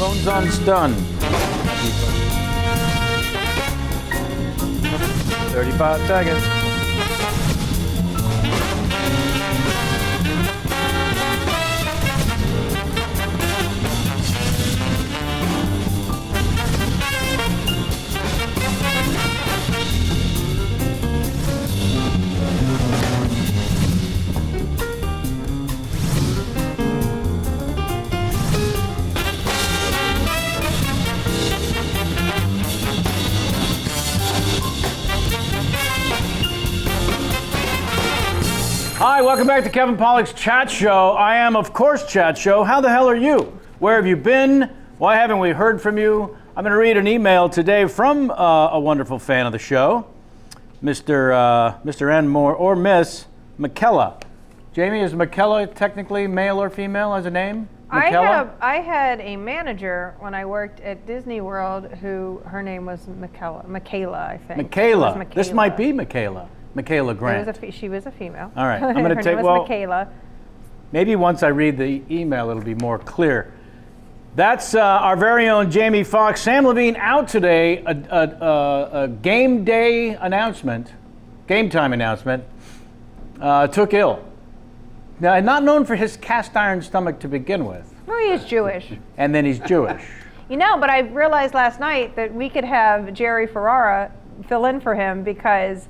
Phone's on stun. 35 seconds. Hi, welcome back to Kevin Pollak's Chat Show. I am, of course, Chat Show. How the hell are you? Where have you been? Why haven't we heard from you? I'm going to read an email today from a wonderful fan of the show, Mr. N. Moore, or Miss McKella. Jamie, is McKella technically male or female as a name? McKella? I had a manager when I worked at Disney World who her name was Michaela, I think. Michaela. This might be Michaela. Michaela Grant. She was a female. All right, I'm going to take. Her name was Michaela. Maybe once I read the email, it'll be more clear. That's our very own Jamie Foxx. Sam Levine out today. A game day announcement, game time announcement. Took ill. Now, not known for his cast iron stomach to begin with. Well, he is Jewish. And then he's Jewish. You know, but I realized last night that we could have Jerry Ferrara fill in for him because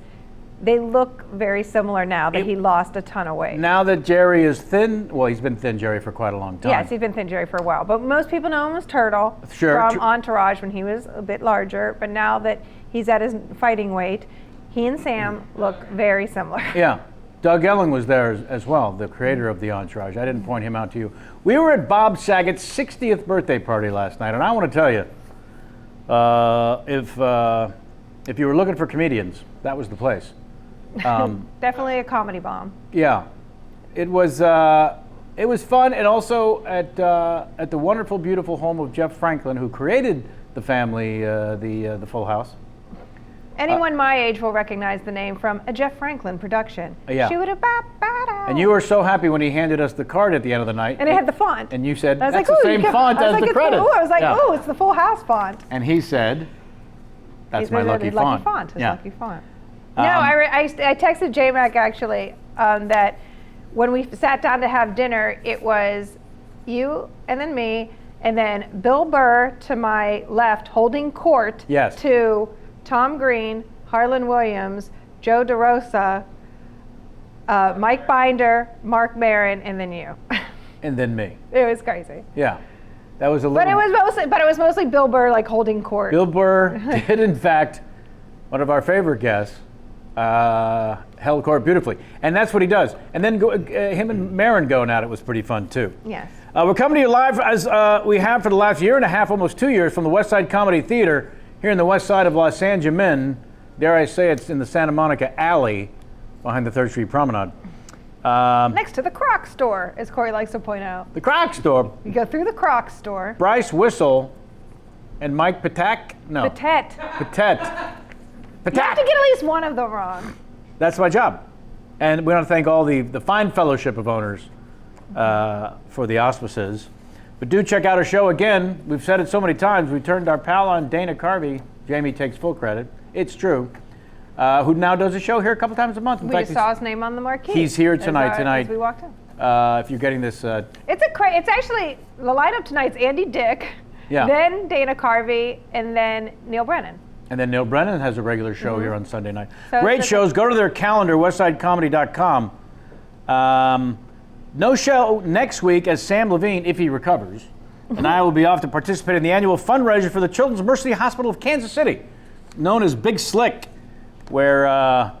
they look very similar now that he lost a ton of weight. Now that Jerry is thin, well, he's been thin Jerry for quite a long time. Yes, he's been thin Jerry for a while. But most people know him as Turtle from Entourage when he was a bit larger. But now that he's at his fighting weight, he and Sam look very similar. Yeah. Doug Elling was there as well, the creator of the Entourage. I didn't point him out to you. We were at Bob Saget's 60th birthday party last night, and I want to tell you, if you were looking for comedians, that was the place. Definitely a comedy bomb. Yeah, it was fun, and also at the wonderful, beautiful home of Jeff Franklin, who created the family, the Full House. Anyone my age will recognize the name from a Jeff Franklin production. Yeah. And you were so happy when he handed us the card at the end of the night. And it had the font. And you said, that's the same font as the credits. I was like, oh, it's the Full House font. And he said, that's my lucky font. His lucky font. No, I texted J-Mac actually that when we sat down to have dinner, it was you and then me, and then Bill Burr to my left holding court to Tom Green, Harlan Williams, Joe DeRosa, Mike Binder, Mark Maron, and then you. And then me. It was crazy. Yeah. That was a little. But it was mostly Bill Burr like holding court. Bill Burr did in fact, one of our favorite guests, held court beautifully. And that's what he does. And then him and Maron going at it was pretty fun too. Yes. We're coming to you live as we have for the last year and a half, almost 2 years, from the West Side Comedy Theater here in the west side of Los Angeles. Dare I say it's in the Santa Monica Alley behind the 3rd Street Promenade. Next to the Croc store, as Corey likes to point out. The Croc store. You go through the Croc store. Bryce Whistle and Mike Patek. No. Patet. You have to get at least one of them wrong. That's my job. And we want to thank all the fine fellowship of owners for the auspices. But do check out our show again. We've said it so many times. We turned our pal on, Dana Carvey. Jamie takes full credit. It's true. Who now does a show here a couple times a month. We just saw his name on the marquee. He's here tonight. As we walked in. If you're getting this. It's actually, the lineup tonight's Andy Dick, then Dana Carvey, and then Neil Brennan. And then Neil Brennan has a regular show here on Sunday night. So great shows. Go to their calendar, westsidecomedy.com. No show next week as Sam Levine, if he recovers, and I will be off to participate in the annual fundraiser for the Children's Mercy Hospital of Kansas City, known as Big Slick, where,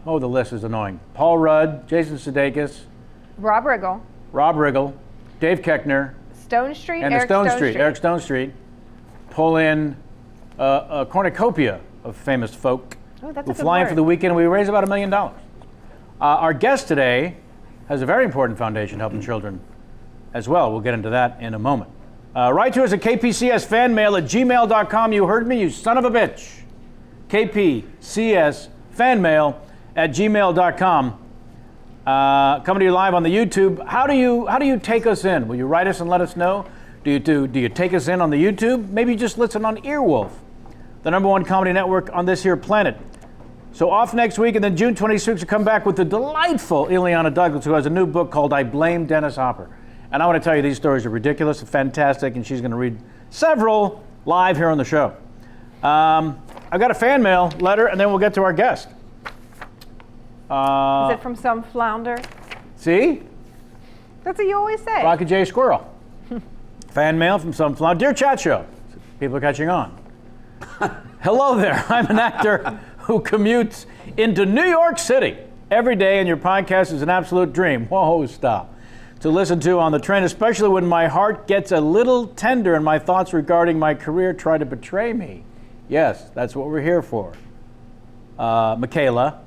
the list is annoying. Paul Rudd, Jason Sudeikis, Rob Riggle, Dave Koechner, Eric Stone Street, pull in a cornucopia of famous folk who fly in for the weekend. We raise about $1 million. Our guest today has a very important foundation helping children as well. We'll get into that in a moment. Write to us at kpcsfanmail@gmail.com. You heard me, you son of a bitch. kpcsfanmail@gmail.com. Coming to you live on the YouTube. How do you take us in? Will you write us and let us know? Do you take us in on the YouTube? Maybe just listen on Earwolf, the #1 comedy network on this here planet. So off next week, and then June 26th, we'll come back with the delightful Ileana Douglas, who has a new book called I Blame Dennis Hopper. And I want to tell you, these stories are ridiculous and fantastic, and she's going to read several live here on the show. I've got a fan mail letter, and then we'll get to our guest. Is it from some flounder? See? That's what you always say. Rocket J. Squirrel. Fan mail from some flounder. Dear Chat Show. People are catching on. Hello there. I'm an actor who commutes into New York City every day, and your podcast is an absolute dream. Whoa, stop. To listen to on the train, especially when my heart gets a little tender and my thoughts regarding my career try to betray me. Yes, that's what we're here for. Michaela,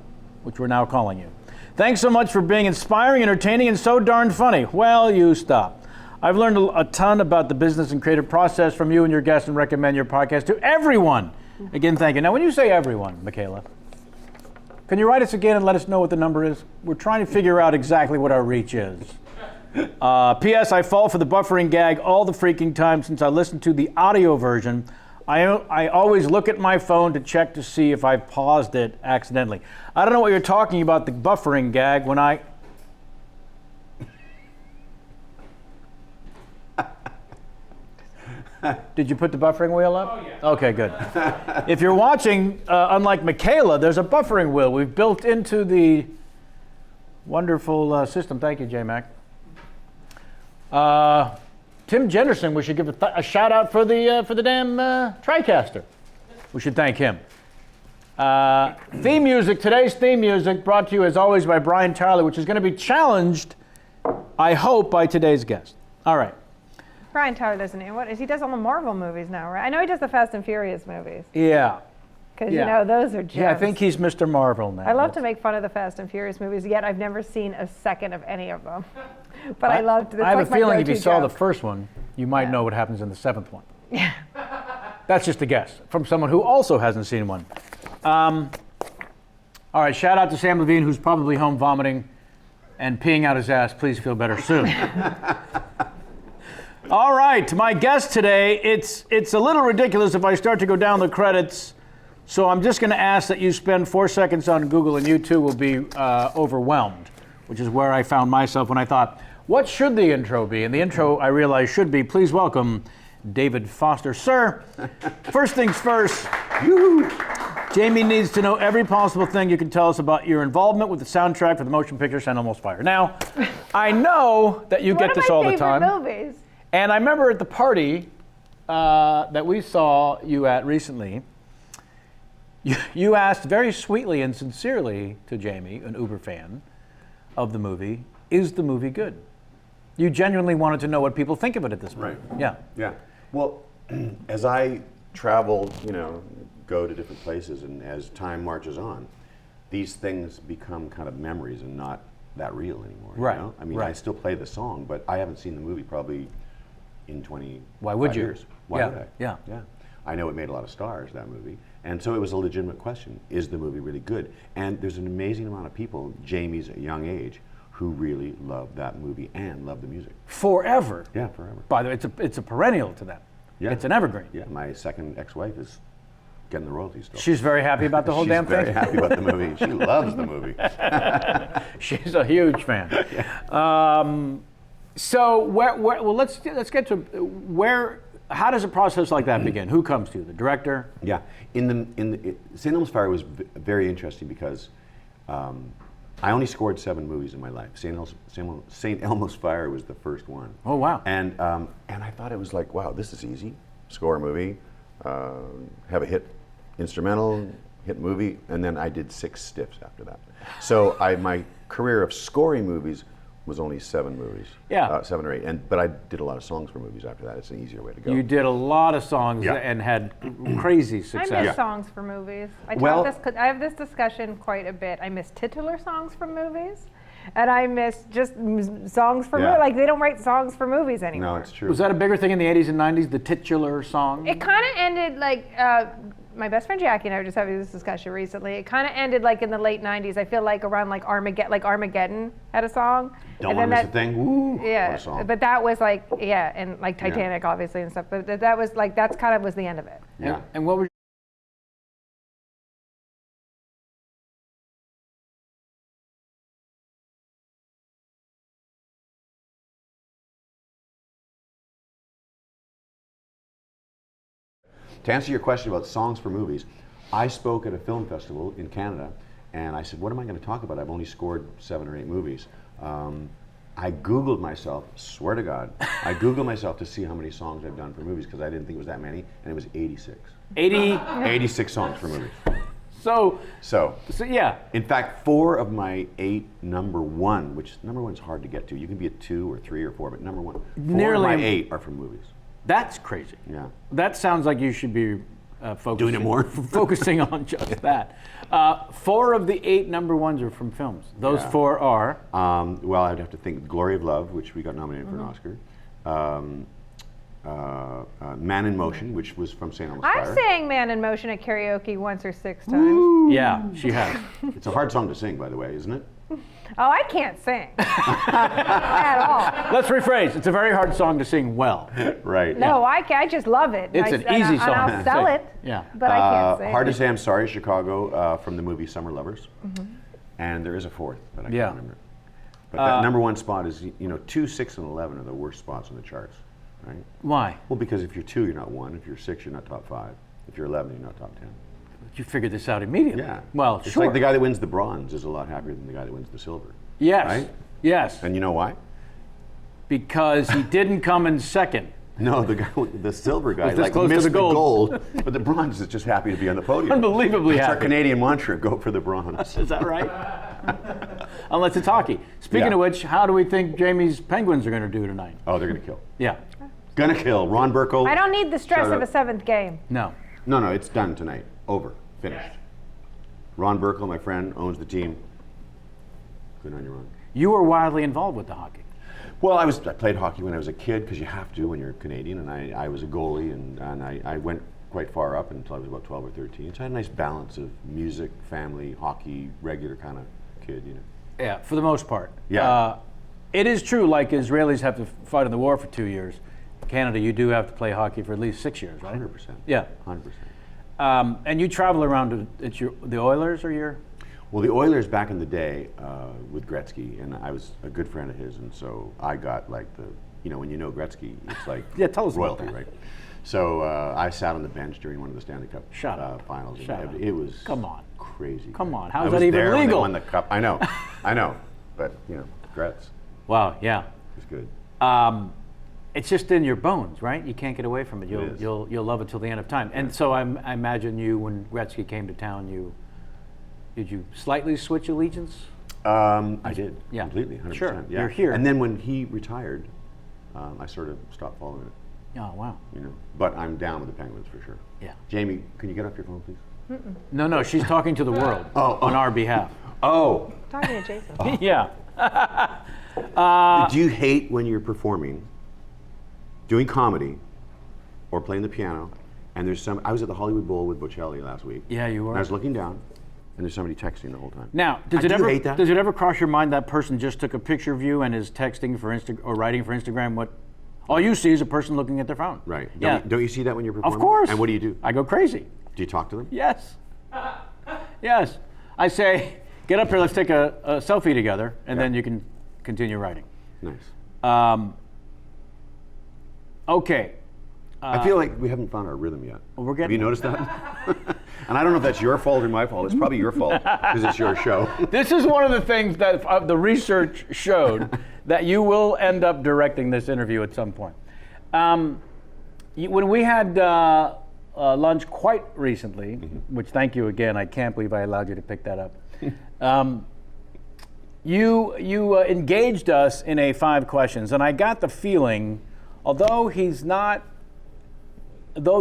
which we're now calling you. Thanks so much for being inspiring, entertaining, and so darn funny. Well, you stop. I've learned a ton about the business and creative process from you and your guests and recommend your podcast to everyone. Again, thank you. Now, when you say everyone, Michaela, can you write us again and let us know what the number is? We're trying to figure out exactly what our reach is. P.S. I fall for the buffering gag all the freaking time since I listened to the audio version. I always look at my phone to check to see if I've paused it accidentally. I don't know what you're talking about, the buffering gag, when I... Did you put the buffering wheel up? Oh, yeah. Okay, good. If you're watching, unlike Michaela, there's a buffering wheel we've built into the wonderful system. Thank you, J-Mac. Tim Jennerson, we should give a shout out for the damn TriCaster. We should thank him. Theme music, today's theme music brought to you as always by Brian Tyler, which is going to be challenged, I hope, by today's guest. All right. Brian Tyler doesn't know what is he does all the Marvel movies now, right? I know he does the Fast and Furious movies. Yeah. Because you know those are gems. Yeah, I think he's Mr. Marvel now. I love to make fun of the Fast and Furious movies, yet I've never seen a second of any of them. But I loved it. I have a feeling if you saw the first one, you might know what happens in the 7th one. Yeah. That's just a guess from someone who also hasn't seen one. All right, shout out to Sam Levine, who's probably home vomiting and peeing out his ass. Please feel better soon. All right, my guest today, it's a little ridiculous if I start to go down the credits, so I'm just going to ask that you spend 4 seconds on Google, and you too will be overwhelmed, which is where I found myself when I thought, what should the intro be? And the intro, I realized, should be, please welcome David Foster. Sir, first things first, Jamie needs to know every possible thing you can tell us about your involvement with the soundtrack for the motion picture St. Elmo's Fire. Now, I know that you get this all the time. One of my favorite movies. And I remember at the party that we saw you at recently, you asked very sweetly and sincerely to Jamie, an Uber fan of the movie, is the movie good? You genuinely wanted to know what people think of it at this point. Right. Yeah. Yeah. Well, as I travel, go to different places, and as time marches on, these things become kind of memories and not that real anymore. Right. You know? I mean, right. I still play the song, but I haven't seen the movie probably in 20 Why would you? years. Why would I? Yeah. Yeah. I know it made a lot of stars, that movie. And so it was a legitimate question. Is the movie really good? And there's an amazing amount of people, Jamie's young age, who really love that movie and love the music. Forever. Yeah, forever. By the way, it's a perennial to them. Yeah. It's an evergreen. Yeah, my second ex-wife is getting the royalties still. She's very happy about the whole damn thing? She's very happy about the movie. She loves the movie. She's a huge fan. Yeah. So let's get to where. How does a process like that begin? Who comes to you? The director? Yeah, St. Elmo's Fire was very interesting because I only scored 7 movies in my life. St. Elmo's Fire was the first one. Oh wow! And I thought it was like, wow, this is easy. Score a movie, have a hit instrumental, hit movie, and then I did 6 stiffs after that. So my career of scoring movies was only 7 movies. Yeah. 7 or 8. But I did a lot of songs for movies after that. It's an easier way to go. You did a lot of songs and had crazy success. I miss songs for movies. I have this discussion quite a bit. I miss titular songs from movies. And I miss just songs for movies. Like, they don't write songs for movies anymore. No, it's true. Was that a bigger thing in the 80s and 90s, the titular song? It kind of ended, like, my best friend Jackie and I were just having this discussion recently. It kind of ended like in the late '90s. I feel like around like Armageddon had a song. Don't Want to Miss a Thing. Woo, yeah, what a song. But that was like and like Titanic obviously and stuff. But that was like that's kind of was the end of it. Yeah. And what were To answer your question about songs for movies, I spoke at a film festival in Canada, and I said, what am I going to talk about? I've only scored 7 or 8 movies. I Googled myself, swear to God, I Googled myself to see how many songs I've done for movies, because I didn't think it was that many, and it was 86. 86 songs for movies. So yeah. In fact, 4 of my 8 number one, which number one's hard to get to. You can be a 2 or 3 or 4, but number one, 4 of my 8 are from movies. That's crazy. Yeah. That sounds like you should be focusing, doing it more. focusing on just that. 4 of the 8 number ones are from films. Those 4 are? Well, I'd have to think Glory of Love, which we got nominated for an Oscar. Man in Motion, which was from St. Elmo's Fire. I sang Man in Motion at karaoke once or 6 times. Ooh. Yeah, she has. It's a hard song to sing, by the way, isn't it? Oh, I can't sing at all. Let's rephrase. It's a very hard song to sing well. Right. No, I just love it. It's an easy song. And I'll sell it. Yeah. But I can't sing. Hard to Say I'm Sorry, Chicago, from the movie Summer Lovers. And there is a 4th, but I can't remember. But that number one spot is, 2, 6, and 11 are the worst spots on the charts, right? Why? Well, because if you're 2, you're not 1. If you're 6, you're not top 5. If you're 11, you're not top 10. You figured this out immediately. Yeah. Well, it's sure. like the guy that wins the bronze is a lot happier than the guy that wins the silver. Yes. Right? Yes. And you know why? Because he didn't come in second. No, the silver guy Was this close to missed the gold. but the bronze is just happy to be on the podium. Unbelievably It's happy. our Canadian mantra: go for the bronze. Is that right? Unless it's hockey. Speaking of which, how do we think Jamie's Penguins are going to do tonight? Oh, they're going to kill. Yeah. Gonna kill. Ron Burkle. I don't need the stress Shout of out. a 7th game. No. No, it's done tonight. Over. Finished. Ron Burkle, my friend, owns the team. Good on you, Ron. You were wildly involved with the hockey. Well, I played hockey when I was a kid, because you have to when you're Canadian, and I was a goalie, and I went quite far up until I was about 12 or 13. So I had a nice balance of music, family, hockey, regular kind of kid, Yeah, for the most part. Yeah. It is true, like Israelis have to fight in the war for 2 years. Canada, you do have to play hockey for at least 6 years, right? 100%. Yeah. 100%. And you travel around to the Oilers or your? Well, the Oilers back in the day with Gretzky, and I was a good friend of his, and so I got like when you know Gretzky, it's like Yeah, tell us about royalty, that. right? So I sat on the bench during one of the Stanley Cup finals. Shut up. It was crazy. Come on, I how's was that even there when they legal? won the cup. I know, but Gretz Wow, yeah. was good. It's just in your bones, right? You can't get away from it. is. You'll love it till the end of time. And so I imagine you, when Gretzky came to town, did you slightly switch allegiance? I did. Yeah. Completely. 100%. Sure. Yeah. You're here. And then when he retired, I sort of stopped following it. Oh, wow. But I'm down with the Penguins for sure. Yeah. Jamie, can you get off your phone, please? No, she's talking to the world on our behalf. Oh. Talking to Jason. Yeah. Do you hate when you're performing, doing comedy, or playing the piano, and there's I was at the Hollywood Bowl with Bocelli last week. Yeah, you were. And I was looking down, and there's somebody texting the whole time. Now, Do you hate that? does it ever cross your mind that person just took a picture of you and is texting for or writing for Instagram? What all you see is a person looking at their phone. Right. Yeah. Don't you see that when you're performing? Of course. And what do? I go crazy. Do you talk to them? Yes. Yes. I say, get up here, let's take a selfie together, and then you can continue writing. Nice. Okay. I feel like we haven't found our rhythm yet. Well, we're getting Have you noticed that? And I don't know if that's your fault or my fault. It's probably your fault because it's your show. This is one of the things that the research showed that you will end up directing this interview at some point. When we had lunch quite recently, which thank you again, I can't believe I allowed you to pick that up. You engaged us in a 5 questions, and I got the feeling, although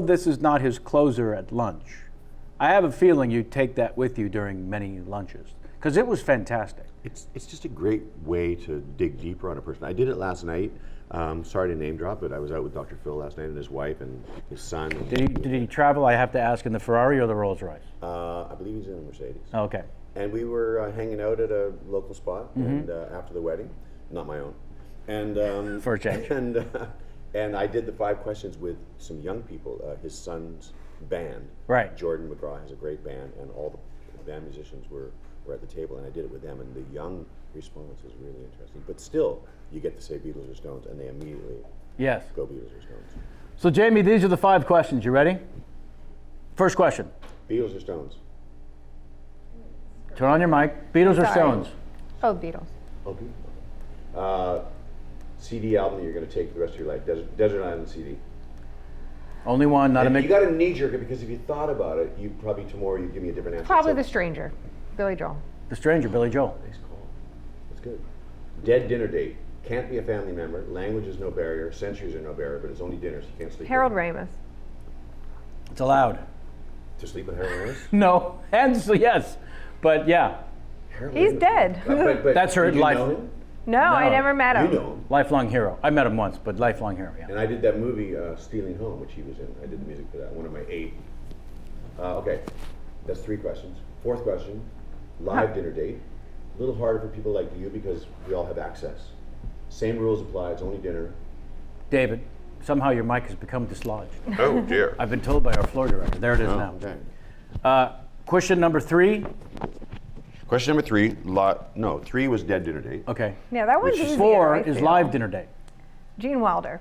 this is not his closer at lunch, I have a feeling you take that with you during many lunches. because it was fantastic. It's just a great way to dig deeper on a person. I did it last night. Sorry to name drop, but I was out with Dr. Phil last night and his wife and his son. Did he travel, I have to ask, in the Ferrari or the Rolls Royce? I believe he's in a Mercedes. Oh, okay. And we were hanging out at a local spot and after the wedding, not my own. And For a change. And I did the 5 questions with some young people. His son's band, Right. Jordan McGraw, has a great band, and all the band musicians were at the table, and I did it with them. And the young response was really interesting. But still, you get to say Beatles or Stones, and they immediately Yes. go Beatles or Stones. So Jamie, these are the 5 questions. You ready? First question. Beatles or Stones? Turn on your mic. Beatles or Sorry. Stones? Oh, Beatles. Okay. CD album that you're going to take for the rest of your life. Desert Island CD. Only one, not a And mix. you got to knee-jerk it, because if you thought about it, you probably tomorrow you'd give me a different answer. Probably So- The Stranger, Billy Joel. The Stranger, Billy Joel. Nice call. That's good. Dead dinner date. Can't be a family member. Language is no barrier. Centuries are no barrier, but it's only dinner, so you can't sleep. Harold with Ramis. It's allowed. To sleep with Harold Ramis? No, and so yes, but yeah, Harold He's Ramis. dead. But That's her did you life. know him? No, I never met him. You know him. lifelong hero. I met him once, but lifelong hero. Yeah. And I did that movie, Stealing Home, which he was in. I did the music for that. One of my 8. Okay, that's 3 questions. 4th question, live dinner date. A little harder for people like you because we all have access. Same rules apply. It's only dinner. David, somehow your mic has become dislodged. Oh dear. I've been told by our floor director. There it is now. Okay. Question number 3. Question number 3. 3 was dead dinner date. Okay. Yeah, that one's easier. 4 I is feel. live dinner date. Gene Wilder.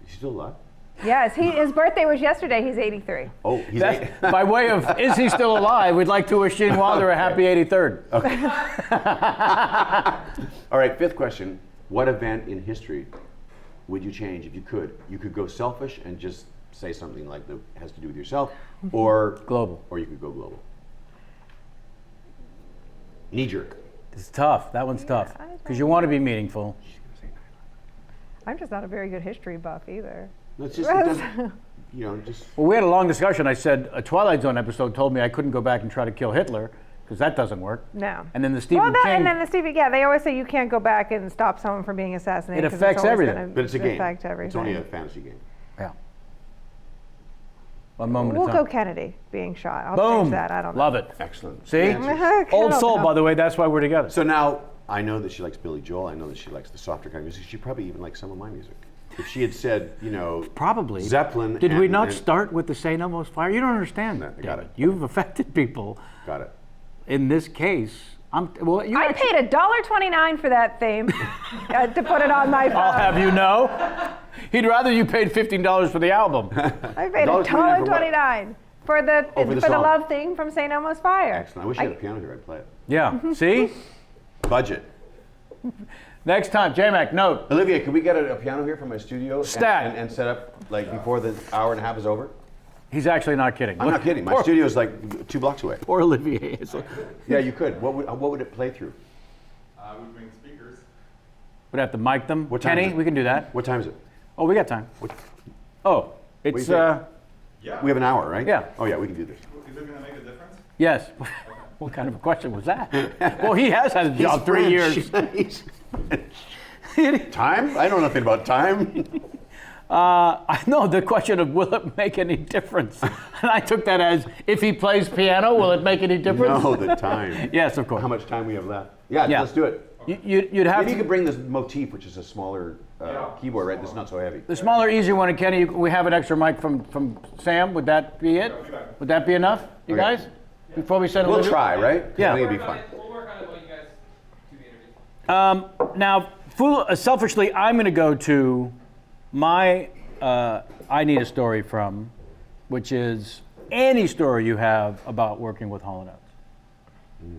Is he still alive? Yes, his birthday was yesterday. He's 83. Oh, he's That's, by way of, is he still alive? We'd like to wish Gene Wilder a happy 83rd. All right, 5th question. What event in history would you change if you could? You could go selfish and just say something like that has to do with yourself, or Global. or you could go global. Knee jerk. It's tough. That one's tough because you want to be meaningful. I'm just not a very good history buff either. It's just, it doesn't, just. Well, we had a long discussion. I said a Twilight Zone episode told me I couldn't go back and try to kill Hitler because that doesn't work. No. And then the Stephen King. And then the Stephen, yeah, they always say you can't go back and stop someone from being assassinated. It 'cause affects it's always everything. gonna But it's a game. affect everything. It's only a fantasy game. Yeah. One moment We'll at a go time. Kennedy being shot. I'll Boom. change that. I don't know. Love it. Excellent. See? Answers. Old soul, know. by the way. That's why we're together. So now I know that she likes Billy Joel. I know that she likes the softer kind of music. She probably even likes some of my music. If she had said, Probably. Zeppelin. Did we not and- start with the St. Elmo's Fire? You don't understand that. I got David. it. You've affected people. Got it. In this case, I paid $1.29 for that theme to put it on my phone. I'll have you know. He'd rather you paid $15 for the album. I paid $1.29 $1.29 for the for the song. love theme from St. Elmo's Fire. Excellent. I wish I had a piano here. I'd play it. Yeah. See? Budget. Next time, J-Mac, note. Olivia, could we get a piano here from my studio Stat. and set up like before the hour and a half is over? He's actually not kidding. I'm not kidding. My studio is like 2 blocks away. Poor Olivier. Yeah, you could. What would it play through? We bring speakers. We'd have to mic them. What time Kenny, is it? we can do that. What time is it? Oh, we got time. Oh, it's, do you think? Yeah. We have an hour, right? Yeah. Oh yeah, we can do this. Is it going to make a difference? yes. What kind of a question was that? Well, he has had a job 3 years. Time? I know nothing about time. I know the question of will it make any difference? And I took that as, if he plays piano, will it make any difference? No, the time. Yes, of course. How much time we have left? Yeah, Yeah. let's do it. You'd have Maybe you to, could bring this motif, which is a smaller keyboard, right? That's not so heavy. the smaller, easier one, and Kenny, we have an extra mic from Sam. Would that be it? Would that be enough, you Okay. guys? Before we send We'll Olivia? try, right? Yeah. I think it'd be fun. We'll work on it while you guys do the interview. Now, selfishly, I'm going to go to my I Need a Story From, which is any story you have about working with Hall & Oates.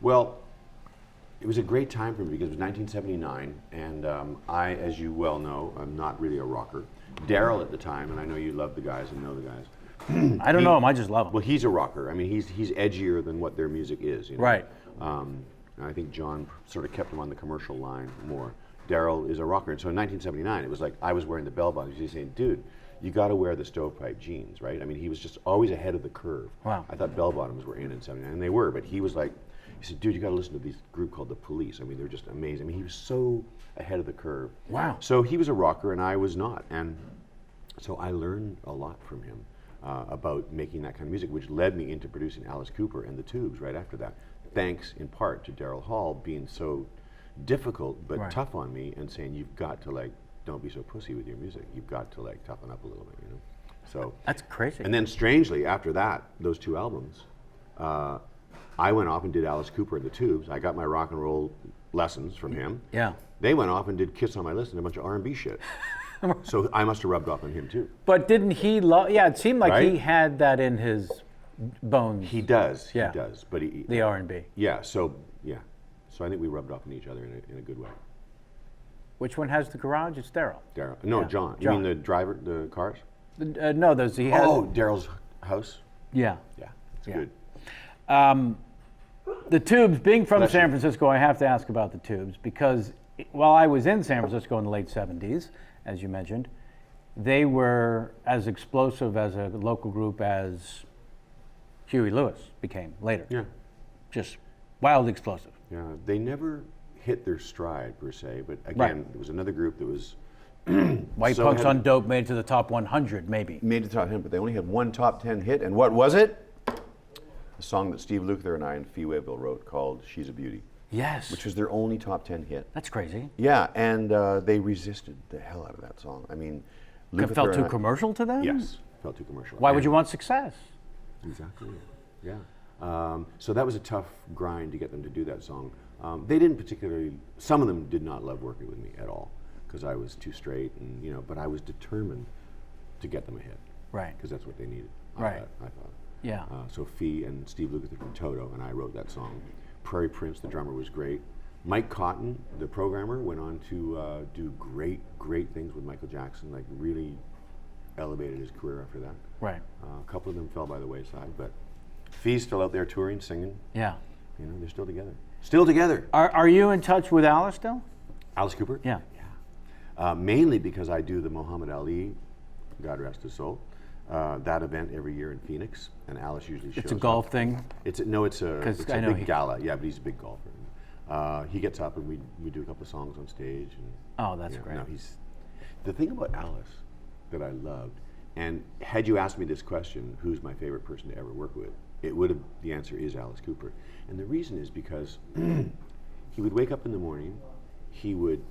Well, it was a great time for me because it was 1979, and I, as you well know, I'm not really a rocker. Daryl at the time, and I know you love the guys and know the guys. I don't know him, I just love him. Well, he's a rocker. I mean, he's edgier than what their music is. You know? Right. And I think John sort of kept him on the commercial line more. Daryl is a rocker, and so in 1979, it was like I was wearing the bell bottoms. He's saying, "Dude, you got to wear the stovepipe jeans, right? I mean, he was just always ahead of the curve. Wow. I thought bell bottoms were in '79, and they were, but he was like, he said, dude, you got to listen to this group called The Police. I mean, they're just amazing. I mean, he was so ahead of the curve. Wow. So he was a rocker, and I was not, and so I learned a lot from him about making that kind of music, which led me into producing Alice Cooper and the Tubes right after that. Thanks in part to Daryl Hall being so difficult but tough on me and saying, you've got to like, don't be so pussy with your music. You've got to like toughen up a little bit, you know? So that's crazy. And then strangely, after that, those 2 albums, I went off and did Alice Cooper and the Tubes. I got my rock and roll lessons from him. Yeah. They went off and did Kiss on My List and a bunch of R&B shit. So I must have rubbed off on him too. But didn't he love? Yeah, it seemed like he had that in his bones. He does. Yeah. He does. But the R&B. Yeah. So I think we rubbed off on each other in a good way. Which one has the garage? It's Daryl. Daryl. No, Yeah. John. You mean the driver, the cars? No, those he has. Oh, Daryl's house. Yeah. Yeah. It's good. The Tubes, being from San Francisco, I have to ask about the Tubes because while I was in San Francisco in the late 70s, as you mentioned, they were as explosive as a local group as Huey Lewis became later. Yeah. Just wildly explosive. Yeah. They never hit their stride per se, but again, there was another group that was White so Punks heavy. on Dope made it to the top 100, maybe. Made the top 10, but they only had one top 10 hit, and what was it? A song that Steve Lukather and I in Fee Wayville wrote called "She's a Beauty." Yes. Which was their only top 10 hit. That's crazy. Yeah, and they resisted the hell out of that song. I mean, It felt too commercial to them? Yes, felt too commercial. Why would you want success? Exactly. Yeah. So that was a tough grind to get them to do that song. They didn't particularly. Some of them did not love working with me at all because I was too straight, and but I was determined to get them a hit. Right. Because that's what they needed. Right. I thought. Yeah. So Fee and Steve Lukather from Toto and I wrote that song. Prairie Prince, the drummer, was great. Mike Cotton, the programmer, went on to do great things with Michael Jackson. Like really elevated his career after that. Right. A couple of them fell by the wayside, but Fee's still out there touring, singing. Yeah. They're still together. Still together. Are you in touch with Alice still? Alice Cooper? Yeah. Mainly because I do the Muhammad Ali, God rest his soul, that event every year in Phoenix, and Alice usually shows up. It's a golf thing? It's a big gala, yeah, but he's a big golfer. He gets up and we do a couple of songs on stage. And, oh, that's great. No, the thing about Alice that I loved, and had you asked me this question, who's my favorite person to ever work with, the answer is Alice Cooper. And the reason is because he would wake up in the morning, he would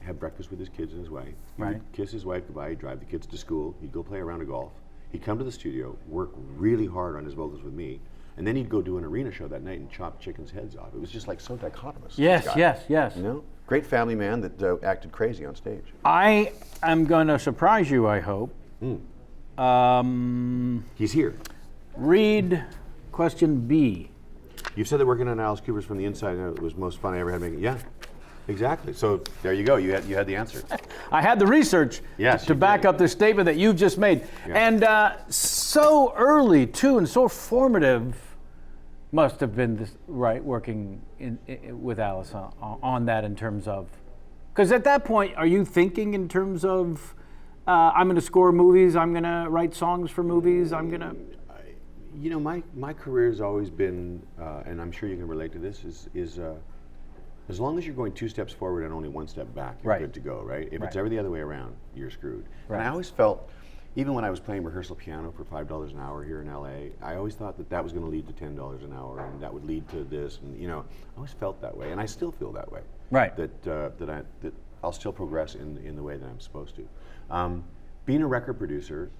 have breakfast with his kids and his wife. He would kiss his wife goodbye, he'd drive the kids to school, he'd go play a round of golf, he'd come to the studio, work really hard on his vocals with me, and then he'd go do an arena show that night and chop chickens' heads off. It was just like so dichotomous. Yes. Great family man that acted crazy on stage. I am going to surprise you, I hope. He's here. Read question B. You've said that working on Alice Cooper's from the inside was most fun I ever had making. Yeah, exactly. So there you go. You had the answer. I had the research to back up the statement that you've just made. Yeah. And so early, too, and so formative must have been this, working with Alice on that in terms of... Because at that point, are you thinking in terms of, I'm going to score movies, I'm going to write songs for movies, I'm going to... My career has always been, and I'm sure you can relate to this, is as long as you're going 2 steps forward and only 1 step back, you're good to go, right? If it's ever the other way around, you're screwed. And I always felt, even when I was playing rehearsal piano for $5 an hour here in LA, I always thought that was going to lead to $10 an hour, and that would lead to this, and I always felt that way, and I still feel that way. Right. That I'll still progress in the way that I'm supposed to. Being a record producer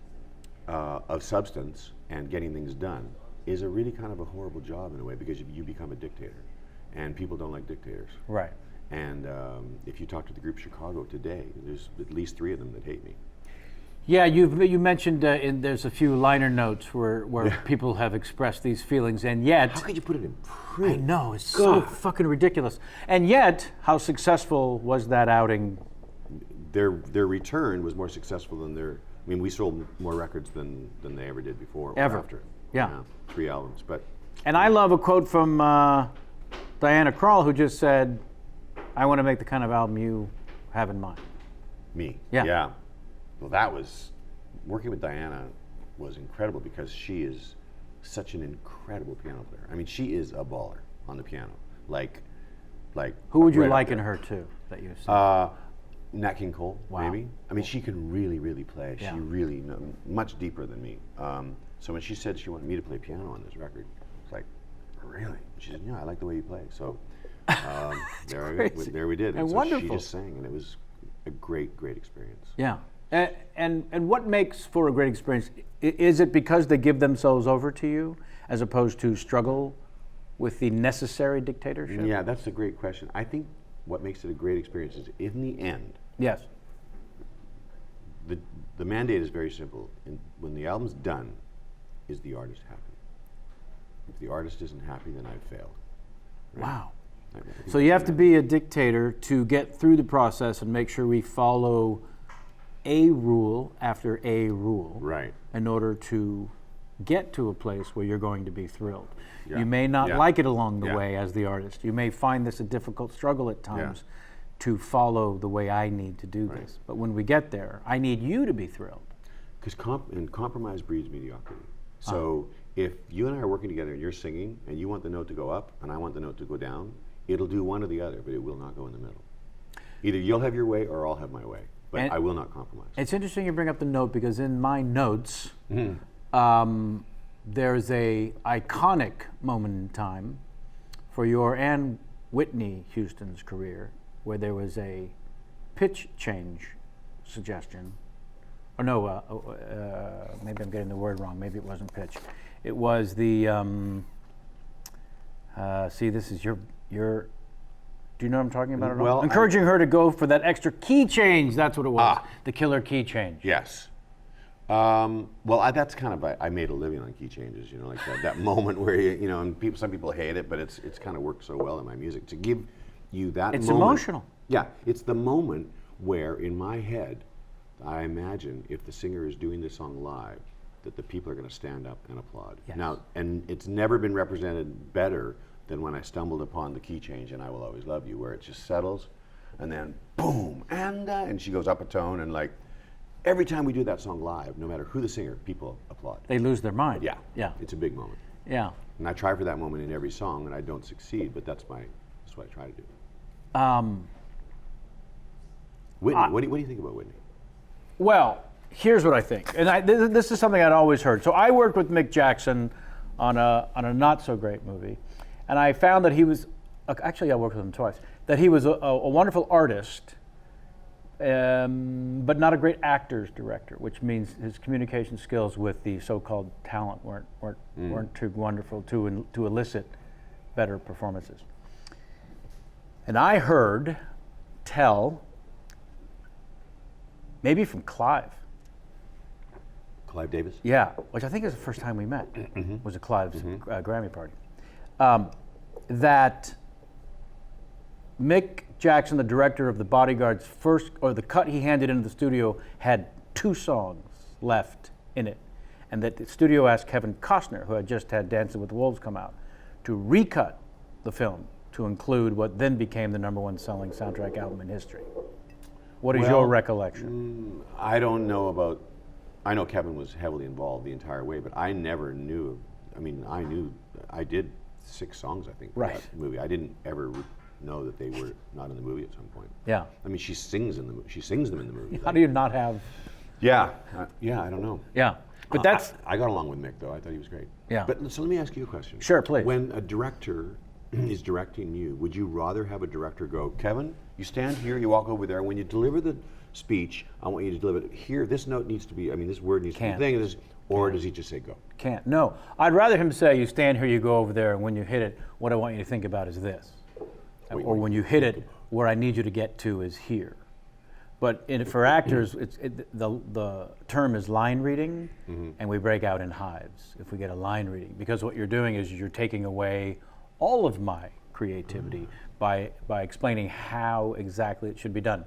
of substance and getting things done is a really kind of a horrible job in a way, because you become a dictator, and people don't like dictators. Right. And if you talk to the group Chicago today, there's at least 3 of them that hate me. Yeah, you mentioned there's a few liner notes where people have expressed these feelings, and yet... How could you put it in print? I know, it's so fucking ridiculous. And yet, how successful was that outing? Their return was more successful than their... I mean, we sold more records than they ever did before or after. Yeah. 3 albums, but... And I love a quote from Diana Krall, who just said, I want to make the kind of album you have in mind. Me? Yeah. Yeah. Well, that was working with Diana was incredible because she is such an incredible piano player. I mean, she is a baller on the piano. Like. Who would you right liken her to that you've seen? Nat King Cole, Wow. maybe. I mean, she can really, really play. Yeah. She really much deeper than me. So when she said she wanted me to play piano on this record, it's like, really? She said, yeah, I like the way you play. So there we did. And so wonderful. She just sang, and it was a great, great experience. Yeah. And what makes for a great experience? Is it because they give themselves over to you as opposed to struggle with the necessary dictatorship? Yeah, that's a great question. I think what makes it a great experience is, in the end, Yes. the mandate is very simple. And when the album's done, is the artist happy? If the artist isn't happy, then I've failed. Right? Wow. I think So you have to be a dictator to get through the process and make sure we follow a rule after a rule Right. in order to get to a place where you're going to be thrilled. Yeah. You may not Yeah. like it along the Yeah. way as the artist. You may find this a difficult struggle at times to follow the way I need to do Right. this. But when we get there, I need you to be thrilled. Because compromise breeds mediocrity. So if you and I are working together and you're singing and you want the note to go up and I want the note to go down, it'll do one or the other, but it will not go in the middle. Either you'll have your way or I'll have my way, but And I will not compromise. It's interesting you bring up the note because in my notes, Mm-hmm. there's a iconic moment in time for your and Whitney Houston's career where there was a pitch change suggestion. Or no, maybe I'm getting the word wrong. Maybe it wasn't pitch. It was the, see, this is your, do you know what I'm talking about at all? Well, Encouraging her to go for that extra key change, that's what it was. The killer key change. Yes. That's kind of, I made a living on key changes, you know, like that moment where, and some people hate it, but it's kind of worked so well in my music. To give you that It's moment. emotional. Yeah, it's the moment where in my head, I imagine if the singer is doing this song live, that the people are going to stand up and applaud. Yes. Now, and it's never been represented better than when I stumbled upon the key change in I Will Always Love You, where it just settles, and then boom, and she goes up a tone, and like, every time we do that song live, no matter who the singer, people applaud. They lose their mind. Yeah, Yeah. it's a big moment. Yeah. And I try for that moment in every song, and I don't succeed, but that's what I try to do. Whitney, what do you think about Whitney? Well, here's what I think, and this is something I'd always heard. So I worked with Mick Jackson on a not so great movie, and I found that he was actually I worked with him twice. That he was a wonderful artist, but not a great actor's director, which means his communication skills with the so-called talent weren't too wonderful to elicit better performances. And I heard tell, maybe from Clive. Clive Davis? Yeah, which I think is the first time we met, was at Clive's Grammy party. That Mick Jackson, the director of The Bodyguard's the cut he handed into the studio had 2 songs left in it. And that the studio asked Kevin Costner, who had just had Dancing with the Wolves come out, to recut the film to include what then became the #1 selling soundtrack album in history. What is your recollection? I don't know about, I know Kevin was heavily involved the entire way, but I never knew, I did 6 songs, I think, for Right. that movie. I didn't ever know that they were not in the movie at some point. Yeah. I mean, she sings them in the movie. How do you not have? Yeah, I don't know. Yeah, but that's I got along with Mick, though. I thought he was great. Yeah. But so let me ask you a question. Sure, please. When a director is directing you, would you rather have a director go, Kevin, you stand here, you walk over there, when you deliver the speech, I want you to deliver it here, this note needs to be, this word needs Can't. to be thing, or does he just say go? Can't. No, I'd rather him say, "You stand here, you go over there, and when you hit it, what I want you to think about is this," or when you hit it, where I need you to get to is here. But for actors, the term is line reading, and we break out in hives if we get a line reading, because what you're doing is you're taking away all of my creativity by explaining how exactly it should be done.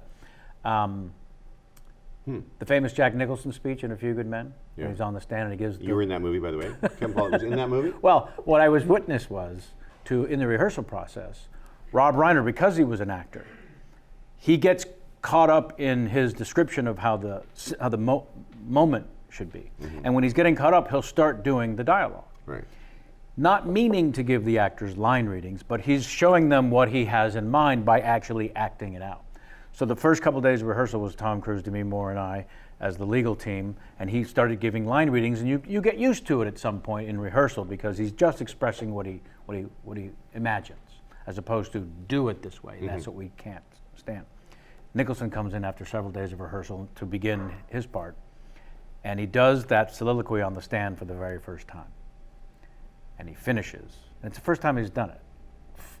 The famous Jack Nicholson speech in A Few Good Men, where he's on the stand and he gives. You were in that movie, by the way. Kevin Pollak was in that movie? Well, what I was witness was in the rehearsal process, Rob Reiner, because he was an actor, he gets caught up in his description of how the moment should be. And when he's getting caught up, he'll start doing the dialogue. Right. Not meaning to give the actors line readings, but he's showing them what he has in mind by actually acting it out. So the first couple of days of rehearsal was Tom Cruise, Demi Moore, and I as the legal team, and he started giving line readings, and you get used to it at some point in rehearsal because he's just expressing what he imagines, as opposed to do it this way. That's what we can't stand. Nicholson comes in after several days of rehearsal to begin his part, and he does that soliloquy on the stand for the very first time. And he finishes, and it's the first time he's done it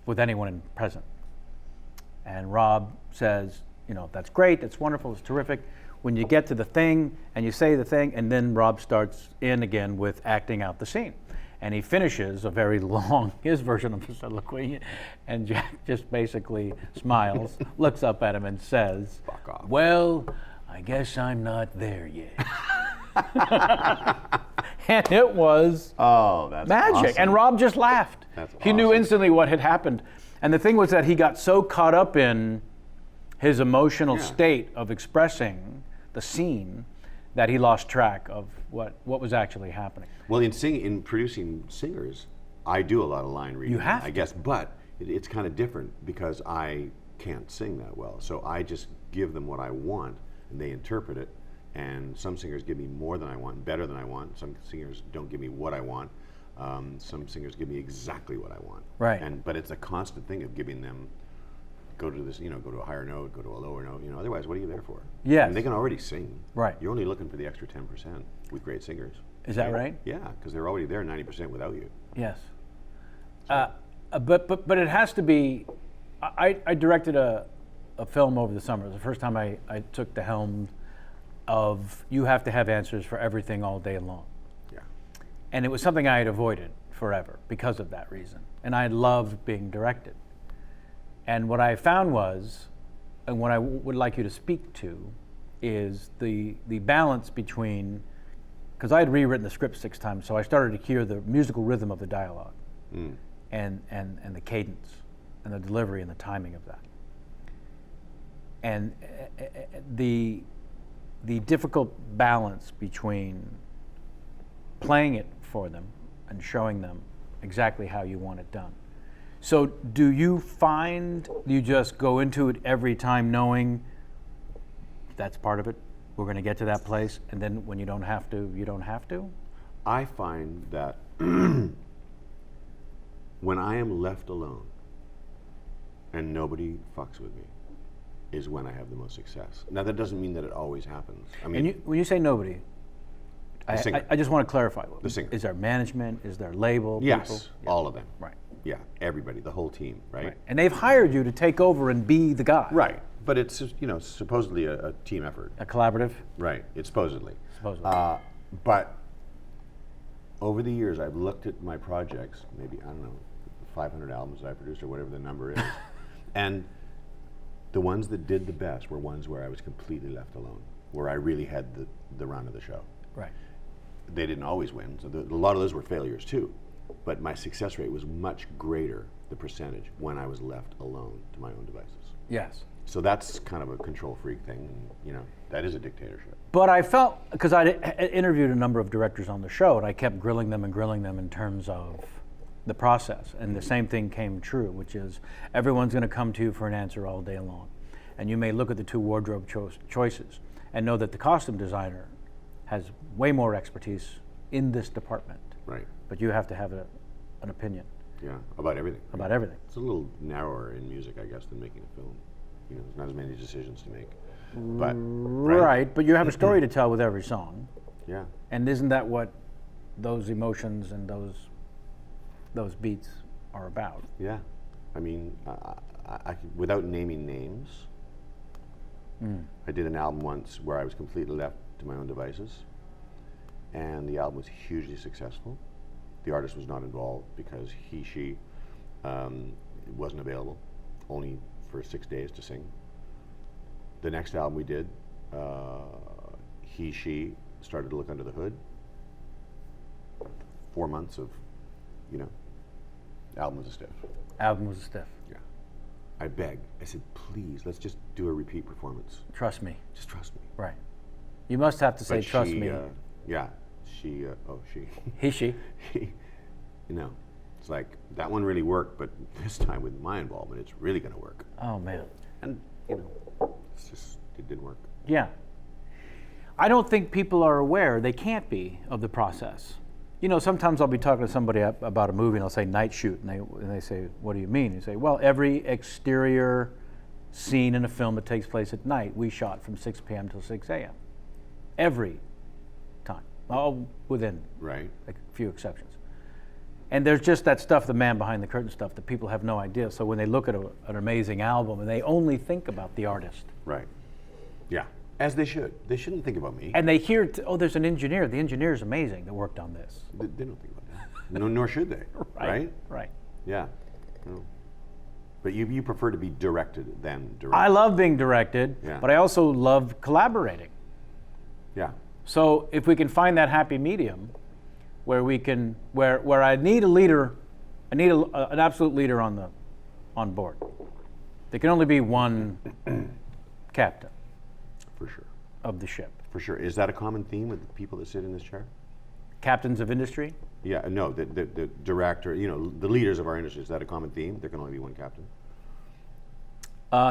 with anyone present. And Rob says, that's great, that's wonderful, it's terrific. When you get to the thing, and you say the thing, and then Rob starts in again with acting out the scene. And he finishes a very long, his version of the soliloquy, and Jack just basically smiles, looks up at him and says, "Fuck off." "Well, I guess I'm not there yet." And it was that's magic. awesome. And Rob just laughed. That's He knew awesome. instantly what had happened. And the thing was that he got so caught up in his emotional state of expressing the scene that he lost track of what was actually happening. Well, in producing singers, I do a lot of line reading. You have I to. guess, but it's kind of different because I can't sing that well. So I just give them what I want, and they interpret it. And some singers give me more than I want, better than I want. Some singers don't give me what I want. Some singers give me exactly what I want. Right. But it's a constant thing of giving them, go to this, go to a higher note, go to a lower note. Otherwise, what are you there for? Yes. And they can already sing. Right. You're only looking for the extra 10% with great singers. Is that right? Yeah, because they're already there 90% without you. Yes. But it has to be. I directed a film over the summer. It was the first time I took the helm of you have to have answers for everything all day long. Yeah. And it was something I had avoided forever because of that reason. And I loved being directed. And what I found was, and what I would like you to speak to, is the balance between, because I had rewritten the script 6 times, so I started to hear the musical rhythm of the dialogue and the cadence and the delivery and the timing of that. And the difficult balance between playing it for them and showing them exactly how you want it done. So do you find you just go into it every time knowing that's part of it, we're going to get to that place, and then when you don't have to, you don't have to? I find that when I am left alone and nobody fucks with me is when I have the most success. Now that doesn't mean that it always happens. I mean, And when you say nobody, singer. I just want to clarify. The singer. Is there management? Is there label? yes, People? all of them. Right. Yeah, everybody, the whole team, right? Right. And they've hired you to take over and be the guy. Right. But it's supposedly a team effort. A collaborative? Right. It's supposedly. Supposedly. But over the years, I've looked at my projects, maybe, I don't know, 500 albums that I produced or whatever the number is, and the ones that did the best were ones where I was completely left alone, where I really had the run of the show. Right. They didn't always win, so a lot of those were failures too. But my success rate was much greater, the percentage, when I was left alone to my own devices. Yes. So that's kind of a control freak thing, and, that is a dictatorship. But I felt, because I interviewed a number of directors on the show, and I kept grilling them in terms of the process. And the same thing came true, which is everyone's going to come to you for an answer all day long. And you may look at the 2 wardrobe choices and know that the costume designer has way more expertise in this department. Right. But you have to have an opinion Yeah, about everything. about everything. It's a little narrower in music, I guess, than making a film. There's not as many decisions to make. But Right, but you have a story to tell with every song. Yeah. And isn't that what those emotions and those beats are about? Yeah. I mean, I without naming names, I did an album once where I was completely left to my own devices, and the album was hugely successful. The artist was not involved because she wasn't available, only for 6 days to sing. The next album we did, she started to look under the hood. 4 months of, album was a stiff. Album was stiff. Yeah. I begged. I said, please, let's just do a repeat performance. Trust me. Just trust me. Right. You must have to say, But trust she, me, Yeah, she. He, she. It's like that one really worked, but this time with my involvement, it's really going to work. Oh man. And it's just it didn't work. Yeah. I don't think people are aware, they can't be, of the process. Sometimes I'll be talking to somebody about a movie and I'll say night shoot, and they say, what do you mean? You say, well, every exterior scene in a film that takes place at night, we shot from 6 p.m. till 6 a.m. Every time, all within right. a few exceptions. And there's just that stuff, the man behind the curtain stuff, that people have no idea. So when they look at an amazing album and they only think about the artist. Right. Yeah. As they should. They shouldn't think about me. And they hear, there's an engineer. The engineer is amazing that worked on this. They don't think about that. No, nor should they. Right? Right. Yeah. No. But you prefer to be directed than directed. I love being directed, but I also love collaborating. Yeah. So if we can find that happy medium, where we can, where I need a leader, I need an absolute leader on board. There can only be one captain. For sure. Of the ship. For sure. Is that a common theme with the people that sit in this chair? Captains of industry? Yeah, no, the director, the leaders of our industry, is that a common theme? There can only be one captain?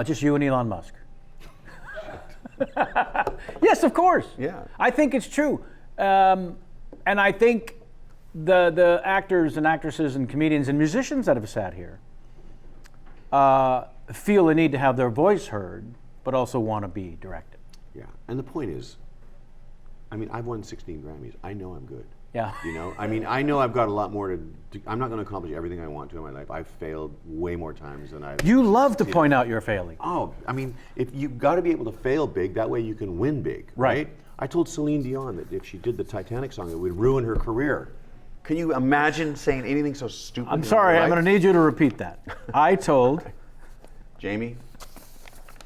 Just you and Elon Musk. Yes, of course. Yeah. I think it's true. And I think the actors and actresses and comedians and musicians that have sat here feel the need to have their voice heard, but also want to be directed. Yeah, and the point is, I've won 16 Grammys. I know I'm good. Yeah. I know I've got a lot more to do. I'm not going to accomplish everything I want to in my life. I've failed way more times than I've... You love to point out your failing. Oh, if you've got to be able to fail big, that way you can win big, right? I told Celine Dion that if she did the Titanic song, it would ruin her career. Can you imagine saying anything so stupid? I'm sorry, I'm going to need you to repeat that. I told... Jamie,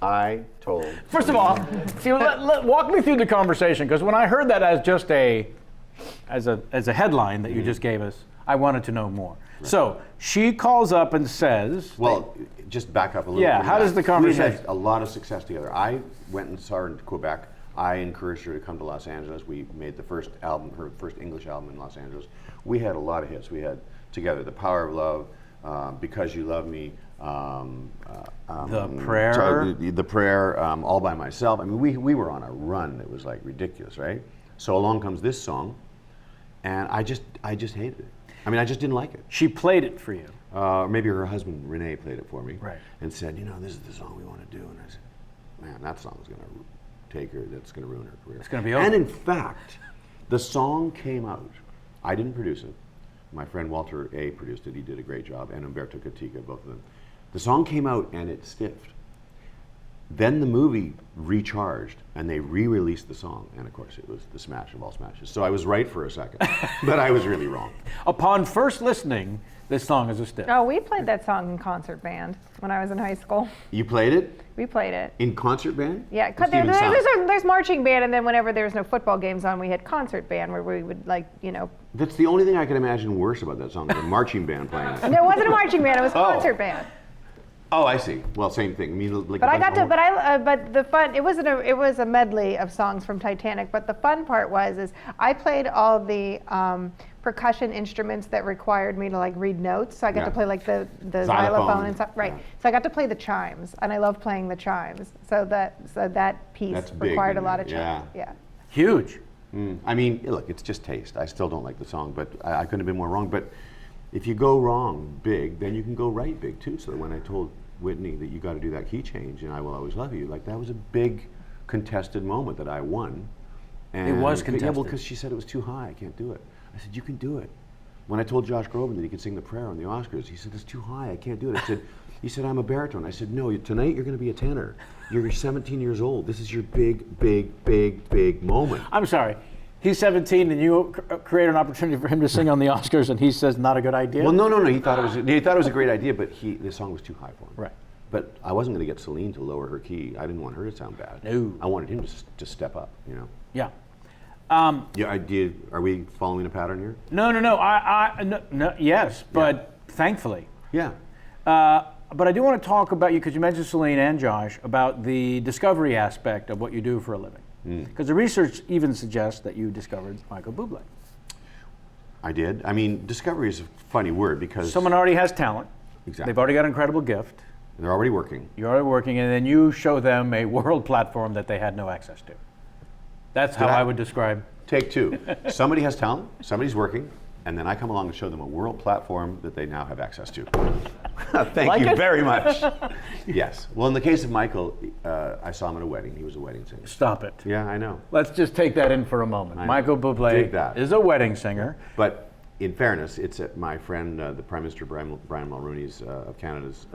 I told... First of all, walk me through the conversation, because when I heard that as just a headline that you just gave us, I wanted to know more. Right. So she calls up and says... Well, just back up a little bit. Yeah, how does the conversation... We had a lot of success together. I went and saw her in Quebec. I encouraged her to come to Los Angeles. We made the first album, her first English album in Los Angeles. We had a lot of hits. We had together The Power of Love, Because You Love Me, The Prayer, The Prayer, All by Myself. We were on a run that was like ridiculous, right? So along comes this song, and I just hated it. I just didn't like it. She played it for you. Maybe her husband Renee played it for me, right? And said, this is the song we want to do. And I said, man, that song's going to take her. That's going to ruin her career. It's going to be over. And in fact, the song came out. I didn't produce it. My friend Walter A. produced it. He did a great job, and Umberto Catica, both of them. The song came out and it stiffed. Then the movie recharged and they re-released the song, and of course it was the smash of all smashes. So I was right for a second, but I was really wrong. Upon first listening, this song is a stiff. Oh, we played that song in concert band when I was in high school. You played it? We played it. In concert band? Yeah, there's marching band, and then whenever there was no football games on, we had concert band where we would That's the only thing I can imagine worse about that song, the marching band playing it. No, it wasn't a marching band, it was concert band. Oh, I see. Well, same thing. But the fun, it was a medley of songs from Titanic, but the fun part was I played all the percussion instruments that required me to read notes. So I got to play the xylophone and stuff. Right. Yeah. So I got to play the chimes, and I love playing the chimes. So that piece required a lot of chimes. Yeah. Huge. Look, it's just taste. I still don't like the song, but I couldn't have been more wrong. But if you go wrong big, then you can go right big too. So when I told Whitney that you got to do that key change and I Will Always Love You, that was a big contested moment that I won. And it was contested. Yeah, well, because she said it was too high, I can't do it. I said, you can do it. When I told Josh Groban that he could sing The Prayer on the Oscars, he said, it's too high, I can't do it. He said, I'm a baritone. I said, no, tonight you're going to be a tenor. You're 17 years old. This is your big, big, big, big moment. I'm sorry. He's 17, and you create an opportunity for him to sing on the Oscars, and he says not a good idea. Well, no. He thought it was a great idea, but the song was too high for him. Right. But I wasn't going to get Celine to lower her key. I didn't want her to sound bad. No. I wanted him to step up. Yeah. Are we following a pattern here? No. Yes, but thankfully. Yeah. But I do want to talk about you, because you mentioned Celine and Josh, about the discovery aspect of what you do for a living. Because the research even suggests that you discovered Michael Bublé. I did. I mean, discovery is a funny word because someone already has talent. Exactly. They've already got an incredible gift. And they're already working. You're already working, and then you show them a world platform that they had no access to. That's how I would describe. Take two. Somebody has talent, somebody's working, and then I come along and show them a world platform that they now have access to. Thank you very much. Yes. Well, in the case of Michael, I saw him at a wedding. He was a wedding singer. Stop it. Yeah, I know. Let's just take that in for a moment. Michael Bublé is a wedding singer. But in fairness, it's at my friend, the Prime Minister Brian Mulroney's of Canada's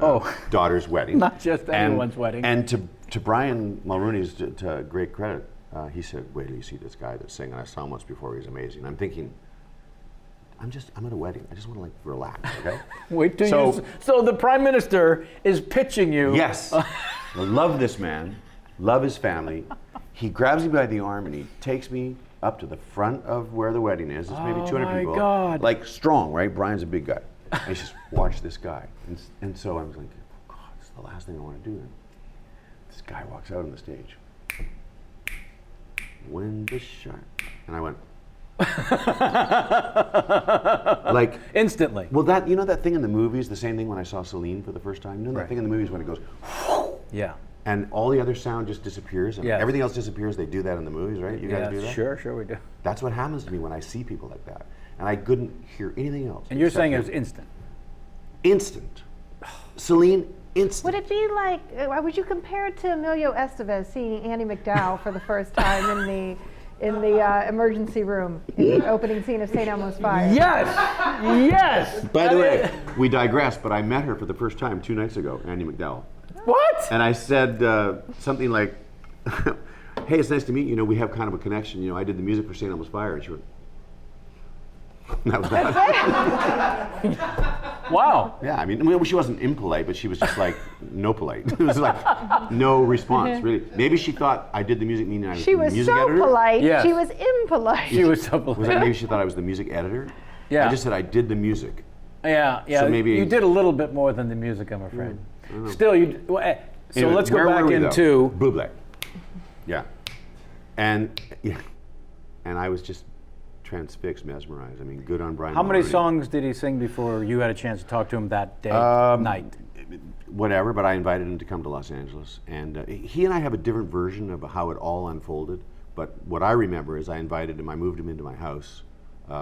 daughter's wedding. Not just anyone's wedding. And to Brian Mulroney's to great credit, he said, "Wait till you see this guy that's singing. I saw him once before. He's amazing." I'm thinking, I'm at a wedding. I just want to relax, okay? Wait till So the Prime Minister is pitching you. Yes. I love this man. Love his family. He grabs me by the arm and he takes me up to the front of where the wedding is. It's maybe 200 people. God. Like strong, right? Brian's a big guy. And he says, "Watch this guy." And so I was like, "Oh, God, this is the last thing I want to do." And this guy walks out on the stage. When the shark, and I went like instantly. Well, that that thing in the movies, the same thing when I saw Celine for the first time. That thing in the movies when it goes, yeah, and all the other sound just disappears, and everything else disappears. They do that in the movies, right? You guys do that? Sure, we do. That's what happens to me when I see people like that, and I couldn't hear anything else. And you're saying it was instant. Instant. Celine. Instant. Would it be like, would you compare it to Emilio Estevez seeing Andy McDowell for the first time in the emergency room in the opening scene of St. Elmo's Fire? Yes! By the way, we digress, but I met her for the first time 2 nights ago, Andy McDowell. What? And I said something like, "Hey, it's nice to meet you. We have kind of a connection. I did the music for St. Elmo's Fire." And she went, that was that. Wow. Yeah, I mean, she wasn't impolite, but she was just like no polite. It was like no response, really. Maybe she thought I did the music, meaning I was the music editor. She was so polite, yes. She was impolite. She was so polite. Was that maybe she thought I was the music editor? Yeah. I just said I did the music. Yeah. So maybe you did a little bit more than the music, I'm afraid. Still, you. So let's go back into Bublé. Yeah. And I was just transfixed, mesmerized. I mean, good on Brian. How many Mulroney. songs did he sing before you had a chance to talk to him that day, night? Whatever, but I invited him to come to Los Angeles. And he and I have a different version of how it all unfolded. But what I remember is I invited him, I moved him into my house He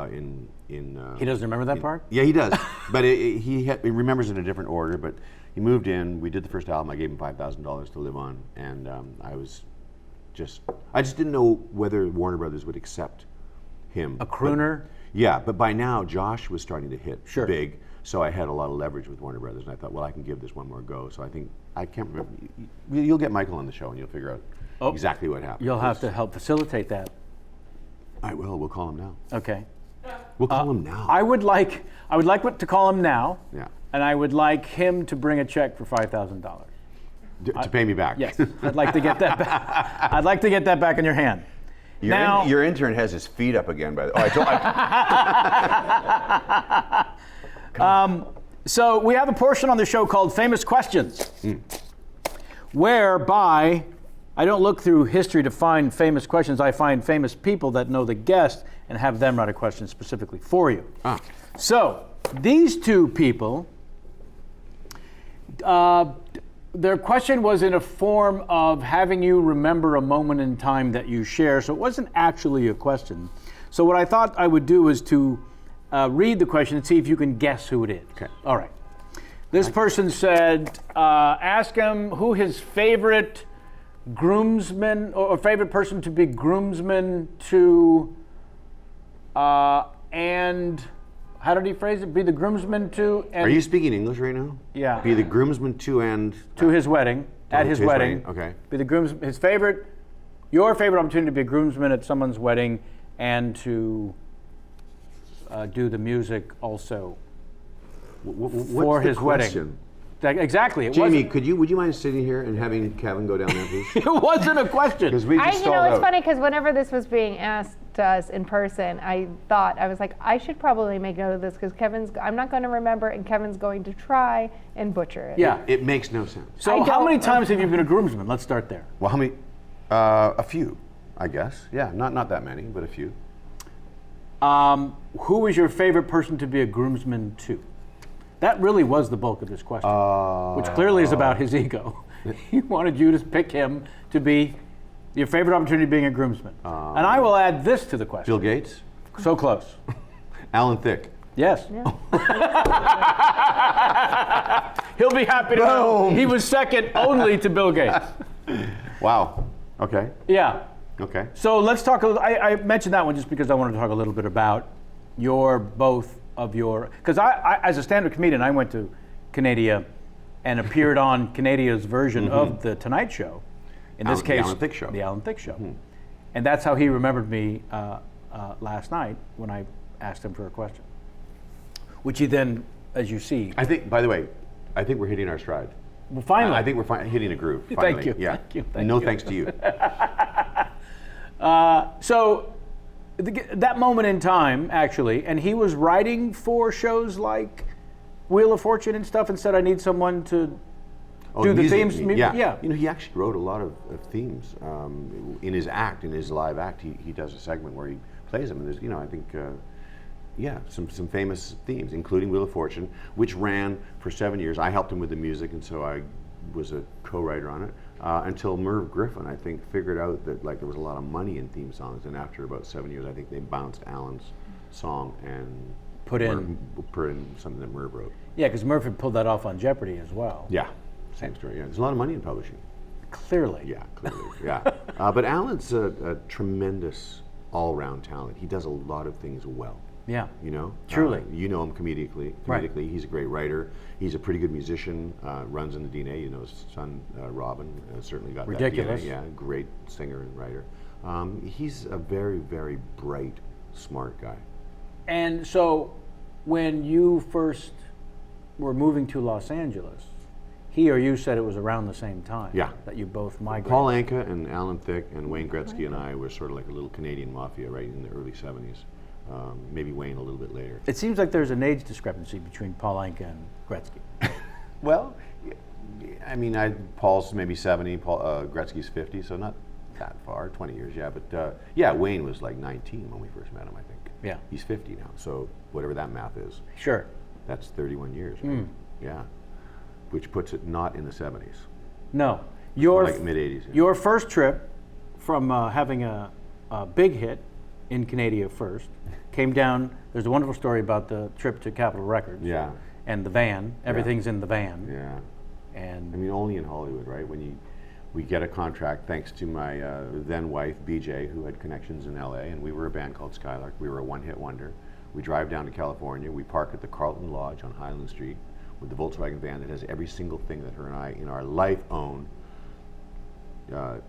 doesn't remember that part? Yeah, he does. But he remembers it in a different order. But he moved in, we did the first album, I gave him $5,000 to live on. And I just didn't know whether Warner Brothers would accept him. A crooner? But by now Josh was starting to hit big, so I had a lot of leverage with Warner Brothers, and I thought, well, I can give this one more go. So I can't remember. You'll get Michael on the show, and you'll figure out exactly what happened. You'll have to help facilitate that. I will. We'll call him now. Okay. We'll call him now. I would like to call him now. Yeah. And I would like him to bring a check for $5,000. To pay me back. Yes. I'd like to get that back. I'd like to get that back in your hand. Your intern has his feet up again. So we have a portion on the show called Famous Questions, whereby I don't look through history to find famous questions. I find famous people that know the guest and have them write a question specifically for you. So these two people, their question was in a form of having you remember a moment in time that you share, so it wasn't actually a question. So what I thought I would do is to read the question and see if you can guess who it is. Okay. All right. This person said, ask him who his favorite groomsman or favorite person to be groomsman to, and how did he phrase it? Be the groomsman to and... Are you speaking English right now? Yeah. Be the groomsman to and... To his wedding, at his wedding. Okay. Be the groomsman, your favorite opportunity to be a groomsman at someone's wedding and to do the music also for his wedding. Exactly. Jamie, would you mind sitting here and having Kevin go down there, please? It wasn't a question. Because we just stalled out. It's funny because whenever this was being asked to us in person, I was like, I should probably make note of this because I'm not going to remember and Kevin's going to try and butcher it. Yeah. It makes no sense. So how many times have you been a groomsman? Let's start there. Well, how many? A few. I guess. Yeah, not that many, but a few. Who was your favorite person to be a groomsman to? That really was the bulk of this question, which clearly is about his ego. He wanted you to pick him to be your favorite opportunity being a groomsman. And I will add this to the question. Bill Gates? So close. Alan Thicke? Yes. Yeah. He'll be happy to know he was second only to Bill Gates. Wow. Okay. Yeah. Okay. So let's talk a little. I mentioned that one just because I wanted to talk a little bit about because I as a stand-up comedian, I went to Canada and appeared on Canada's version of the Tonight Show. In this case, the Alan Thicke Show. The Alan Thicke Show. And that's how he remembered me last night when I asked him for a question. Which he then, as you see. I think, by the way, we're hitting our stride. Well, finally. I think we're hitting a groove. Finally. Thank you. Yeah. Thank you. No thanks to you. So that moment in time, actually, and he was writing for shows like Wheel of Fortune and stuff and said, I need someone to do the music, themes. Yeah. You know, he actually wrote a lot of themes. In his live act, he does a segment where he plays them. And there's, I think, some famous themes, including Wheel of Fortune, which ran for 7 years. I helped him with the music, and so I was a co-writer on it. Until Merv Griffin, I think, figured out that there was a lot of money in theme songs, and after about 7 years, I think they bounced Alan's song and put in something that Merv wrote. Yeah, because Merv had pulled that off on Jeopardy as well. Yeah, same story. Yeah, there's a lot of money in publishing. Clearly. Yeah, clearly. Yeah, but Alan's a tremendous all-round talent. He does a lot of things well. Yeah. Truly. You know him comedically. Right. He's a great writer. He's a pretty good musician. Runs in the DNA. His son Robin certainly got Ridiculous. that DNA. Yeah, great singer and writer. He's a very, very bright, smart guy. And so, when you first were moving to Los Angeles, he or you said it was around the same time. Yeah. That you both migrated. Paul Anka and Alan Thicke and Wayne Gretzky and I were sort of like a little Canadian mafia right in the early 70s. Maybe Wayne a little bit later. It seems like there's an age discrepancy between Paul Anka and Gretzky. Well, I mean, Paul's maybe 70, Gretzky's 50, so not that far, 20 years, yeah. But Wayne was like 19 when we first met him, I think. Yeah. He's 50 now, so whatever that math is. Sure. That's 31 years, right? Yeah. Which puts it not in the 70s. No. Your like mid-80s. Yeah. Your first trip from having a big hit in Canada first came down. There's a wonderful story about the trip to Capitol Records. Yeah. And the van. Everything's in the van. Yeah. And I mean, only in Hollywood, right? We get a contract thanks to my then wife, BJ, who had connections in LA, and we were a band called Skylark. We were a one-hit wonder. We drive down to California. We park at the Carlton Lodge on Highland Street with the Volkswagen van that has every single thing that her and I in our life own.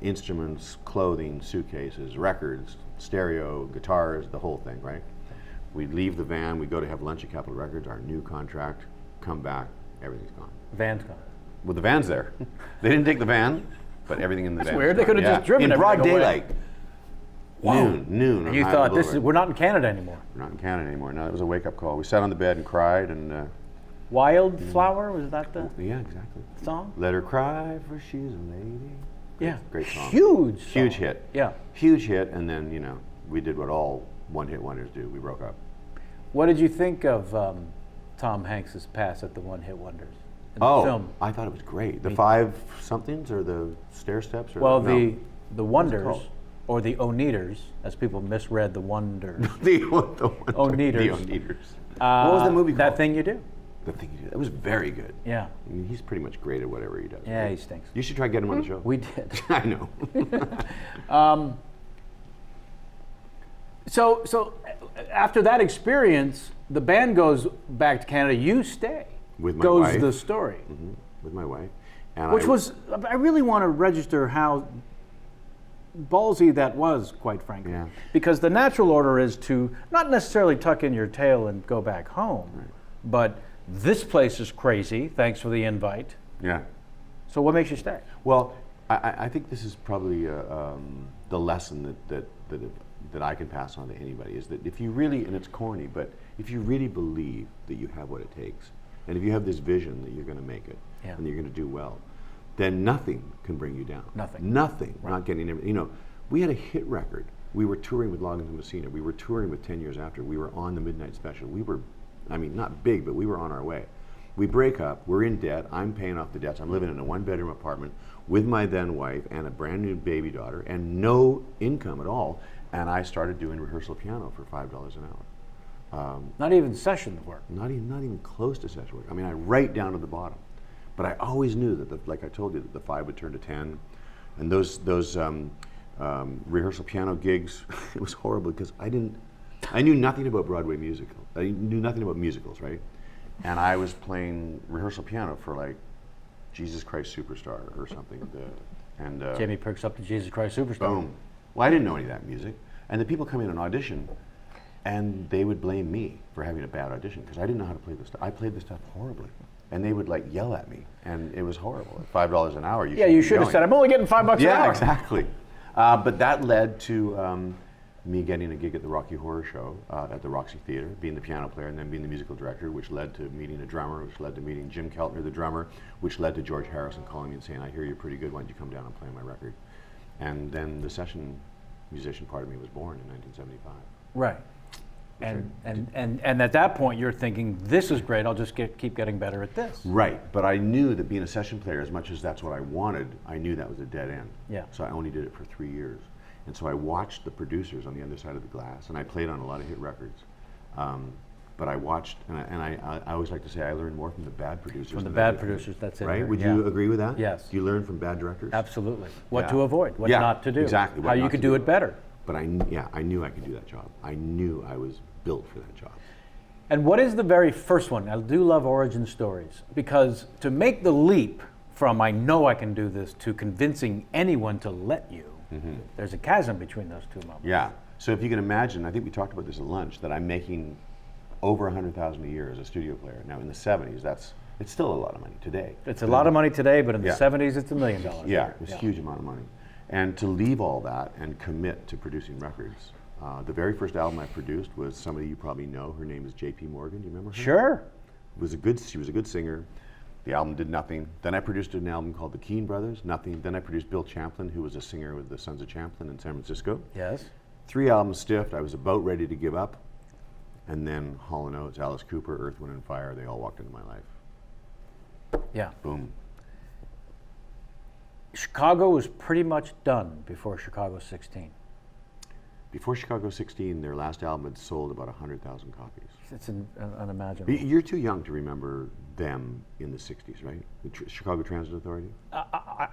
Instruments, clothing, suitcases, records, stereo, guitars, the whole thing, right? We leave the van, we go to have lunch at Capitol Records, our new contract, come back, everything's gone. Van's gone. Well, the van's there. They didn't take the van, but everything in the van. That's weird. They could have just driven in broad everything away. daylight. Noon. And you thought we're not in Canada anymore. We're not in Canada anymore. No, it was a wake-up call. We sat on the bed and cried, and Wildflower, was that the yeah, exactly. song? Let her cry, for she's a lady. Yeah. Great song. Huge song. Huge hit. Yeah. Huge hit, and then, we did what all one-hit wonders do. We broke up. What did you think of Tom Hanks's pass at the One Hit Wonders in the film? I thought it was great. The five somethings or the stair steps? Or well, no. the Wonders, or the Oneaters, as people misread the Wonders. the Oneaters. The Oneaters. What was the movie called? That Thing You Do. The Thing You Do. That was very good. Yeah. I mean, he's pretty much great at whatever he does. Yeah, right? he stinks. You should try to get him on the show. We did. I know. So after that experience, the band goes back to Canada. You stay. With my goes wife. the story. Mm-hmm. With my wife. And I really want to register how ballsy that was, quite frankly. Yeah. Because the natural order is to not necessarily tuck in your tail and go back home, Right. but this place is crazy. Thanks for the invite. Yeah. So what makes you stay? Well, I think this is probably the lesson that I can pass on to anybody is that if you really, and it's corny, but if you really believe that you have what it takes, and if you have this vision that you're going to make it, and you're going to do well, then nothing can bring you down. Nothing. Nothing. Right. Not getting, We had a hit record. We were touring with Loggins and Messina. We were touring with 10 Years After. We were on the Midnight Special. We were, I mean, not big, but we were on our way. We break up. We're in debt. I'm paying off the debts. I'm living in a one-bedroom apartment with my then wife and a brand new baby daughter and no income at all. And I started doing rehearsal piano for $5 an hour. Not even session work. Not even close to session work. I mean, I right down to the bottom. But I always knew that, like I told you, that the 5 would turn to 10. And those rehearsal piano gigs, it was horrible because I knew nothing about Broadway musical. I knew nothing about musicals, right? And I was playing rehearsal piano for like Jesus Christ Superstar or something. Jamie perks up to Jesus Christ Superstar. Boom. Well, I didn't know any of that music. And the people come in and audition, and they would blame me for having a bad audition because I didn't know how to play this stuff. I played this stuff horribly. And they would like yell at me, and it was horrible. At $5 an hour, you should have said, "I'm only getting $5 an hour." Yeah, exactly. But that led to me getting a gig at the Rocky Horror Show at the Roxy Theater, being the piano player, and then being the musical director, which led to meeting a drummer, which led to meeting Jim Keltner, the drummer, which led to George Harrison calling me and saying, "I hear you're pretty good. Why don't you come down and play my record?" And then the session musician part of me was born in 1975. Right. And at that point, you're thinking, this is great, I'll just keep getting better at this. Right, but I knew that being a session player, as much as that's what I wanted, I knew that was a dead end. Yeah. So I only did it for 3 years. And so I watched the producers on the other side of the glass, and I played on a lot of hit records. But I watched, and I always like to say I learned more from the bad producers. From the bad producers, that's it. Right? Would you agree with that? Yes. Do you learn from bad directors? Absolutely. What to avoid, what not to do. Exactly. How you could do it better. But I knew I could do that job. I knew I was built for that job. And what is the very first one? I do love origin stories, because to make the leap from I know I can do this to convincing anyone to let you, there's a chasm between those two moments. Yeah. So if you can imagine, I think we talked about this at lunch, that I'm making over $100,000 a year as a studio player. Now in the 70s, it's still a lot of money today. It's a lot of money today, but in the 70s, it's $1 million. Yeah, it was a huge amount of money. And to leave all that and commit to producing records. The very first album I produced was somebody you probably know. Her name is J.P. Morgan. Do you remember her? Sure. She was a good singer. The album did nothing. Then I produced an album called The Keane Brothers. Nothing. Then I produced Bill Champlin, who was a singer with the Sons of Champlin in San Francisco. Yes. 3 albums stiffed. I was about ready to give up. And then Hall & Oates, Alice Cooper, Earth, Wind & Fire, they all walked into my life. Yeah. Boom. Chicago was pretty much done before Chicago 16. Before Chicago 16, their last album had sold about 100,000 copies. It's unimaginable. You're too young to remember them in the 60s, right? The Chicago Transit Authority?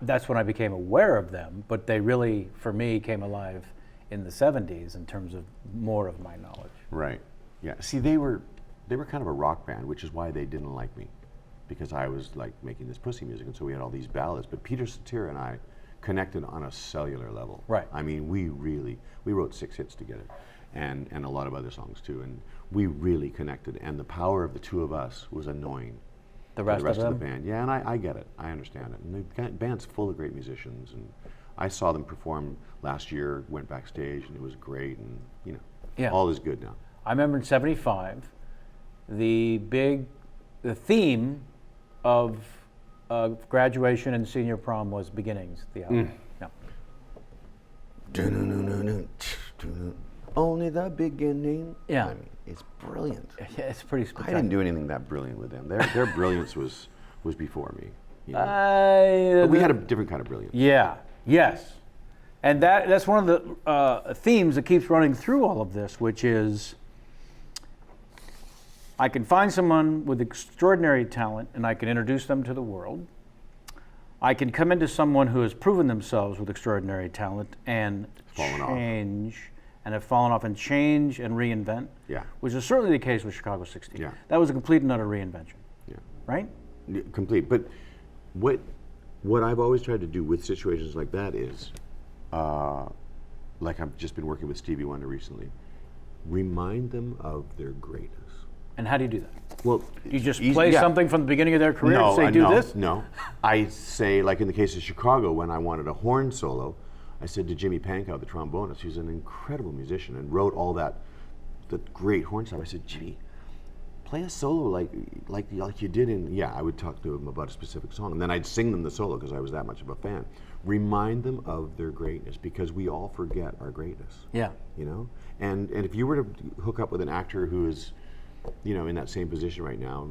That's when I became aware of them, but they really, for me, came alive in the 70s in terms of more of my knowledge. Right. Yeah. See, they were kind of a rock band, which is why they didn't like me, because I was like making this pussy music, and so we had all these ballads. But Peter Cetera and I connected on a cellular level. Right. I mean, we wrote 6 hits together, and a lot of other songs too, and we really connected. And the power of the two of us was annoying. The rest of them? The band. Yeah, and I get it. I understand it. And the band's full of great musicians, and I saw them perform last year. Went backstage, and it was great. And all is good now. I remember in '75, the theme of graduation and senior prom was Beginnings, the album. Only the beginning. Yeah. I mean, it's brilliant. Yeah, it's pretty I spectacular. didn't do anything that brilliant with them. Their brilliance was before me. You know? But we had a different kind of brilliance. Yeah. Yes. And that's one of the themes that keeps running through all of this, which is I can find someone with extraordinary talent and I can introduce them to the world. I can come into someone who has proven themselves with extraordinary talent and have fallen off and change and reinvent. Yeah. Which is certainly the case with Chicago 16. Yeah. That was a complete and utter reinvention. Yeah. Right? Complete. But what I've always tried to do with situations like that is, like I've just been working with Stevie Wonder recently, remind them of their greatness. And how do you do that? Well, you just play something from the beginning of their career and say, do this? No. I say, like in the case of Chicago, when I wanted a horn solo, I said to Jimmy Pankow, the trombonist, who's an incredible musician and wrote all the great horn stuff. I said, Jimmy, play a solo like you did in, I would talk to them about a specific song, and then I'd sing them the solo because I was that much of a fan. Remind them of their greatness, because we all forget our greatness. Yeah. You know? And if you were to hook up with an actor who is, you know, in that same position right now,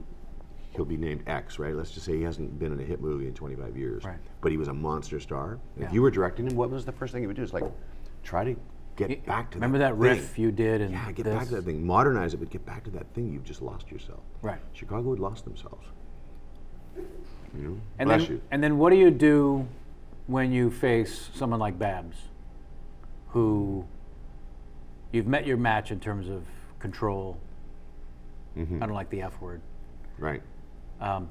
he'll be named X, right? Let's just say he hasn't been in a hit movie in 25 years, right, but he was a monster star. And if you were directing him, what was the first thing you would do? Is like, try to get back to remember that riff thing. you did, and get back to that thing, modernize it, but get back to that thing you've just lost yourself. Right. Chicago had lost themselves. You know? And Bless then, you. and then what do you do when you face someone like Babs, who you've met your match in terms of control? I don't like the F word. Right.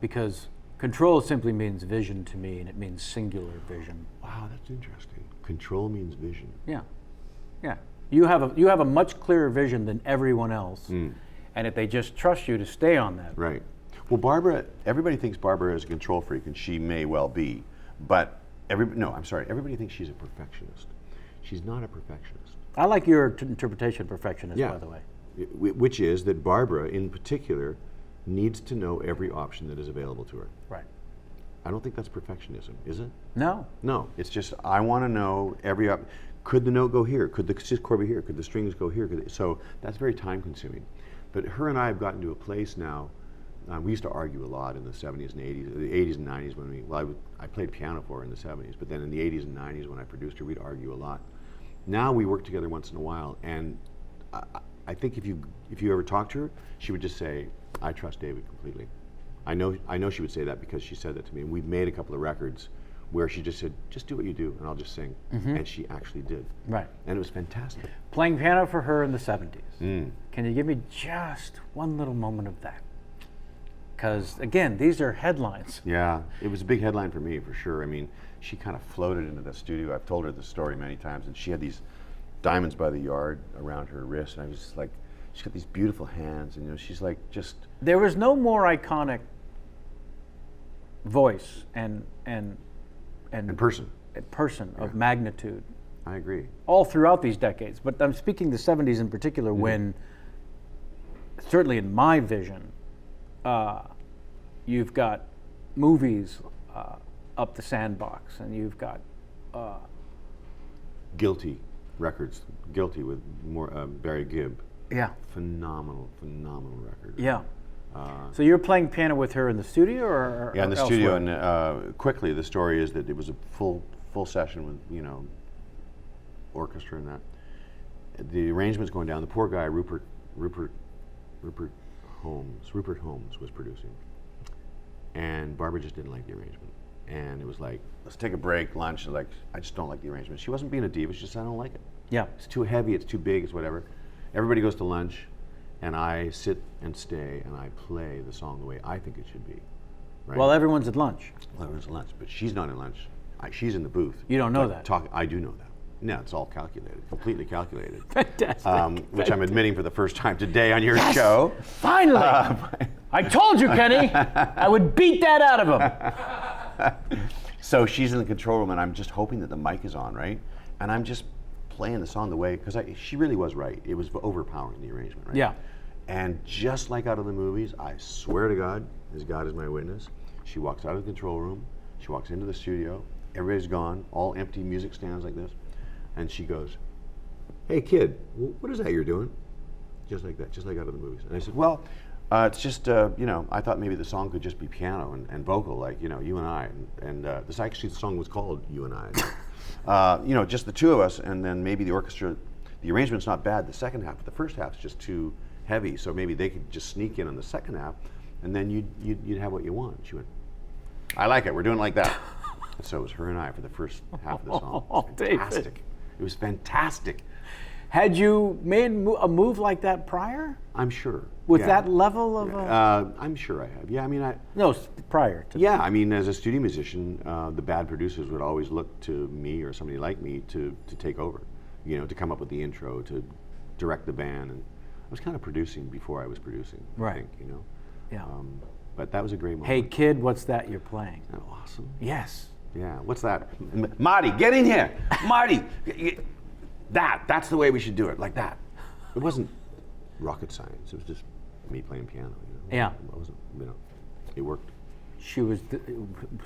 Because control simply means vision to me, and it means singular vision. Wow, that's interesting. Control means vision. Yeah, yeah. You have a much clearer vision than everyone else, and if they just trust you to stay on that. Right. Well, Barbra, everybody thinks Barbra is a control freak, and she may well be, but everybody thinks she's a perfectionist. She's not a perfectionist. I like your interpretation of perfectionist, by the way. Which is that Barbra, in particular, needs to know every option that is available to her. Right. I don't think that's perfectionism, is it? No. No, it's just I want to know every could the note go here? Could the chord be here? Could the strings go here? So that's very time consuming. But her and I have gotten to a place now, we used to argue a lot in the 70s and 80s, the 80s and 90s when I played piano for her in the 70s, but then in the 80s and 90s when I produced her, we'd argue a lot. Now we work together once in a while, and I think if you ever talk to her, she would just say, I trust David completely. I know she would say that because she said that to me. And we've made a couple of records where she just said, just do what you do and I'll just sing. And she actually did. Right. And it was fantastic. Playing piano for her in the 70s. Can you give me just one little moment of that? Because again, these are headlines. Yeah, it was a big headline for me, for sure. I mean, she kind of floated into the studio. I've told her the story many times, and she had these diamonds by the yard around her wrist, and I was just like, she's got these beautiful hands, and you know, she's like just. There was no more iconic voice and person of magnitude. I agree. All throughout these decades, but I'm speaking the 70s in particular, when certainly in my vision, you've got movies up the Sandbox, and you've got Guilty records, Guilty with Barry Gibb. Yeah. Phenomenal record. Yeah. So you're playing piano with her in the studio, or yeah, in the elsewhere? studio, and quickly the story is that it was a full session with orchestra and that. The arrangement's going down. The poor guy Rupert Holmes was producing, and Barbra just didn't like the arrangement, and it was like, let's take a break, lunch. Like, I just don't like the arrangement. She wasn't being a diva. She just said, I don't like it. Yeah. It's too heavy. It's too big. It's whatever. Everybody goes to lunch, and I sit and stay, and I play the song the way I think it should be. Right? Well, everyone's at lunch. Well, everyone's at lunch, but she's not in lunch. She's in the booth. You don't know that. I do know that. No, it's all calculated, completely calculated. Fantastic. Which I'm admitting for the first time today on your show. Finally! I told you, Kenny, I would beat that out of him. So she's in the control room, and I'm just hoping that the mic is on, right? And I'm just playing the song the way, because she really was right. It was overpowering, the arrangement, right? Yeah. And just like out of the movies, I swear to God, as God is my witness, she walks out of the control room, she walks into the studio, everybody's gone, all empty music stands like this, and she goes, hey kid, what is that you're doing? Just like that, just like out of the movies. And I said, well, it's just, I thought maybe the song could just be piano and vocal, like, you and I. And this actually, the song was called You and I. Just the two of us, and then maybe the orchestra, the arrangement's not bad, the second half, but the first half's just too heavy, so maybe they could just sneak in on the second half, and then you'd have what you want. She went, I like it, we're doing it like that. And so it was her and I for the first half of the song. It was fantastic. David. It was fantastic. Had you made a move like that prior? I'm sure. With that level of I'm sure I have. Yeah, I mean, No, prior to yeah, I mean, as a studio musician, the bad producers would always look to me or somebody like me to take over, to come up with the intro, to direct the band. And I was kind of producing before I was producing, right. I think, Yeah. But that was a great moment. Hey, kid, what's that you're playing? Isn't that awesome? Yes. Yeah, what's that? Marty, get in here. Marty, that's the way we should do it, like that. It wasn't rocket science. It was just me playing piano. Yeah. It wasn't, it worked. She was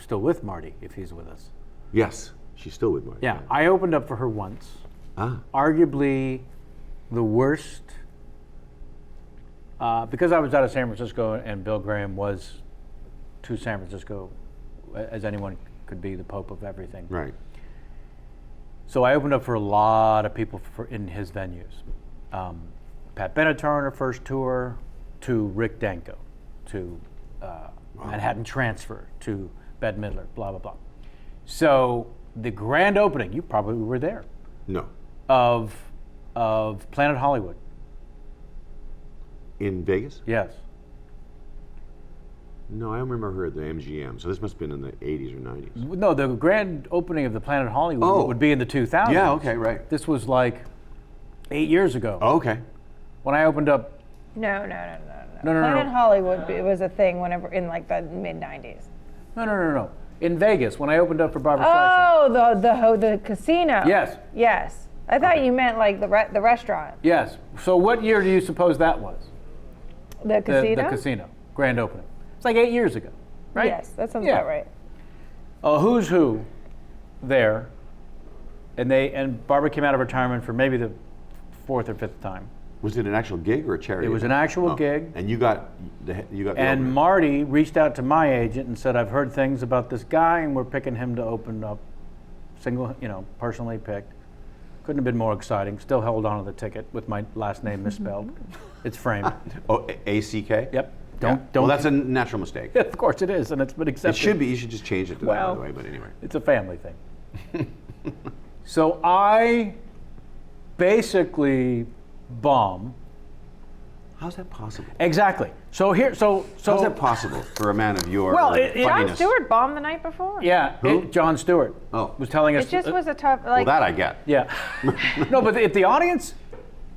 still with Marty, if he's with us. Yes, she's still with Marty. Yeah, I opened up for her once. Arguably the worst, because I was out of San Francisco and Bill Graham was to San Francisco as anyone could be, the Pope of everything. Right. So I opened up for a lot of people in his venues. Pat Benatar on her first tour, to Rick Danko, to Manhattan Transfer, to Bette Midler, blah, blah, blah. So the grand opening, you probably were there. No. Of Planet Hollywood. In Vegas? Yes. No, I remember her at the MGM. So this must have been in the 80s or 90s. No, the grand opening of the Planet Hollywood would be in the 2000s. Yeah, okay, right. This was like 8 years ago. Oh, okay. When I opened up. No. Planet Hollywood, it was a thing whenever in like the mid 90s. No. In Vegas, when I opened up for Barbra Streisand. Oh, the casino. Yes. Yes. I thought you meant like the restaurant. Yes. So what year do you suppose that was? The casino? The casino, grand opening. It's like 8 years ago, right? Yes, that sounds about right. A who's who there, and Barbara came out of retirement for maybe the fourth or fifth time. Was it an actual gig or a charity? It was an actual gig. And you got the And opening. Marty reached out to my agent and said, I've heard things about this guy and we're picking him to open up, personally picked. Couldn't have been more exciting. Still held on to the ticket with my last name misspelled. It's framed. Oh, A-C-K? Yep. Don't. Well, that's a natural mistake. Of course it is, and it's been accepted. It should be. You should just change it to that, by the way, but anyway. It's a family thing. So I basically bomb. How's that possible? Exactly. So how's that possible for a man of your Jon funniness? Stewart bombed the night before. Yeah, Jon Stewart was telling us. It just was a tough. Well, that I get. Yeah. No, but if the audience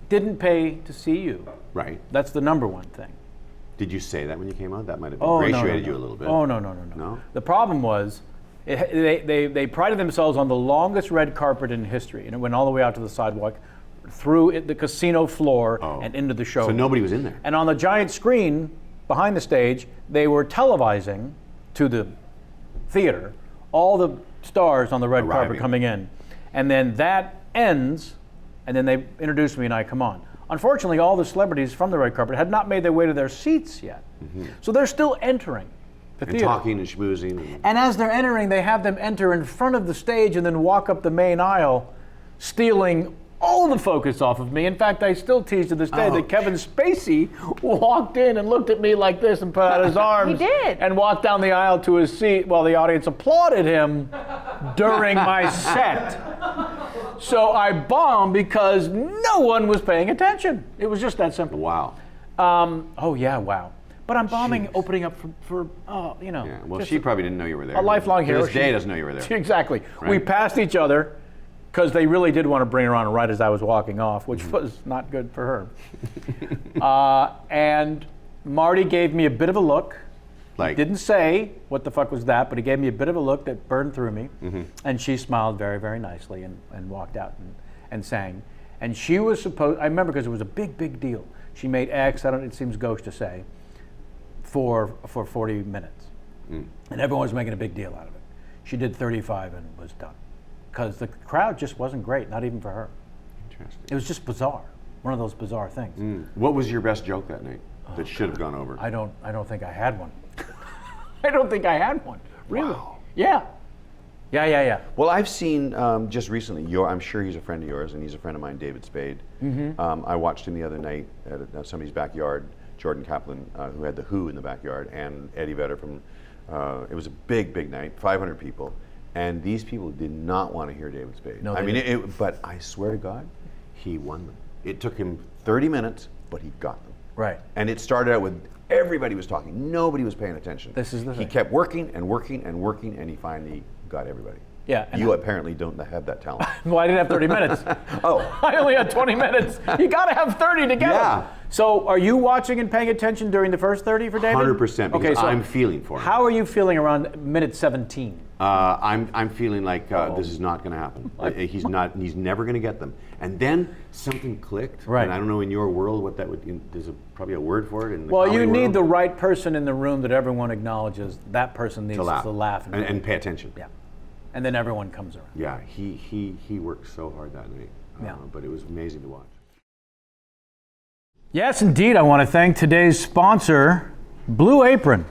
didn't pay to see you, right? That's the number one thing. Did you say that when you came out? That might have ingratiated you a little bit. Oh, no. No? The problem was, they prided themselves on the longest red carpet in history, and it went all the way out to the sidewalk, through the casino floor and into the show. So nobody was in there. And on the giant screen behind the stage, they were televising to the theater all the stars on the red carpet coming in. And then that ends, and then they introduced me and I come on. Unfortunately, all the celebrities from the red carpet had not made their way to their seats yet. Mm-hmm. So they're still entering the theater. Talking and schmoozing. And as they're entering, they have them enter in front of the stage and then walk up the main aisle, stealing all the focus off of me. In fact, I still tease to this day that Kevin Spacey walked in and looked at me like this and put out his arms. He did. And walked down the aisle to his seat while the audience applauded him during my set. So I bombed because no one was paying attention. It was just that simple. Wow. Wow. But I'm bombing, opening up for Yeah. Well, she probably didn't know you were there. A lifelong hero. To this day doesn't know you were there. Exactly. Right. We passed each other because they really did want to bring her on right as I was walking off, which was not good for her. And Marty gave me a bit of a look. He didn't say what the fuck was that, but he gave me a bit of a look that burned through me. Mm-hmm. And she smiled very, very nicely and walked out and sang. And she was supposed, I remember because it was a big, big deal. She made X, it seems gauche to say, for 40 minutes. Mm. And everyone was making a big deal out of it. She did 35 and was done. Because the crowd just wasn't great, not even for her. Interesting. It was just bizarre. One of those bizarre things. Mm. What was your best joke that night that should have gone over? I don't think I had one. I don't think I had one. Really? Wow. Yeah. Well, I've seen just recently, I'm sure he's a friend of yours, and he's a friend of mine, David Spade. Mm-hmm. I watched him the other night at somebody's backyard, Jordan Kaplan, who had The Who in the backyard, and Eddie Vedder from, it was a big, big night, 500 people. And these people did not want to hear David Spade. No, but I swear to God, he won them. It took him 30 minutes, but he got them. Right. And it started out with everybody was talking. Nobody was paying attention. This is the thing. He kept working and working and working, and he finally got everybody. Yeah. You apparently don't have that talent. Well, I didn't have 30 minutes. Oh. I only had 20 minutes. You got to have 30 to get Yeah. them. So are you watching and paying attention during the first 30 for David? 100%, because I'm feeling for him. How are you feeling around minute 17? I'm feeling like this is not going to happen. He's never going to get them. And then something clicked. Right. And I don't know in your world what that would. There's probably a word for it. In the well, you need world. the right person in the room that everyone acknowledges. That person needs to laugh and pay attention. Yeah. And then everyone comes around. Yeah. He worked so hard that night. But it was amazing to watch. Yes, indeed. I want to thank today's sponsor, Blue Apron.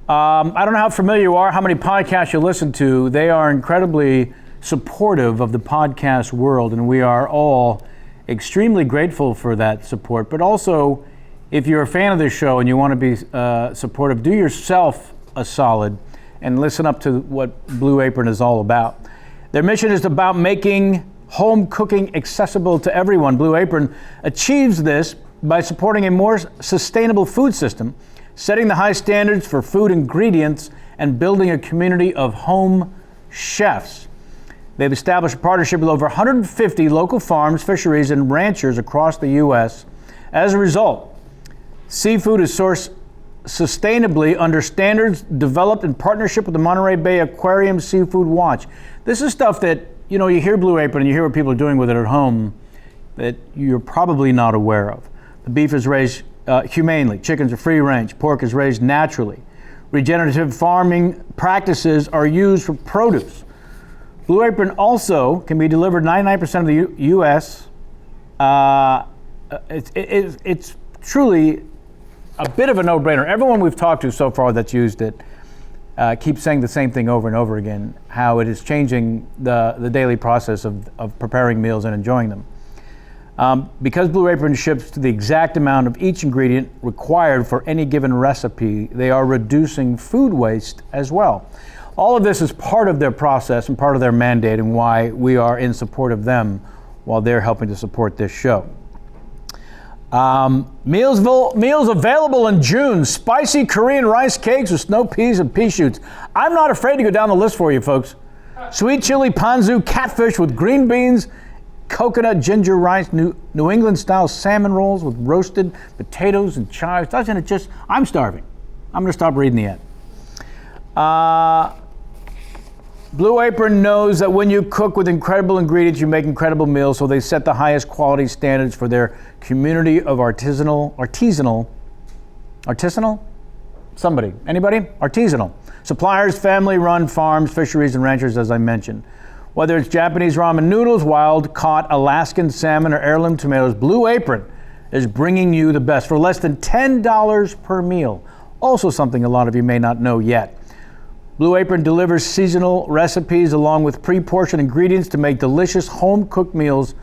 I don't know how familiar you are, how many podcasts you listen to. They are incredibly supportive of the podcast world, and we are all extremely grateful for that support. But also, if you're a fan of this show and you want to be supportive, do yourself a solid and listen up to what Blue Apron is all about. Their mission is about making home cooking accessible to everyone. Blue Apron achieves this by supporting a more sustainable food system, setting the high standards for food ingredients, and building a community of home chefs. They've established a partnership with over 150 local farms, fisheries, and ranchers across the U.S. As a result, seafood is sourced sustainably under standards developed in partnership with the Monterey Bay Aquarium Seafood Watch. This is stuff that, you hear Blue Apron and you hear what people are doing with it at home that you're probably not aware of. The beef is raised humanely, chickens are free range, pork is raised naturally. Regenerative farming practices are used for produce. Blue Apron also can be delivered 99% of the U.S. It's truly a bit of a no-brainer. Everyone we've talked to so far that's used it keeps saying the same thing over and over again, how it is changing the daily process of preparing meals and enjoying them. Because Blue Apron ships to the exact amount of each ingredient required for any given recipe, they are reducing food waste as well. All of this is part of their process and part of their mandate, and why we are in support of them while they're helping to support this show. Meals available in June. Spicy Korean rice cakes with snow peas and pea shoots. I'm not afraid to go down the list for you, folks. Sweet chili ponzu catfish with green beans, coconut ginger rice, New England style salmon rolls with roasted potatoes and chives. Doesn't it just, I'm starving. I'm going to stop reading the end. Blue Apron knows that when you cook with incredible ingredients, you make incredible meals, so they set the highest quality standards for their community of artisanal? Somebody? Anybody? Artisanal. Suppliers, family-run farms, fisheries, and ranchers, as I mentioned. Whether it's Japanese ramen noodles, wild-caught Alaskan salmon, or heirloom tomatoes, Blue Apron is bringing you the best for less than $10 per meal. Also something a lot of you may not know yet. Blue Apron delivers seasonal recipes along with pre-portioned ingredients to make delicious home-cooked meals,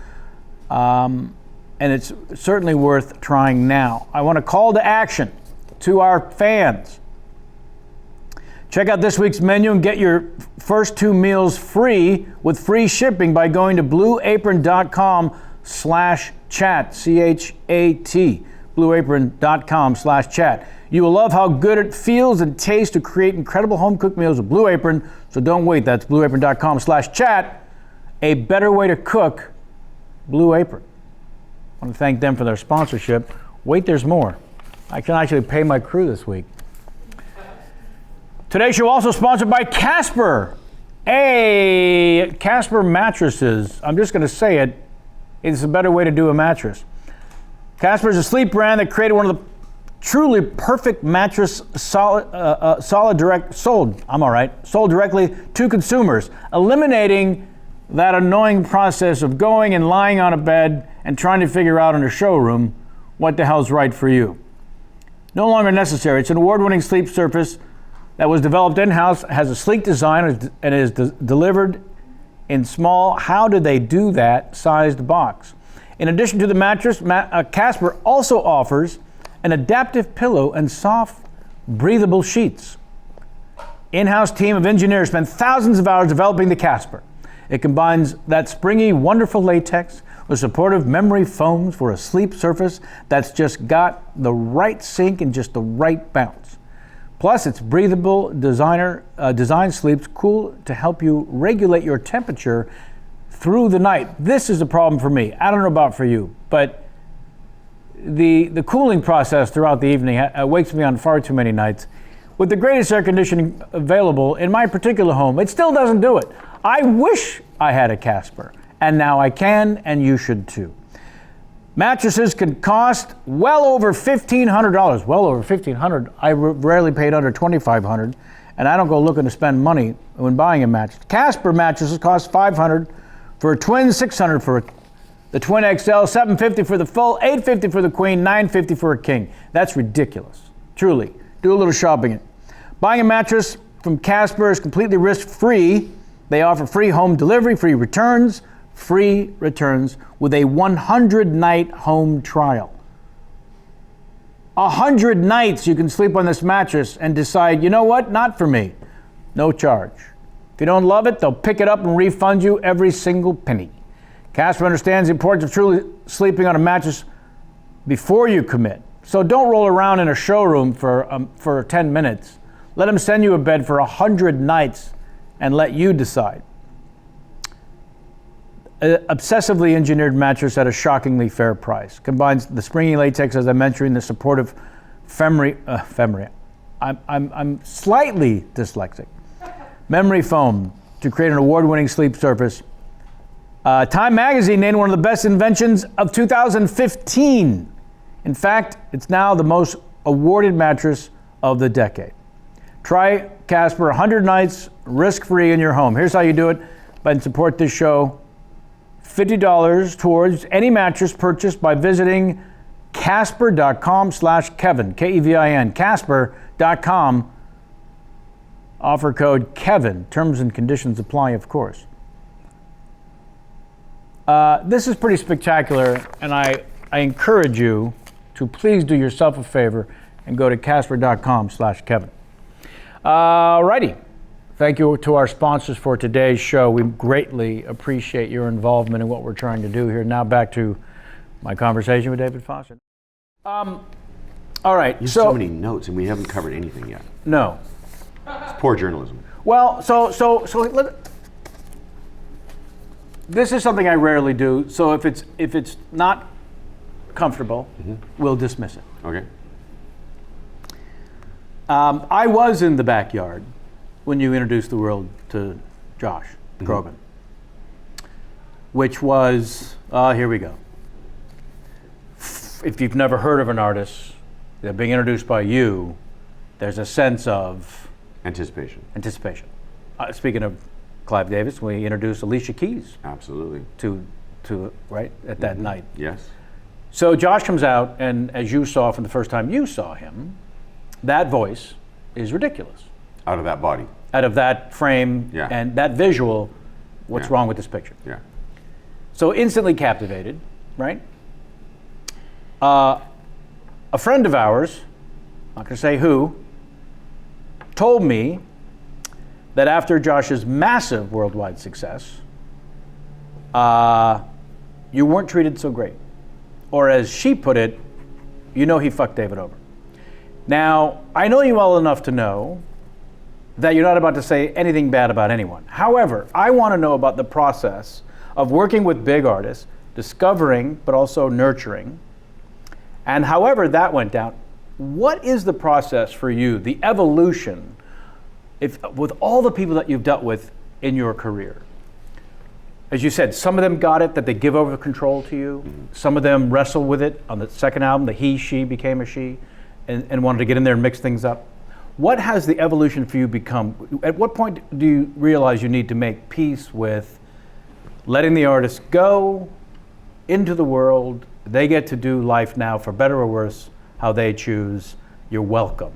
and it's certainly worth trying now. I want to call to action to our fans. Check out this week's menu and get your first 2 meals free with free shipping by going to blueapron.com/chat, C-H-A-T, blueapron.com/chat. You will love how good it feels and tastes to create incredible home-cooked meals with Blue Apron, so don't wait. That's blueapron.com/chat. A better way to cook, Blue Apron. I want to thank them for their sponsorship. Wait, there's more. I can actually pay my crew this week. Today's show also sponsored by Casper. Casper mattresses. I'm just going to say it. It's a better way to do a mattress. Casper is a sleep brand that created one of the truly perfect mattress sold directly to consumers, eliminating that annoying process of going and lying on a bed and trying to figure out in a showroom what the hell's right for you. No longer necessary. It's an award-winning sleep surface that was developed in-house, has a sleek design, and is delivered in small, how do they do that, sized box. In addition to the mattress, Casper also offers an adaptive pillow and soft, breathable sheets. In-house team of engineers spent thousands of hours developing the Casper. It combines that springy, wonderful latex with supportive memory foams for a sleep surface that's just got the right sink and just the right bounce. Plus, its breathable design sleeps cool to help you regulate your temperature through the night. This is a problem for me. I don't know about for you, but the cooling process throughout the evening wakes me on far too many nights. With the greatest air conditioning available in my particular home, it still doesn't do it. I wish I had a Casper, and now I can, and you should too. Mattresses can cost well over $1,500. Well over $1,500. I rarely paid under $2,500, and I don't go looking to spend money when buying a mattress. Casper mattresses cost $500 for a twin, $600 for the twin XL, $750 for the full, $850 for the queen, $950 for a king. That's ridiculous. Truly. Do a little shopping. Buying a mattress from Casper is completely risk-free. They offer free home delivery, free returns with a 100-night home trial. 100 nights you can sleep on this mattress and decide, you know what, not for me. No charge. If you don't love it, they'll pick it up and refund you every single penny. Casper understands the importance of truly sleeping on a mattress before you commit. So don't roll around in a showroom for 10 minutes. Let them send you a bed for 100 nights and let you decide. An obsessively engineered mattress at a shockingly fair price. Combines the springy latex, as I mentioned, the supportive I'm slightly dyslexic. Memory foam to create an award-winning sleep surface. Time magazine named one of the best inventions of 2015. In fact, it's now the most awarded mattress of the decade. Try Casper 100 nights risk-free in your home. Here's how you do it. And support this show. $50 towards any mattress purchased by visiting Casper.com/Kevin, Kevin, Casper.com. Offer code Kevin. Terms and conditions apply, of course. This is pretty spectacular, and I encourage you to please do yourself a favor and go to Casper.com/Kevin. Alrighty. Thank you to our sponsors for today's show. We greatly appreciate your involvement in what we're trying to do here. Now back to my conversation with David Foster. All right. You have so many notes, and we haven't covered anything yet. No. It's poor journalism. Well, so this is something I rarely do. So if it's not comfortable, we'll dismiss it. Okay. I was in the backyard when you introduced the world to Josh Groban, which was, here we go. If you've never heard of an artist, they're being introduced by you, there's a sense of anticipation. Speaking of Clive Davis, we introduced Alicia Keys. Absolutely. To right, at that night. Yes. So Josh comes out, and as you saw from the first time you saw him, that voice is ridiculous. Out of that body. Out of that frame and that visual, what's wrong with this picture? Yeah. So instantly captivated, right? A friend of ours, not going to say who, told me that after Josh's massive worldwide success, you weren't treated so great. Or as she put it, you know he fucked David over. Now, I know you well enough to know that you're not about to say anything bad about anyone. However, I want to know about the process of working with big artists, discovering, but also nurturing. And however that went down, what is the process for you, the evolution, with all the people that you've dealt with in your career? As you said, some of them got it, that they give over control to you. Some of them wrestle with it. On the second album, the he, she became a she, and wanted to get in there and mix things up. What has the evolution for you become? At what point do you realize you need to make peace with letting the artist go into the world? They get to do life now, for better or worse, how they choose. You're welcome.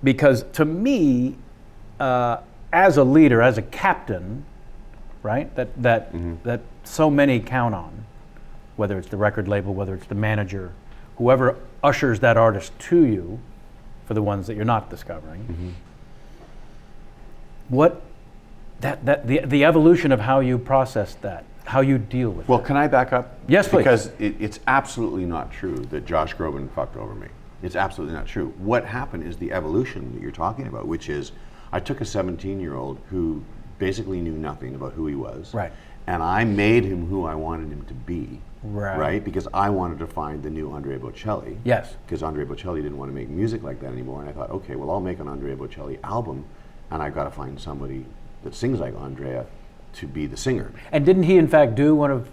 Because to me, as a leader, as a captain, right, that so many count on, whether it's the record label, whether it's the manager, whoever ushers that artist to you, for the ones that you're not discovering. What the evolution of how you process that, how you deal with it. Well, can I back up? Yes, please. Because it's absolutely not true that Josh Groban fucked over me. It's absolutely not true. What happened is the evolution that you're talking about, which is I took a 17-year-old who basically knew nothing about who he was. Right. and I made him who I wanted him to be. Right. Because I wanted to find the new Andrea Bocelli. Yes. Because Andrea Bocelli didn't want to make music like that anymore. And I thought, okay, well, I'll make an Andrea Bocelli album, and I've got to find somebody that sings like Andrea to be the singer. And didn't he, in fact, do one of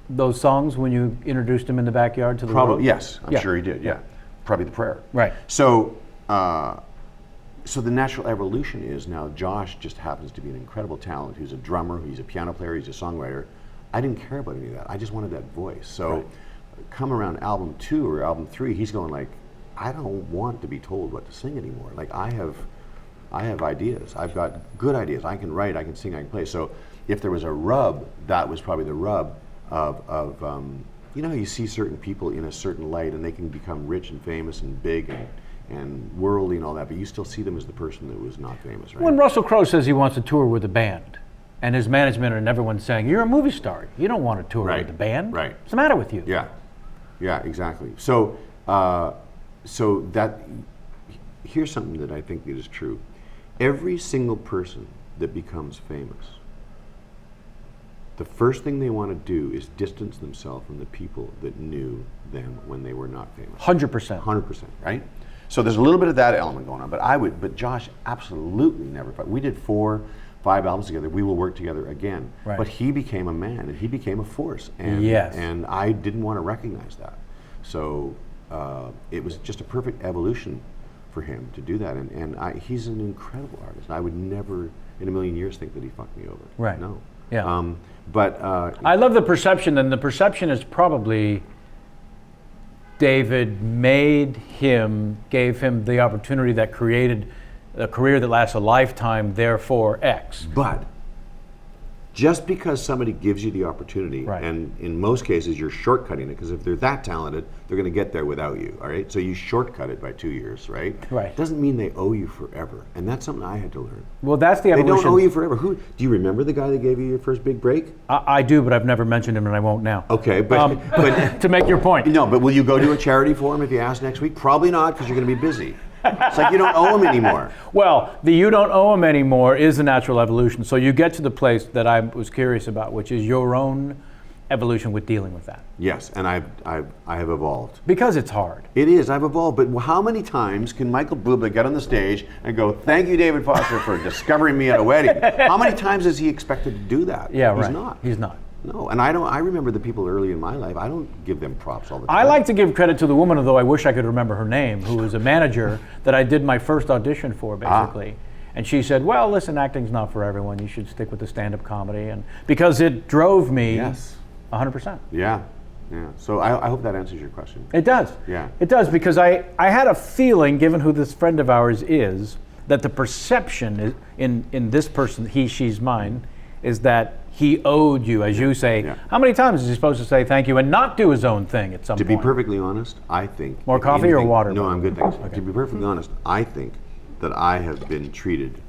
those songs when you introduced him in the backyard to the Probably, world? yes. I'm sure he did, yeah. Probably the prayer. Right. So, so the natural evolution is now Josh just happens to be an incredible talent who's a drummer, he's a piano player, he's a songwriter. I didn't care about any of that. I just wanted that voice. So come around album 2 or album 3, he's going like, I don't want to be told what to sing anymore. Like I have ideas. I've got good ideas. I can write, I can sing, I can play. So if there was a rub, that was probably the rub of you know, you see certain people in a certain light and they can become rich and famous and big and worldly and all that, but you still see them as the person that was not famous, right? When Russell Crowe says he wants to tour with a band, and his management and everyone's saying, you're a movie star, you don't want to tour with a band. Right. What's the matter with you? Yeah, exactly. So, so that, here's something that I think is true. Every single person that becomes famous, the first thing they want to do is distance themselves from the people that knew them when they were not famous. 100%. 100%, right? So there's a little bit of that element going on, but Josh absolutely never. We did 4, 5 albums together. We will work together again. Right. But he became a man and he became a force, and and I didn't want to recognize that. So it was just a perfect evolution for him to do that, and he's an incredible artist. I would never in a million years think that he fucked me over. Right. No. Yeah. But I love the perception, and the perception is probably David gave him the opportunity that created a career that lasts a lifetime, therefore X. But just because somebody gives you the opportunity, and in most cases you're shortcutting it, because if they're that talented, they're going to get there without you, all right? So you shortcut it by 2 years, right? Right. Doesn't mean they owe you forever, and that's something I had to learn. Well, that's the evolution. They don't owe you forever. Who? Do you remember the guy that gave you your first big break? I do, but I've never mentioned him, and I won't now. Okay, but to make your point. No, but will you go to a charity for him if you ask next week? Probably not, because you're going to be busy. It's like you don't owe him anymore. Well, the you don't owe him anymore is the natural evolution. So you get to the place that I was curious about, which is your own evolution with dealing with that. Yes, and I have evolved. Because it's hard. It is, I've evolved, but how many times can Michael Bublé get on the stage and go, thank you, David Foster, for discovering me at a wedding? How many times is he expected to do that? Yeah, right. He's not. He's not. No, and I remember the people early in my life, I don't give them props all the time. I like to give credit to the woman, although I wish I could remember her name, who was a manager that I did my first audition for, basically. And she said, well, listen, acting's not for everyone. You should stick with the stand-up comedy. And because it drove me 100%. Yeah. So I hope that answers your question. It does. Yeah. It does, because I had a feeling, given who this friend of ours is, that the perception is, in this person, he, she's mine, is that he owed you, as you say. How many times is he supposed to say thank you and not do his own thing at some point? To be perfectly honest, I think... More coffee or water? No, I'm good, thanks. Okay. To be perfectly honest, I think that I have been treated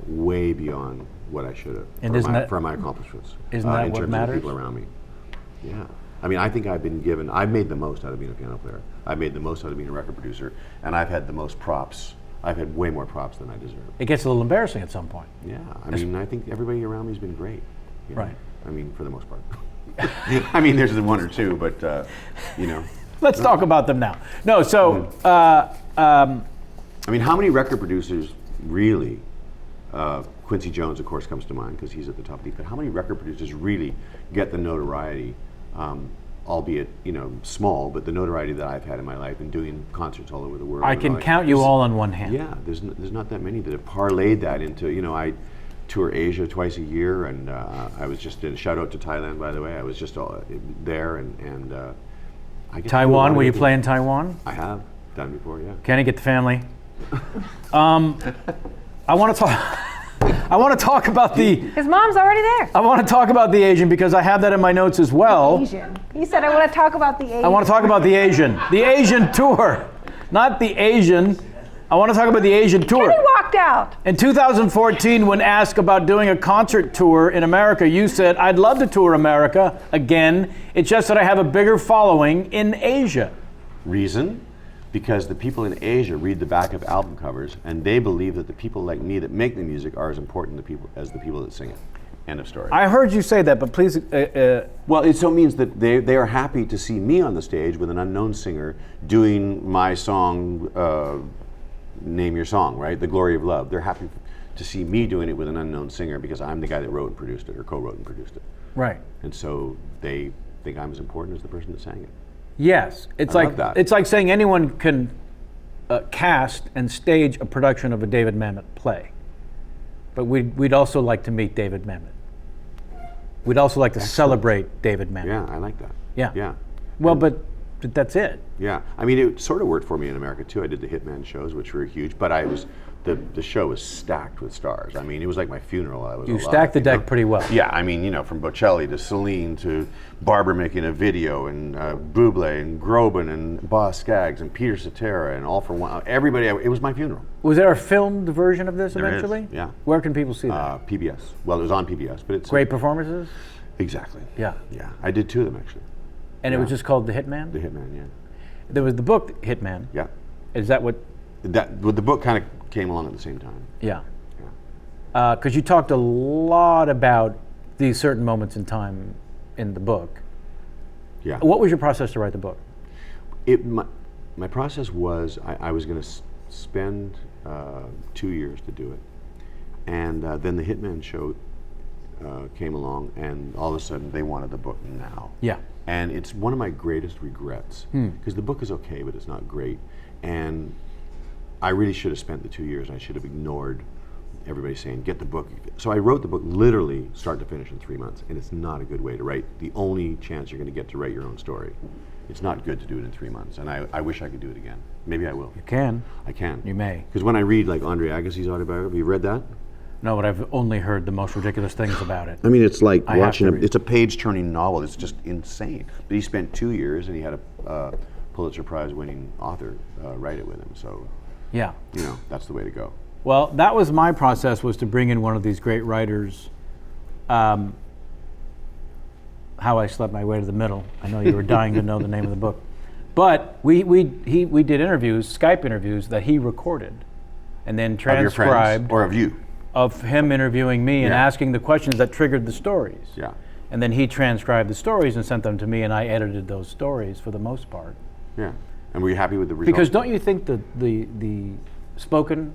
way beyond what I should have for my accomplishments. Isn't that in what terms matters? of the people around me. Yeah. I mean, I think I've made the most out of being a piano player. I've made the most out of being a record producer, and I've had the most props. I've had way more props than I deserve. It gets a little embarrassing at some point. Yeah, I mean, I think everybody around me has been great. You know? Right. I mean, for the most part. I mean, there's one or two, but, you know. Let's talk about them now. No, so... I mean, how many record producers really, Quincy Jones, of course, comes to mind because he's at the top of the... But how many record producers really get the notoriety, albeit, you know, small, but the notoriety that I've had in my life and doing concerts all over the world. I can count you all on one hand. Yeah, there's not that many that have parlayed that into, you know, I tour Asia twice a year, and I was just in, shout out to Thailand, by the way, I was just there, and I get Taiwan, will you play in Taiwan? I have done before, yeah. Kenny, get the family. I want to talk about the... His mom's already there. I want to talk about the Asian because I have that in my notes as well. Asian. He said, I want to talk about the Asian. I want to talk about the Asian. The Asian tour. Not the Asian. I want to talk about the Asian tour. Kenny walked out. In 2014, when asked about doing a concert tour in America, you said, I'd love to tour America again. It's just that I have a bigger following in Asia. Reason? Because the people in Asia read the back of album covers and they believe that the people like me that make the music are as important as the people that sing it. End of story. I heard you say that, but please. Well, it so means that they are happy to see me on the stage with an unknown singer doing my song, Name Your Song, right? The Glory of Love. They're happy to see me doing it with an unknown singer because I'm the guy that wrote and produced it, or co-wrote and produced it. Right. And so they think I'm as important as the person that sang it. Yes, it's like saying anyone can cast and stage a production of a David Mamet play, but we'd also like to meet David Mamet. We'd also like to celebrate David Mamet. Yeah, I like that. Yeah. Yeah. Well, but that's it. Yeah, I mean, it sort of worked for me in America too. I did the Hitman shows, which were huge, but the show was stacked with stars. I mean, it was like my funeral. You stacked the deck pretty well. Yeah, I mean, from Bocelli to Celine to Barbra making a video, and Bublé and Groban and Boz Scaggs and Peter Cetera and All for One. Everybody, it was my funeral. Was there a filmed version of this There eventually? is, yeah. Where can people see that? PBS. Well, it was on PBS, but it's Great performances? Exactly. Yeah. Yeah, I did 2 of them actually. And it was just called The Hitman? The Hitman, yeah. There was the book Hitman. Yeah. Is that what? The book kind of came along at the same time. Yeah. Yeah. Because you talked a lot about these certain moments in time in the book. Yeah. What was your process to write the book? My process was I was going to spend 2 years to do it, and then the Hitman show came along, and all of a sudden they wanted the book now. Yeah. And it's one of my greatest regrets, because the book is okay, but it's not great, and I really should have spent the 2 years. I should have ignored everybody saying, get the book. So I wrote the book literally start to finish in 3 months, and it's not a good way to write. The only chance you're going to get to write your own story. It's not good to do it in 3 months, and I wish I could do it again. Maybe I will. You can. I can. You may. Because when I read like Andre Agassi's autobiography, you read that? No, but I've only heard the most ridiculous things about it. I mean, it's like I watching it's a page-turning novel. It's just insane. But he spent 2 years, and he had a Pulitzer Prize-winning author write it with him. So, Yeah. That's the way to go. Well, that was my process, was to bring in one of these great writers. How I Slept My Way to the Middle. I know you were dying to know the name of the book. But we did interviews, Skype interviews, that he recorded and then transcribed. Of your friends, or of you? Of him interviewing me and asking the questions that triggered the stories. Yeah. And then he transcribed the stories and sent them to me, and I edited those stories for the most part. Yeah. And were you happy with the results? Because don't you think the spoken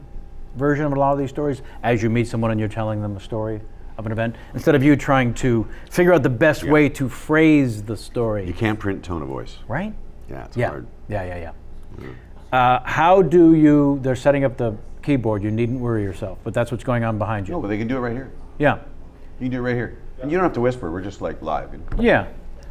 version of a lot of these stories, as you meet someone and you're telling them a story of an event, instead of you trying to figure out the best way to phrase the story. You can't print tone of voice. Right? Yeah, it's hard. Yeah. How do you, they're setting up the keyboard, you needn't worry yourself, but that's what's going on behind you. No, but they can do it right here. Yeah. You can do it right here. And you don't have to whisper, we're just like live. Yeah.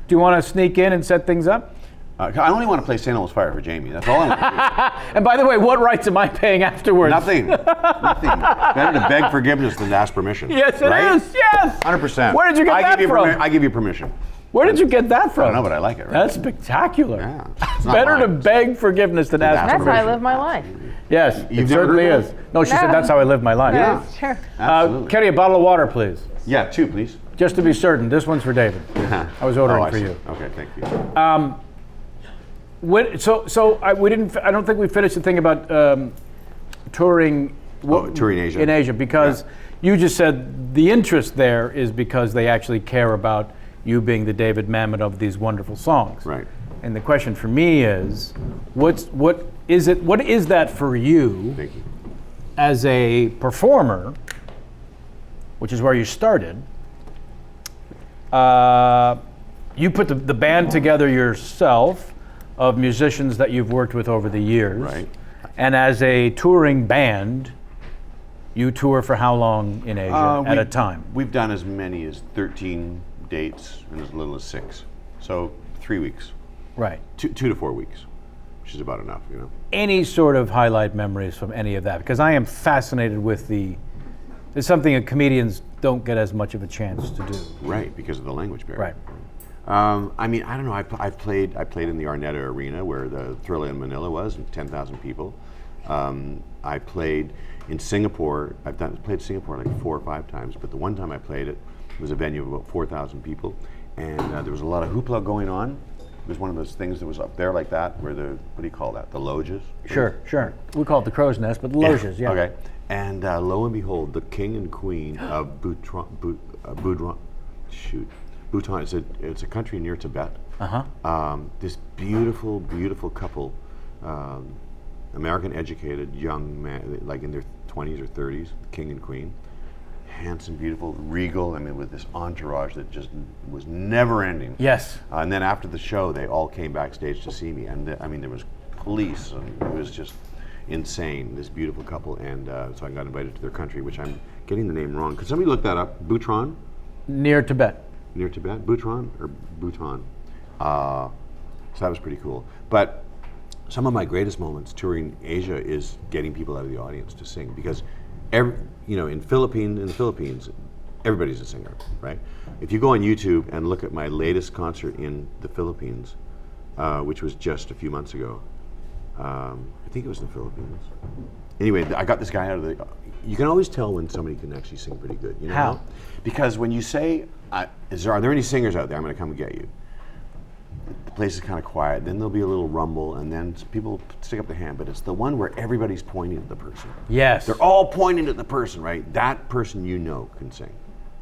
Do you want to sneak in and set things up? I only want to play St. Elmo's Fire for Jamie. That's all I want to do. And by the way, what rights am I paying afterwards? Nothing. Better to beg forgiveness than to ask permission. Yes, it right? is. Yes. 100%. Where did you get that from? I give you permission. Where did you get that from? I don't know, but I like it. Right? That's spectacular. Yeah. It's not Better to mine. beg forgiveness than ask That's how permission. I live my life. Yes, You've it never certainly heard is. that? No, she said that's how I live my life. Yeah. Sure. Absolutely. Kenny, a bottle of water, please. Yeah, 2, please. Just to be certain, this one's for David. I was ordering I for see. you. Okay, thank you. I don't think we finished the thing about touring. Touring Asia. In Asia, because you just said the interest there is because they actually care about you being the David Mamet of these wonderful songs. Right. And the question for me is, what is that for you? Thank you. As a performer, which is where you started? You put the band together yourself, of musicians that you've worked with over the years. Right. And as a touring band, you tour for how long in Asia at a time? We've done as many as 13 dates and as little as 6. So 3 weeks. Right. 2 to 4 weeks, which is about enough, Any sort of highlight memories from any of that? Because I am fascinated with it's something that comedians don't get as much of a chance to do. Right, because of the language barrier. Right. I mean, I don't know. I played in the Arnetta Arena where the Thrilla in Manila was, and 10,000 people. I played in Singapore. Played Singapore like 4 or 5 times, but the one time I played it was a venue of about 4,000 people, and there was a lot of hoopla going on. It was one of those things that was up there like that, where what do you call that? The loges? Sure. We call it the crow's nest, but the loges, yeah. Okay. And lo and behold, the king and queen of Bhutan. It's a country near Tibet. This beautiful, beautiful couple, American educated young man, like in their 20s or 30s, king and queen. Handsome, beautiful, regal, with this entourage that just was never ending. Yes. And then after the show, they all came backstage to see me. And there was police, and it was just insane, this beautiful couple. And so I got invited to their country, which I'm getting the name wrong. Could somebody look that up? Bhutan? Near Tibet. Near Tibet? Bhutan or Bhutan? So that was pretty cool. But some of my greatest moments touring Asia is getting people out of the audience to sing, because in the Philippines, everybody's a singer, right? If you go on YouTube and look at my latest concert in the Philippines, which was just a few months ago, I think it was in the Philippines. Anyway, I got this guy out of the. You can always tell when somebody can actually sing pretty good. You know how? Because when you say, are there any singers out there? I'm going to come and get you. The place is kind of quiet. Then there'll be a little rumble, and then people stick up their hand. But it's the one where everybody's pointing at the person. Yes. They're all pointing at the person, right? That person can sing,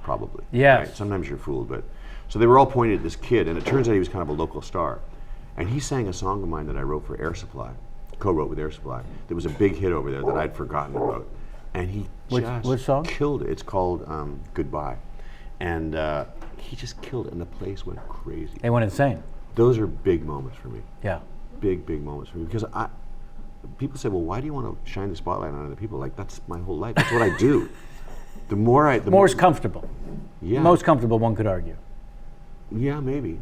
probably. Yes. Right? Sometimes you're fooled, but so they were all pointing at this kid, and it turns out he was kind of a local star, and he sang a song of mine that I wrote for Air Supply, co-wrote with Air Supply. That was a big hit over there that I'd forgotten about, and he which song? Killed it. It's called Goodbye, and he just killed it, and the place went crazy. They went insane. Those are big moments for me. Yeah. Big moments for me, because people say, well, why do you want to shine the spotlight on other people? Like, that's my whole life. That's what I do. The more comfortable. Yeah. Most comfortable, one could argue. Yeah, maybe.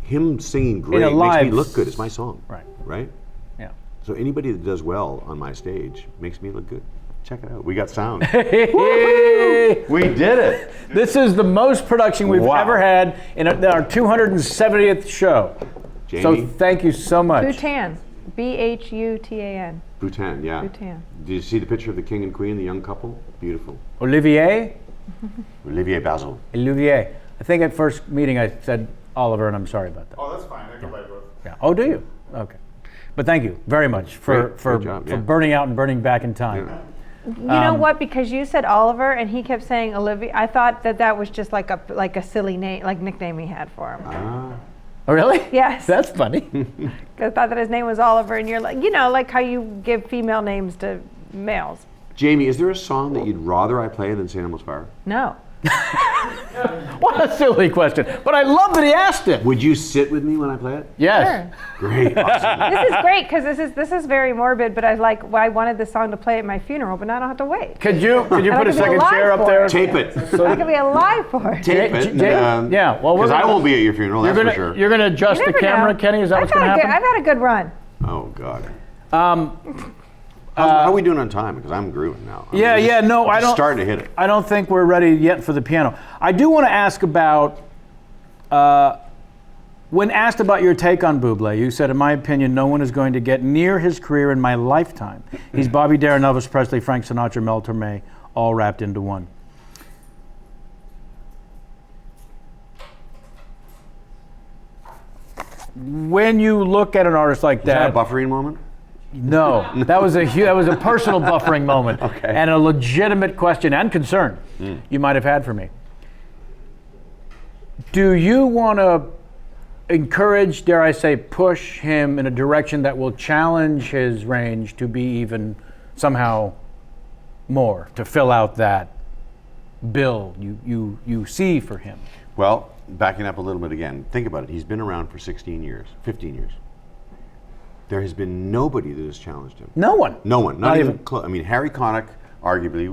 Him singing great makes me look good. It's my song. Right. Right? Yeah. So anybody that does well on my stage makes me look good. Check it out. We got sound. We did it. This is the most production we've ever had in our 270th show. Jamie? So thank you so much. Bhutan. Bhutan. Bhutan, yeah. Bhutan. Did you see the picture of the king and queen, the young couple? Beautiful. Olivier Basil. Olivier. I think at first meeting I said Oliver, and I'm sorry about that. Oh, that's fine. I go by both. Yeah. Oh, do you? Okay. But thank you very much for burning out and burning back in time. Yeah. You know what? Because you said Oliver and he kept saying Olivia, I thought that was just like a silly name, like nickname he had for him. Oh, really? Yes. That's funny. Because I thought that his name was Oliver, and you're like, like how you give female names to males. Jamie, is there a song that you'd rather I play than St. Elmo's Fire? No. What a silly question. But I love that he asked it. Would you sit with me when I play it? Yes. Sure. Great. Awesome. This is great because this is very morbid, but I wanted this song to play at my funeral, but now I don't have to wait. Could you put I a could be second alive chair up for there? it. Tape it. I could be alive for it. Tape it. Yeah. Well, because I won't be at your funeral. That's for sure. You're going to adjust the camera, Kenny. Is that what's going to happen? I've had a good run. Oh God. How are we doing on time? Because I'm grooving now. I'm starting to hit it. I don't think we're ready yet for the piano. I do want to ask about, when asked about your take on Bublé, you said, in my opinion, no one is going to get near his career in my lifetime. He's Bobby Darin, Elvis Presley, Frank Sinatra, Mel Torme, all wrapped into one. When you look at an artist like Is that a buffering moment? No, that was a personal buffering moment, and a legitimate question and concern you might have had for me. Do you want to encourage, dare I say, push him in a direction that will challenge his range to be even somehow more, to fill out that bill you see for him? Well, backing up a little bit again, think about it. He's been around for 16 years, 15 years. There has been nobody that has challenged him. No one. No one. Not even close. Harry Connick arguably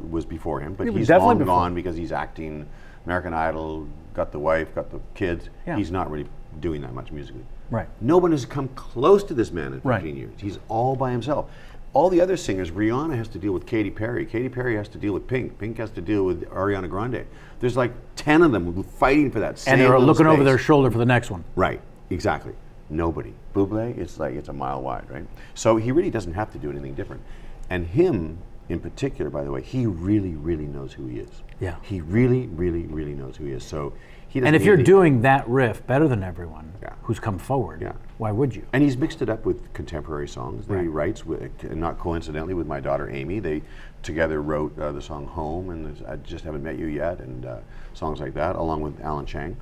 was before him, but he's long gone because he's acting American Idol, got the wife, got the kids. Yeah. He's not really doing that much musically. Right. No one has come close to this man in 15 years. He's all by himself. All the other singers, Rihanna has to deal with Katy Perry. Katy Perry has to deal with Pink. Pink has to deal with Ariana Grande. There's like 10 of them fighting for that same And they're looking space. over their shoulder for the next one. Right, exactly. Nobody. Bublé, it's a mile wide, right? So he really doesn't have to do anything different. And him in particular, by the way, he really, really knows who he is. Yeah. He really, really, really knows who he is. So he doesn't. And if need you're any- doing that riff better than everyone Yeah. who's come forward, Yeah. why would you? And he's mixed it up with contemporary songs that he Right. writes, and not coincidentally, with my daughter Amy. They together wrote the song "Home" and "I Just Haven't Met You Yet" and songs like that, along with Alan Chang.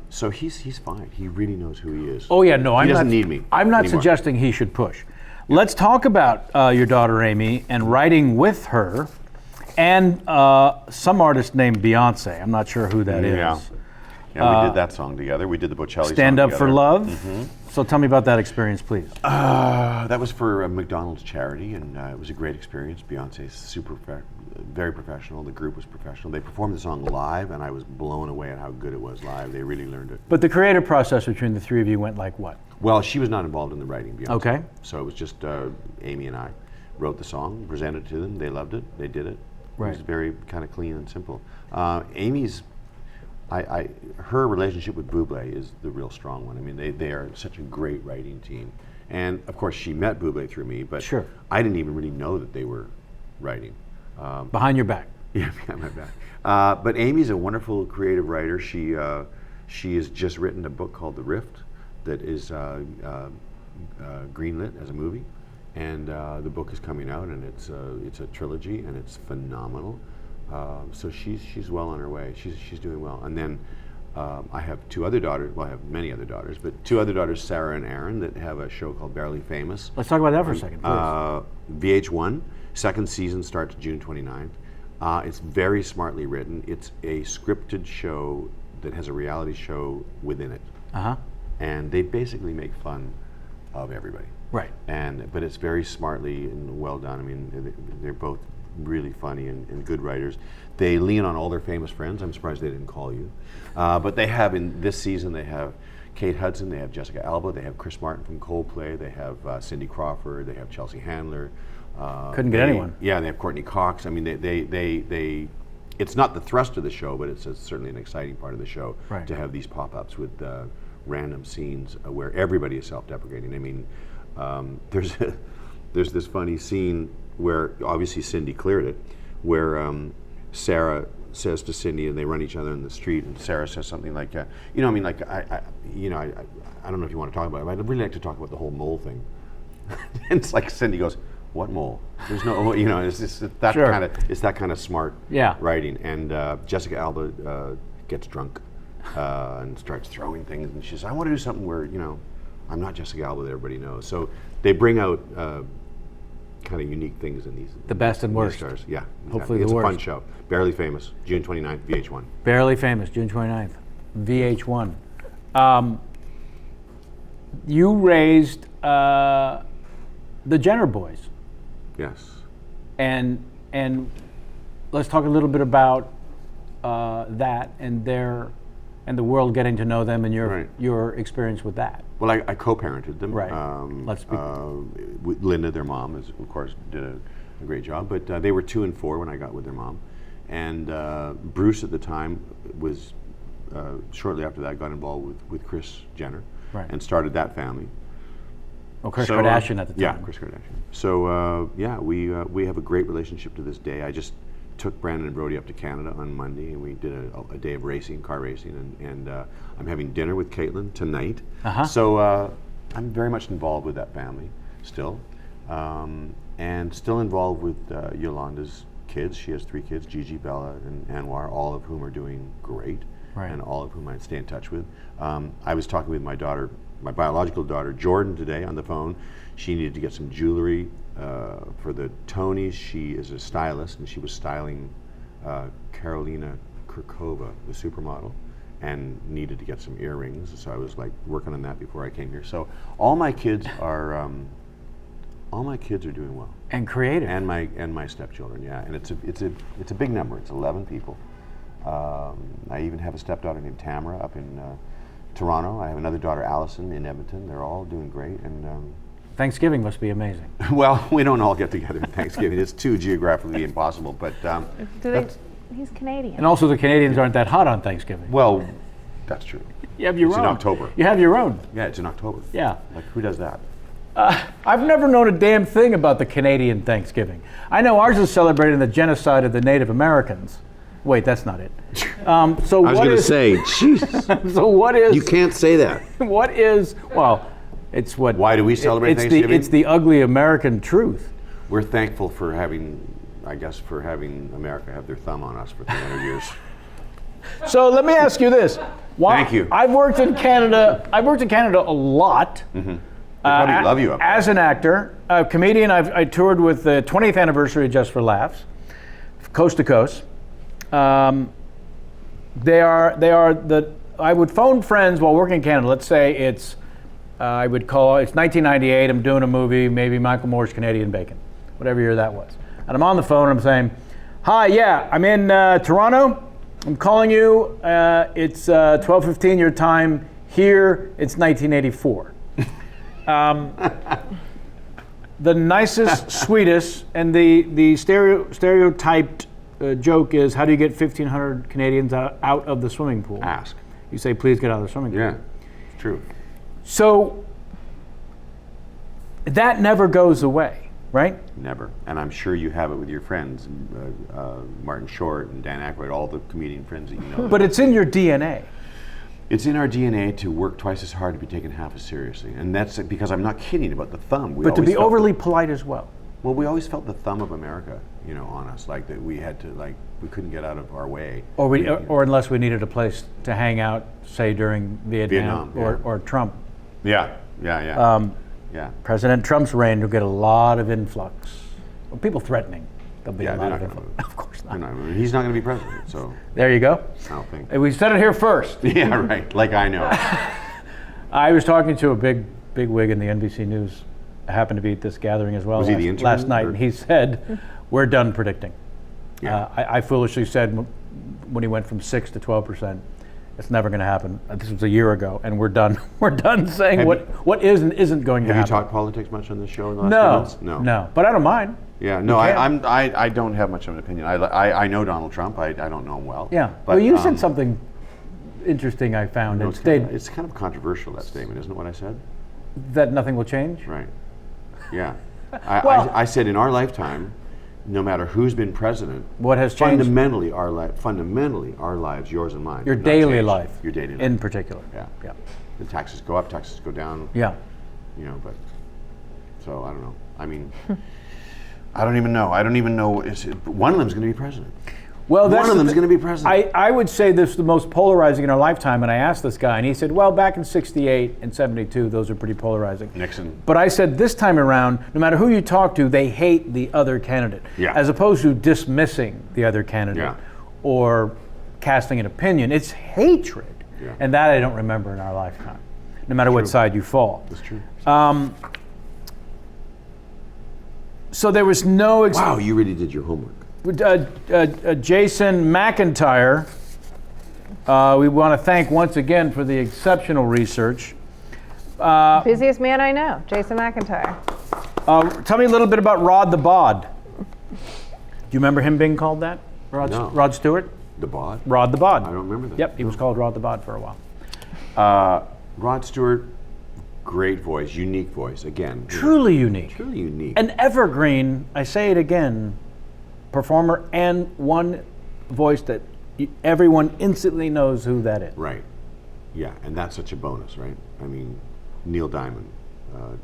So he's fine. He really knows who he is. Oh yeah, no, he doesn't need me. I'm not anymore. suggesting he should push. Let's talk about your daughter Amy and writing with her, and some artist named Beyonce. I'm not sure who that is. Yeah, we did that song together. We did the Bocelli Stand song Up for together. Love. So tell me about that experience, please. That was for a McDonald's charity, and it was a great experience. Beyonce's very professional. The group was professional. They performed the song live, and I was blown away at how good it was live. They really learned it. But the creative process between the three of you went like what? Well, she was not involved in the writing, Beyonce. Okay. So it was just Amy and I wrote the song, presented it to them. They loved it. They did it. Right. It was very kind of clean and simple. Amy's, her relationship with Bublé is the real strong one. I mean, they are such a great writing team. And of course, she met Bublé through me, but Sure. I didn't even really know that they were writing. Behind your back. Yeah, behind my back. But Amy's a wonderful creative writer. She has just written a book called The Rift that is greenlit as a movie, and the book is coming out, and it's a trilogy, and it's phenomenal. So she's well on her way. She's doing well. And then I have two other daughters. Well, I have many other daughters, but two other daughters, Sarah and Aaron, that have a show called Barely Famous. Let's talk about that for a second, please. VH1, second season starts June 29th. It's very smartly written. It's a scripted show that has a reality show within it. Uh-huh. And they basically make fun of everybody. Right. But it's very smartly and well done. I mean, they're both really funny and good writers. They lean on all their famous friends. I'm surprised they didn't call you. But they have, in this season, they have Kate Hudson, they have Jessica Alba, they have Chris Martin from Coldplay, they have Cindy Crawford, they have Chelsea Handler. Couldn't get anyone. Yeah, they have Courtney Cox. I mean, they it's not the thrust of the show, but it's certainly an exciting part of the show Right. to have these pop-ups with random scenes where everybody is self-deprecating. I mean, there's this funny scene where obviously Cindy cleared it, where Sarah says to Cindy, and they run each other in the street, and Sarah says something like, I don't know if you want to talk about it, but I'd really like to talk about the whole mole thing. And it's like Cindy goes, "What mole? There's no, it's that Sure. kind of smart Yeah. writing." And Jessica Alba gets drunk and starts throwing things, and she says, "I want to do something where I'm not Jessica Alba that everybody knows." So they bring out kind of unique things in these. The best and these worst. stars. Yeah. Hopefully it's the a fun worst. show. Barely Famous, June 29th, VH1. Barely Famous, June 29th, VH1. You raised the Jenner boys, Yes. and let's talk a little bit about that and the world getting to know them and Right. your experience with that. Well, I co-parented them. Right. Let's be- with Linda, their mom, of course, did a great job. But they were 2 and 4 when I got with their mom. And Bruce at the time was, shortly after that, got involved with Kris Jenner. Right. And started that family. Well, Kris So, Kardashian at the time. Yeah, Kris Kardashian. So we have a great relationship to this day. I just took Brandon and Brody up to Canada on Monday, and we did a day of racing, car racing, and I'm having dinner with Caitlin tonight. Uh-huh. So I'm very much involved with that family still, and still involved with Yolanda's kids. She has 3 kids, Gigi, Bella, and Anwar, all of whom are doing great, Right. and all of whom I stay in touch with. I was talking with my daughter, my biological daughter, Jordan, today on the phone. She needed to get some jewelry for the Tonys. She is a stylist, and she was styling Karolina Kurkova, the supermodel, and needed to get some earrings. So I was like working on that before I came here. So all my kids are doing well, And creative. and my stepchildren, yeah. And it's a big number. It's 11 people. I even have a stepdaughter named Tamara up in Toronto. I have another daughter, Allison, in Edmonton. They're all doing great, and. Thanksgiving must be amazing. Well, we don't all get together at Thanksgiving. It's too geographically impossible. But He's Canadian. And also the Canadians aren't that hot on Thanksgiving. well, that's true. You have your It's own. in October. You have your own. Yeah, it's in October. Yeah. Like who does that? I've never known a damn thing about the Canadian Thanksgiving. I know ours is celebrating the genocide of the Native Americans. Wait, that's not it. So I was going to say, Jesus. So what is? You can't say that. What is? Well, it's what. Why do we celebrate Thanksgiving? It's the ugly American truth. We're thankful for having America have their thumb on us for 300 years. So let me ask you this. Thank you. I've worked in Canada. I've worked in Canada a lot. Mm-hmm. They probably love you up there. As an actor, a comedian, I toured with the 20th anniversary of Just for Laughs, coast to coast. I would phone friends while working in Canada. Let's say it's 1998. I'm doing a movie, maybe Michael Moore's Canadian Bacon, whatever year that was. And I'm on the phone and I'm saying, "Hi, yeah, I'm in Toronto. I'm calling you. It's 12:15 your time. Here, it's 1984." The nicest, sweetest, and the stereotyped joke is, how do you get 1,500 Canadians out of the swimming pool? Ask. You say, please get out of the swimming pool. Yeah, it's true. So that never goes away, right? Never. And I'm sure you have it with your friends, Martin Short and Dan Aykroyd, all the comedian friends that you know. But it's in your DNA. It's in our DNA to work twice as hard to be taken half as seriously. And that's because I'm not kidding about the thumb. But to be overly polite as well. Well, we always felt the thumb of America, on us, like that we had to, we couldn't get out of our way. Or unless we needed a place to hang out, say during Vietnam or Trump. Yeah. President Trump's reign will get a lot of influx. Well, people threatening. There'll be a lot of influx. Of course not. He's not going to be president, so. There you go. I don't think. We said it here first. Yeah, right. Like I know. I was talking to a big wig in the NBC News. I happened to be at this gathering as well last night, and he said, "We're done predicting." Yeah. I foolishly said when he went from 6 to 12%, it's never going to happen. This was a year ago, and we're done. We're done saying what is and isn't going to happen. Have you talked politics much on this show in the last 2 months? No. But I don't mind. Yeah, no, I don't have much of an opinion. I know Donald Trump. I don't know him well. Yeah. But, well, you said something interesting. I found it's kind of controversial, that statement, isn't it? What I said? That nothing will change. Right. Yeah. I said in our lifetime, no matter who's been president, what has changed? Fundamentally, our lives, yours and mine. Your daily life. Your daily life. In particular. Yeah. The taxes go up, taxes go down. Yeah. But so I don't know. I mean, I don't even know. One of them's going to be president. Well, one of them's going to be president. I would say this is the most polarizing in our lifetime, and I asked this guy, and he said, well, back in 68 and 72, those are pretty polarizing. Nixon. But I said this time around, no matter who you talk to, they hate the other candidate. Yeah. As opposed to dismissing the other candidate or casting an opinion. It's hatred. Yeah. And that I don't remember in our lifetime, no matter what side you fall. That's true. So there was no... Wow, you really did your homework. Jason McIntyre, we want to thank once again for the exceptional research. Busiest man I know, Jason McIntyre. Tell me a little bit about Rod the Bod. Do you remember him being called that? No. Rod Stewart? The Bod? Rod the Bod. I don't remember that. Yep, he was called Rod the Bod for a while. Rod Stewart, great voice, unique voice, again. Truly unique. Truly unique. An evergreen, I say it again, performer, and one voice that everyone instantly knows who that is. Right. Yeah, and that's such a bonus, right? I mean, Neil Diamond,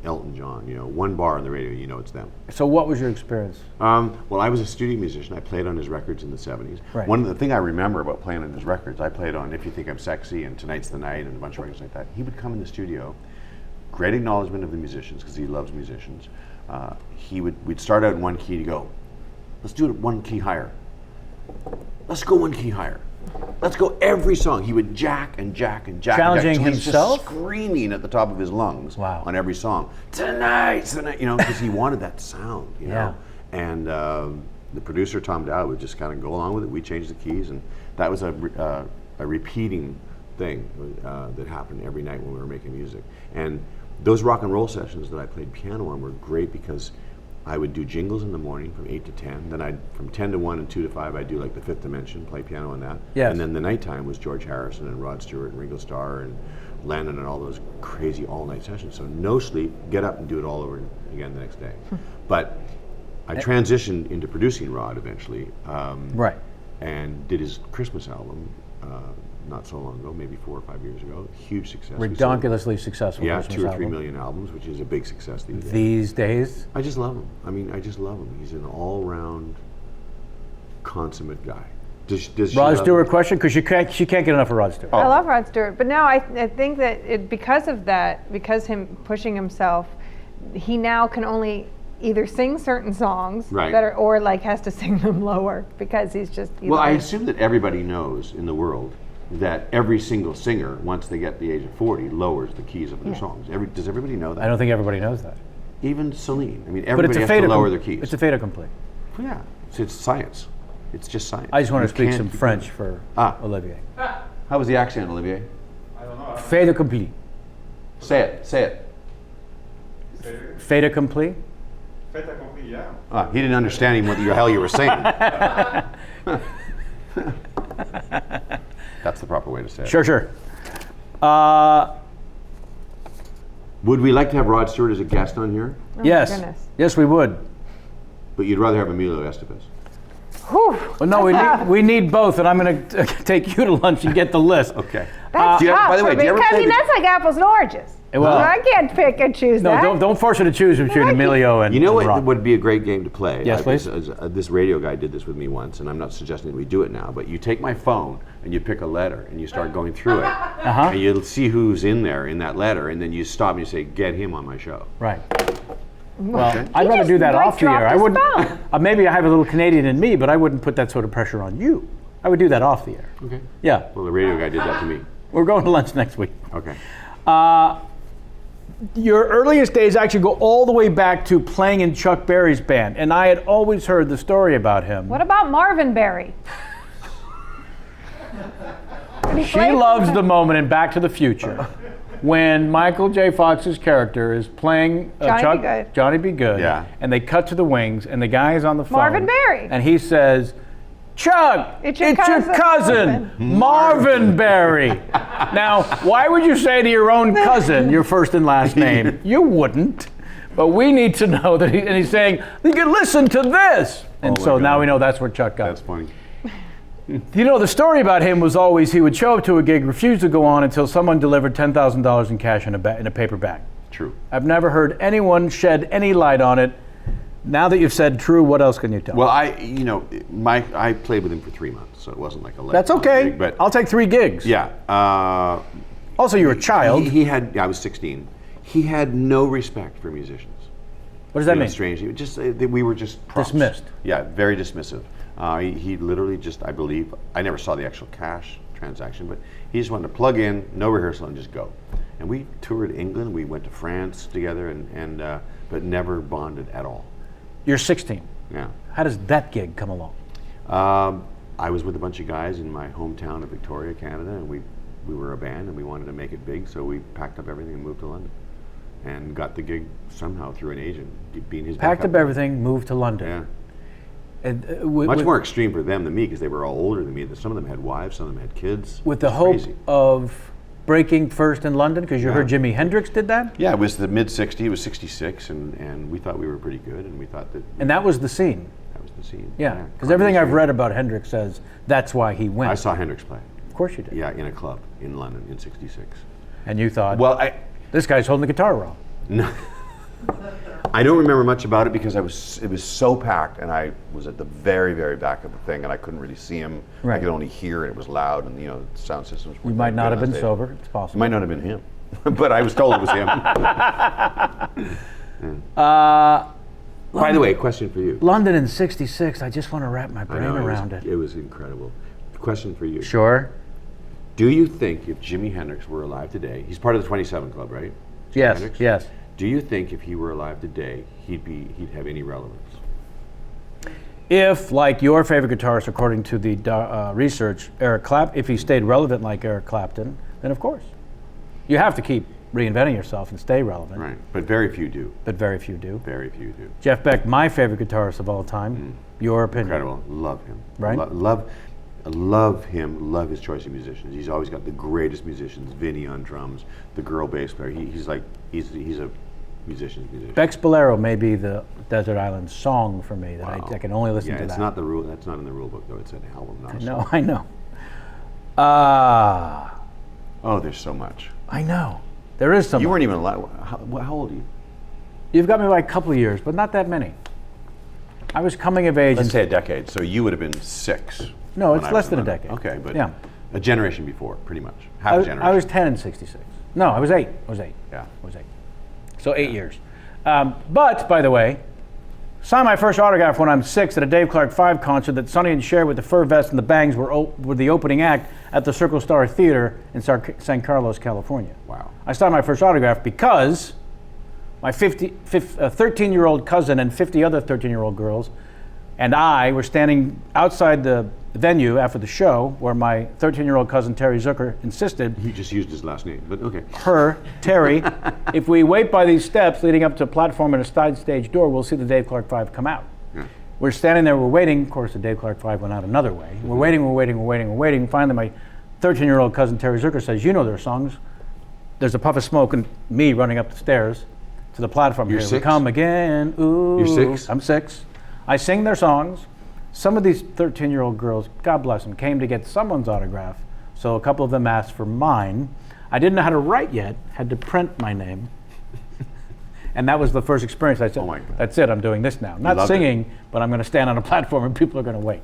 Elton John, one bar on the radio, it's them. So what was your experience? Well, I was a studio musician. I played on his records in the 70s. Right. One of the thing I remember about playing on his records, I played on If You Think I'm Sexy and Tonight's the Night and a bunch of records like that. He would come in the studio, great acknowledgement of the musicians because he loves musicians. We'd start out in one key to go, let's do it one key higher. Let's go one key higher. Let's go every song. He would jack and jack and jack. Challenging and jack. So himself? He's just screaming at the top of his lungs on every song. Tonight, because he wanted that sound, know. And the producer, Tom Dowd, would just kind of go along with it. We changed the keys, and that was a repeating thing that happened every night when we were making music. And those rock and roll sessions that I played piano on were great because I would do jingles in the morning from 8 to 10. Then from 10 to 1 and 2 to 5, I'd do like the Fifth Dimension, play piano and that. Yes. And then the nighttime was George Harrison and Rod Stewart and Ringo Starr and Lennon and all those crazy all-night sessions. So no sleep, get up and do it all over again the next day. But I transitioned into producing Rod eventually. Right. And did his Christmas album not so long ago, maybe 4 or 5 years ago. Huge success. Redonkulously successful. Yeah, Christmas 2 or 3 album. million albums, which is a big success these days. These days. I just love him. I mean, I just love him. He's an all-round, consummate guy. Does she Rod love Stewart him? question? Because she can't get enough of Rod Stewart. I love Rod Stewart, but no, I think that because of that, because him pushing himself, he now can only either sing certain songs Right. that are, or like has to sing them lower because he's just. Well, I assume that everybody knows in the world that every single singer, once they get the age of 40, lowers the keys of their songs. Does everybody know that? I don't think everybody knows that. Even Celine. I mean, But everybody has to lower their keys. It's a fait accompli. Yeah, it's science. It's just science. I just want to You speak can't some keep French it. for Olivier. How was the accent, Olivier? I don't know. Fait accompli. Say it. Say it. Fait accompli? Fait accompli, yeah. He didn't understand what the hell you were saying. That's the proper way to say it. Sure. Would we like to have Rod Stewart as a guest on here? Oh my Yes. goodness. Yes, we would. But you'd rather have Emilio Estevez. Whew. Well, no, we need both, and I'm going to take you to lunch and get the list. Okay. That's do you- tough by the way, for do me, you ever because play the- that's like apples and oranges. Well- I can't pick and choose No, that. don't force her to choose between Emilio and You know and what Rod. would be a great game to play? Yes, please. This radio guy did this with me once, and I'm not suggesting that we do it now, but you take my phone and you pick a letter and you start going through it, and you'll see who's in there in that letter, and then you stop and you say, get him on my show. Right. Well, Okay. I'd rather just, do that like, off the air. dropped I his wouldn't. phone. Maybe I have a little Canadian in me, but I wouldn't put that sort of pressure on you. I would do that off the air. Okay. Yeah. Well, the radio guy did that to me. We're going to lunch next week. Okay. Your earliest days actually go all the way back to playing in Chuck Berry's band, and I had always heard the story about him. What about Marvin Berry? She loves the moment in Back to the Future when Michael J. Fox's character is playing Johnny B. Goode. Johnny B. Goode, Yeah. and they cut to the wings, and the guy is on the phone. Marvin Berry. And he says, Chuck, It's your cousin, cousin, Marvin Berry. Now, why would you say to your own cousin your first and last name? You wouldn't. But we need to know that and he's saying, you can listen to this. And Oh my so now God. we know that's where Chuck got That's it. funny. You know, the story about him was always he would show up to a gig, refuse to go on until someone delivered $10,000 in cash in a paper bag. True. I've never heard anyone shed any light on it. Now that you've said true, what else can you tell? Well, I played with him for 3 months, so it wasn't like a That's lifelong okay. gig, but I'll take 3 gigs. yeah. Also, you're a child. He had. I was 16. He had no respect for musicians. What does that You know, mean? Strangely, just we were just props. Dismissed. Yeah, very dismissive. He literally just, I believe, I never saw the actual cash transaction, but he just wanted to plug in, no rehearsal, and just go. And we toured England. We went to France together, but never bonded at all. You're 16. Yeah. How does that gig come along? I was with a bunch of guys in my hometown of Victoria, Canada, and we were a band, and we wanted to make it big, so we packed up everything and moved to London, and got the gig somehow through an agent, being his Packed backup. up everything, moved to London. Yeah. And, Much more extreme for them than me, because they were all older than me. Some of them had wives, some of them had kids. with the It's hope crazy. of breaking first in London, because you heard Jimi Hendrix did that? Yeah, it was the mid-'60s, it was 66, and we thought we were pretty good, and we thought that And that was the scene. that was the scene. Yeah, because everything I've read about Hendrix says that's why he went. I saw Hendrix play. Of course you did. Yeah, in a club in London in 66. And you thought, Well, this guy's holding the guitar wrong. No. I don't remember much about it because it was so packed, and I was at the very, very back of the thing, and I couldn't really see him. I Right. could only hear, and it was loud, and the sound systems were. You might not have been sober. It's It possible. might not have been him, but I was told it was him. By the way, question for you. London in '66. I just want to wrap my I brain know, around it. It was incredible. Question for you. Sure. Do you think if Jimi Hendrix were alive today, he's part of the 27 Club, right? Jimi Yes. Hendrix? Yes. Do you think if he were alive today, he'd have any relevance? If, like your favorite guitarist, according to the research, Eric Clapton, if he stayed relevant like Eric Clapton, then of course. You have to keep reinventing yourself and stay relevant. Right, but very few do. But very few do. Very few do. Jeff Beck, my favorite guitarist of all time. Your opinion? Incredible. Love him. Right? Love him. Love his choice of musicians. He's always got the greatest musicians. Vinny on drums, the girl bass player. He's a musician's musician. Beck's Bolero may be the Desert Island song for me that I can only listen to it's that. not the rule. That's not in the rule book though. It's an album, not a song. I know. Oh, there's so much. I know. There is some. You weren't even alive. How old are you? You've got me by a couple of years, but not that many. I was coming of age. Let's say a decade. So you would have been 6. No, it's less than a decade. Okay, but yeah. A generation before, pretty much. Half a generation. I was 10 in 66. No, I was 8. Yeah. I was 8. So 8 years. But, by the way, signed my first autograph when I'm 6 at a Dave Clark 5 concert that Sonny and Cher with the fur vest and the bangs were the opening act at the Circle Star Theater in San Carlos, California. Wow. I signed my first autograph because my 13-year-old cousin and 50 other 13-year-old girls and I were standing outside the venue after the show where my 13-year-old cousin Terry Zucker insisted. He just used his last name, but okay. Terry, if we wait by these steps leading up to a platform and a side stage door, we'll see the Dave Clark 5 come out. Yeah. We're standing there, we're waiting. Of course, the Dave Clark 5 went out another way. We're waiting. Finally, my 13-year-old cousin Terry Zucker says, you know their songs. There's a puff of smoke and me running up the stairs to the platform. You're Here 6? we come again. Ooh. You're 6? I'm 6. I sing their songs. Some of these 13-year-old girls, God bless them, came to get someone's autograph. So a couple of them asked for mine. I didn't know how to write yet, had to print my name. And that was the first experience. I said, oh my God. That's it, I'm doing this now. Not singing, but I'm going to stand on a platform and people are going to wait.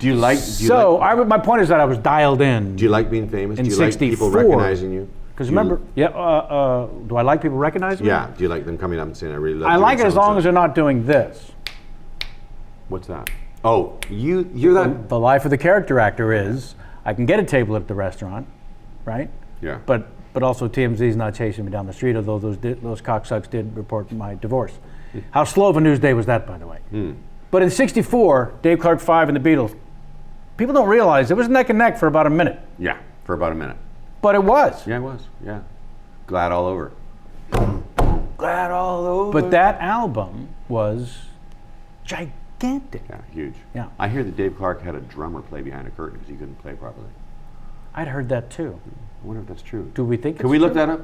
My point is that I was dialed in. Do you like being famous? In do you 64, like people recognizing you? Because remember, do I like people recognizing me? Yeah. Do you like them coming up and saying, I really love you? I like it as long as they're not doing this. What's that? Oh, you're that. The life of the character actor is, I can get a table at the restaurant, right? Yeah. But also TMZ's not chasing me down the street, although those cocksucks did report my divorce. How slow of a news day was that, by the way? But in '64, Dave Clark 5 and the Beatles, people don't realize it was neck and neck for about a minute. Yeah, for about a minute. But it was. Yeah, it was. Yeah. Glad all over. Glad all over. But that album was gigantic. Yeah, huge. Yeah. I hear that Dave Clark had a drummer play behind a curtain because he couldn't play properly. I'd heard that too. I wonder if that's true. Do we think it's Can we true? look that up?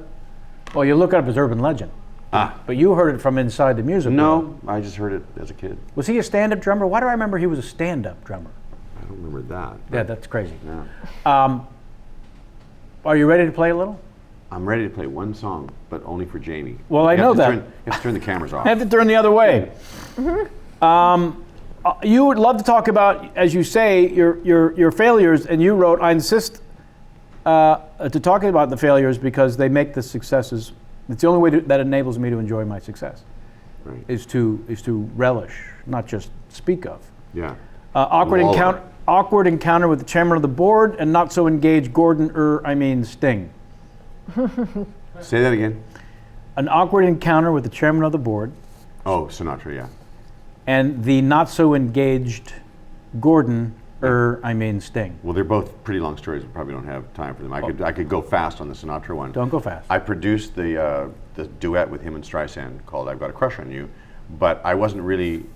Well, you look it up as urban legend. But you heard it from inside the music world. No, I just heard it as a kid. Was he a stand-up drummer? Why do I remember he was a stand-up drummer? I don't remember that. Yeah, that's crazy. Yeah. Are you ready to play a little? I'm ready to play one song, but only for Jamie. Well, I know that. You have to turn the cameras off. I have to turn the other way. You would love to talk about, as you say, your failures, and you wrote, I insist to talk about the failures because they make the successes. It's the only way that enables me to enjoy my success. Right. Is to relish, not just speak of. Yeah. Awkward encounter with the chairman of the board and not so engaged Gordon Sting. Say that again. An awkward encounter with the chairman of the board. Oh, Sinatra, yeah. And the not so engaged Gordon Sting. Well, they're both pretty long stories. We probably don't have time for them. I could go fast on the Sinatra one. Don't go fast. I produced the duet with him and Streisand called "I've Got a Crush on You," but I wasn't really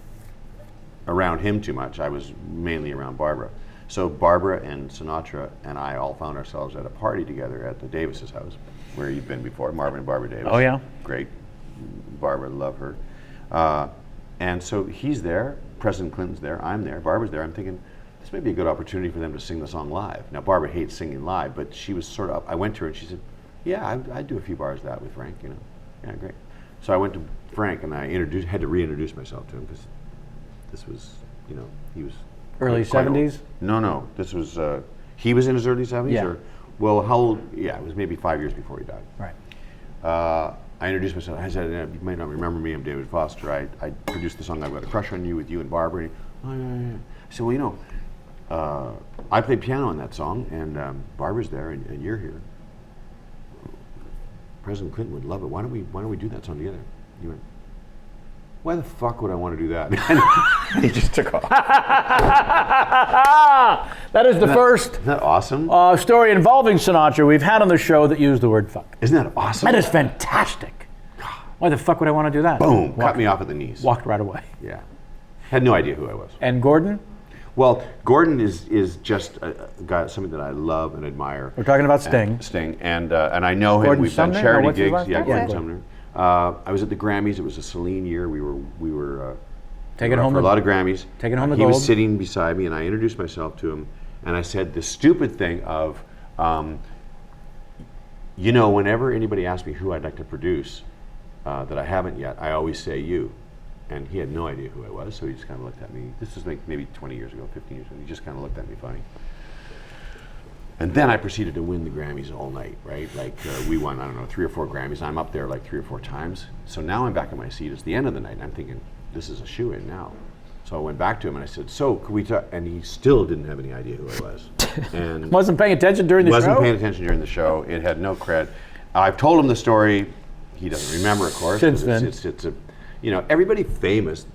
around him too much. I was mainly around Barbra. So Barbra and Sinatra and I all found ourselves at a party together at the Davis's house, where you've been before, Marvin and Barbara Davis. Oh yeah. Great. Barbra, love her. And so he's there, President Clinton's there, I'm there, Barbara's there. I'm thinking, this may be a good opportunity for them to sing the song live. Now, Barbra hates singing live, but she was sort of, I went to her and she said, yeah, I'd do a few bars of that with Frank, you know. Yeah, great. So I went to Frank and I had to reintroduce myself to him because this was, you know, he was early 70s? No, this was, he was in his early 70s? Yeah. Or, well, how old? Yeah, it was maybe 5 years before he died. Right. I introduced myself. I said, you might not remember me, I'm David Foster. I produced the song I've Got a Crush on You with you and Barbra. And oh, yeah. I said, well, you know, I played piano on that song, and Barbara's there, and you're here. President Clinton would love it. Why don't we do that song together? He went, why the fuck would I want to do that? And he just took off. That is the first Isn't that awesome? story involving Sinatra we've had on the show that used the word fuck. Isn't that awesome? That is fantastic. Why the fuck would I want to do that? Boom, cut me off at the knees. Walked right away. Yeah. Had no idea who I was. And Gordon? Well, Gordon is just a guy, something that I love and admire. We're talking about Sting. Sting, and I know him. Gordon We've done Sumner? charity What's his gigs. last Yeah, name? Gordon Okay. Sumner. I was at the Grammys. It was a Celine year. We were Taking home for a the lot of Grammys. taking home the He was gold. sitting beside me, and I introduced myself to him, and I said the stupid thing of, whenever anybody asks me who I'd like to produce that I haven't yet, I always say you. And he had no idea who I was, so he just kind of looked at me. This was like maybe 20 years ago, 15 years ago. He just kind of looked at me funny. And then I proceeded to win the Grammys all night, right? Like we won, I don't know, 3 or 4 Grammys. I'm up there like 3 or 4 times. So now I'm back in my seat. It's the end of the night, and I'm thinking, this is a shoe-in now. So I went back to him and I said, so could we talk? And he still didn't have any idea who I was. And Wasn't paying attention during the show? wasn't paying attention during the show. It had no cred. I've told him the story. He doesn't remember, of course. Since 'cause then. it's a, everybody famous,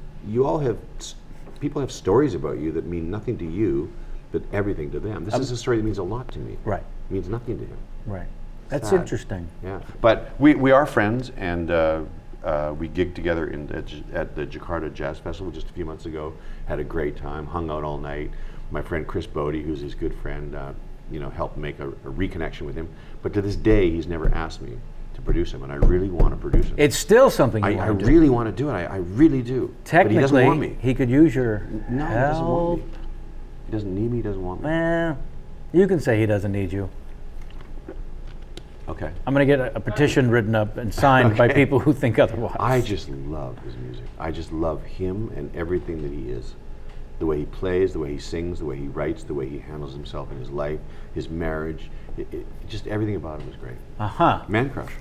people have stories about you that mean nothing to you, but everything to them. This is a story that means a lot to me. Right. It means nothing to him. Right. That's Sad. interesting. Yeah. But we are friends, and we gigged together at the Jakarta Jazz Festival just a few months ago. Had a great time, hung out all night. My friend Chris Bodie, who's his good friend, helped make a reconnection with him. But to this day, he's never asked me to produce him, and I really want to produce him. It's still something you I want to do. really want to do it. I really do. But he doesn't want me. Technically, he could use your No, he doesn't want me. He doesn't need me. He doesn't want me. Well, you can say he doesn't need you. Okay. I'm going to get a petition written up and signed by Okay. people who think otherwise. I just love his music. I just love him and everything that he is. The way he plays, the way he sings, the way he writes, the way he handles himself in his life, his marriage. Just everything about him is great. Uh-huh. Man crush.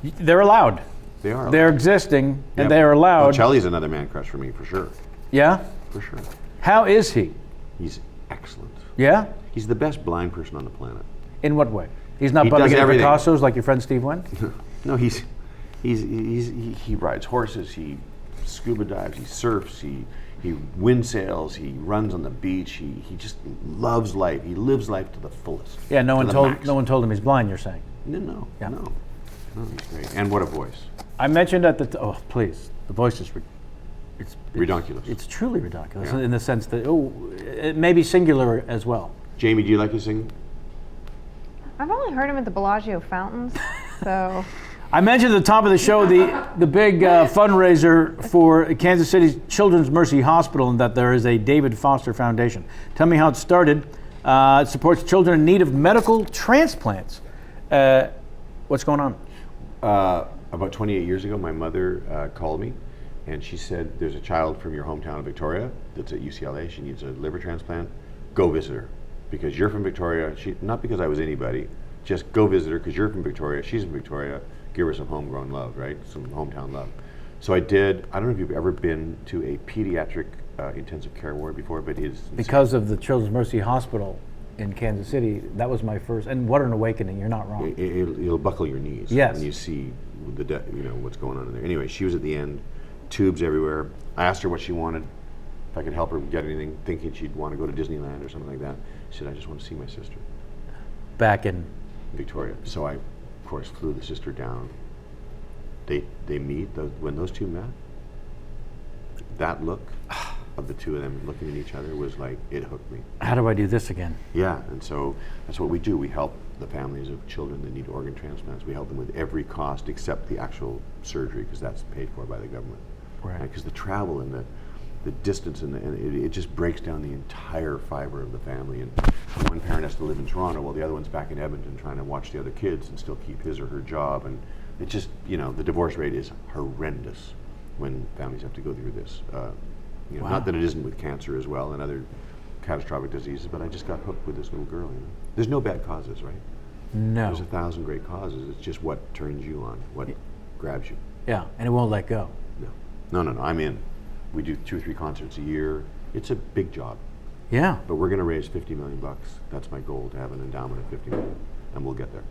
They're allowed. They are. They're existing, Yeah. and they're allowed. Bocelli's another man crush for me, for sure. Yeah? For sure. How is he? He's excellent. Yeah? He's the best blind person on the planet. In what way? He's not He bumping does into everything. Picasso's like your friend Steve Wynn? No, he rides horses, he scuba dives, he surfs, he windsails, he runs on the beach, he just loves life. He lives life to the fullest. Yeah, no to one the told max. no one told him he's blind, you're saying. No, Yeah. no, he's great. And what a voice. I mentioned at the oh please, the voice is it's Redonkulous. It's truly ridiculous Yeah. in the sense that it may be singular as well. Jamie, do you like his singing? I've only heard him at the Bellagio fountains, so. I mentioned at the top of the show the big fundraiser for Kansas City's Children's Mercy Hospital, and that there is a David Foster Foundation. Tell me how it started. It supports children in need of medical transplants. What's going on? About 28 years ago, my mother called me, and she said, there's a child from your hometown of Victoria that's at UCLA. She needs a liver transplant. Go visit her. Because you're from Victoria. Not because I was anybody. Just go visit her because you're from Victoria. She's from Victoria. Give her some homegrown love, right? Some hometown love. So I did. I don't know if you've ever been to a pediatric intensive care ward before, but it is Because of the Children's Mercy Hospital in Kansas City, that was my first, and what an awakening, you're not wrong. It'll buckle your knees Yes. when you see what's going on in there. Anyway, she was at the end, tubes everywhere. I asked her what she wanted, if I could help her get anything, thinking she'd want to go to Disneyland or something like that. She said, I just want to see my sister. Back in, Victoria. So I, of course, flew the sister down. They meet, when those two met, that look of the two of them looking at each other was like, it hooked me. how do I do this again? Yeah, and so that's what we do. We help the families of children that need organ transplants. We help them with every cost except the actual surgery, because that's paid for by the government. Right. Because the travel and the distance and it just breaks down the entire fiber of the family. And one parent has to live in Toronto while the other one's back in Edmonton trying to watch the other kids and still keep his or her job. And it just, the divorce rate is horrendous when families have to go through this. Wow. Not that it isn't with cancer as well and other catastrophic diseases, but I just got hooked with this little girl. There's no bad causes, right? No. There's 1,000 great causes. It's just what turns you on, what grabs you. Yeah, and it won't let go. No. I'm in. We do 2 or 3 concerts a year. It's a big job, Yeah. but we're going to raise $50 million. That's my goal, to have an endowment of $50 million, and we'll get there.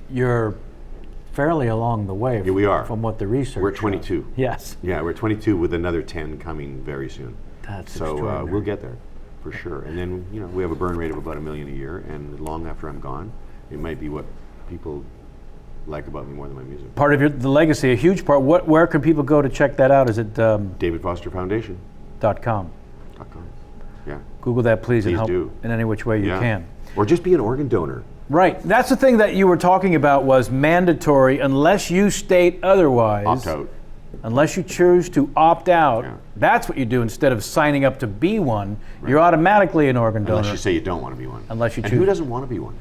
You're fairly along the way. Yeah, we are. From what the research We're 22. shows. Yes. Yeah, we're 22 with another 10 coming very soon. That's so extraordinary. we'll get there, for sure. And then we have a burn rate of about $1 million a year, and long after I'm gone, it might be what people like about me more than my music. Part of the legacy, a huge part. Where can people go to check that out? Is it David Foster Foundation. .com? Yeah. Google that, please, and Please help do. in any which way you can. Or just be an organ donor. Right. That's the thing that you were talking about was mandatory unless you state otherwise. Opt out. Unless you choose to opt out. Yeah. That's what you do instead of signing up to be one. Right. You're automatically an organ donor. Unless you say you don't want to be one. Unless you choose. And who doesn't want to be one?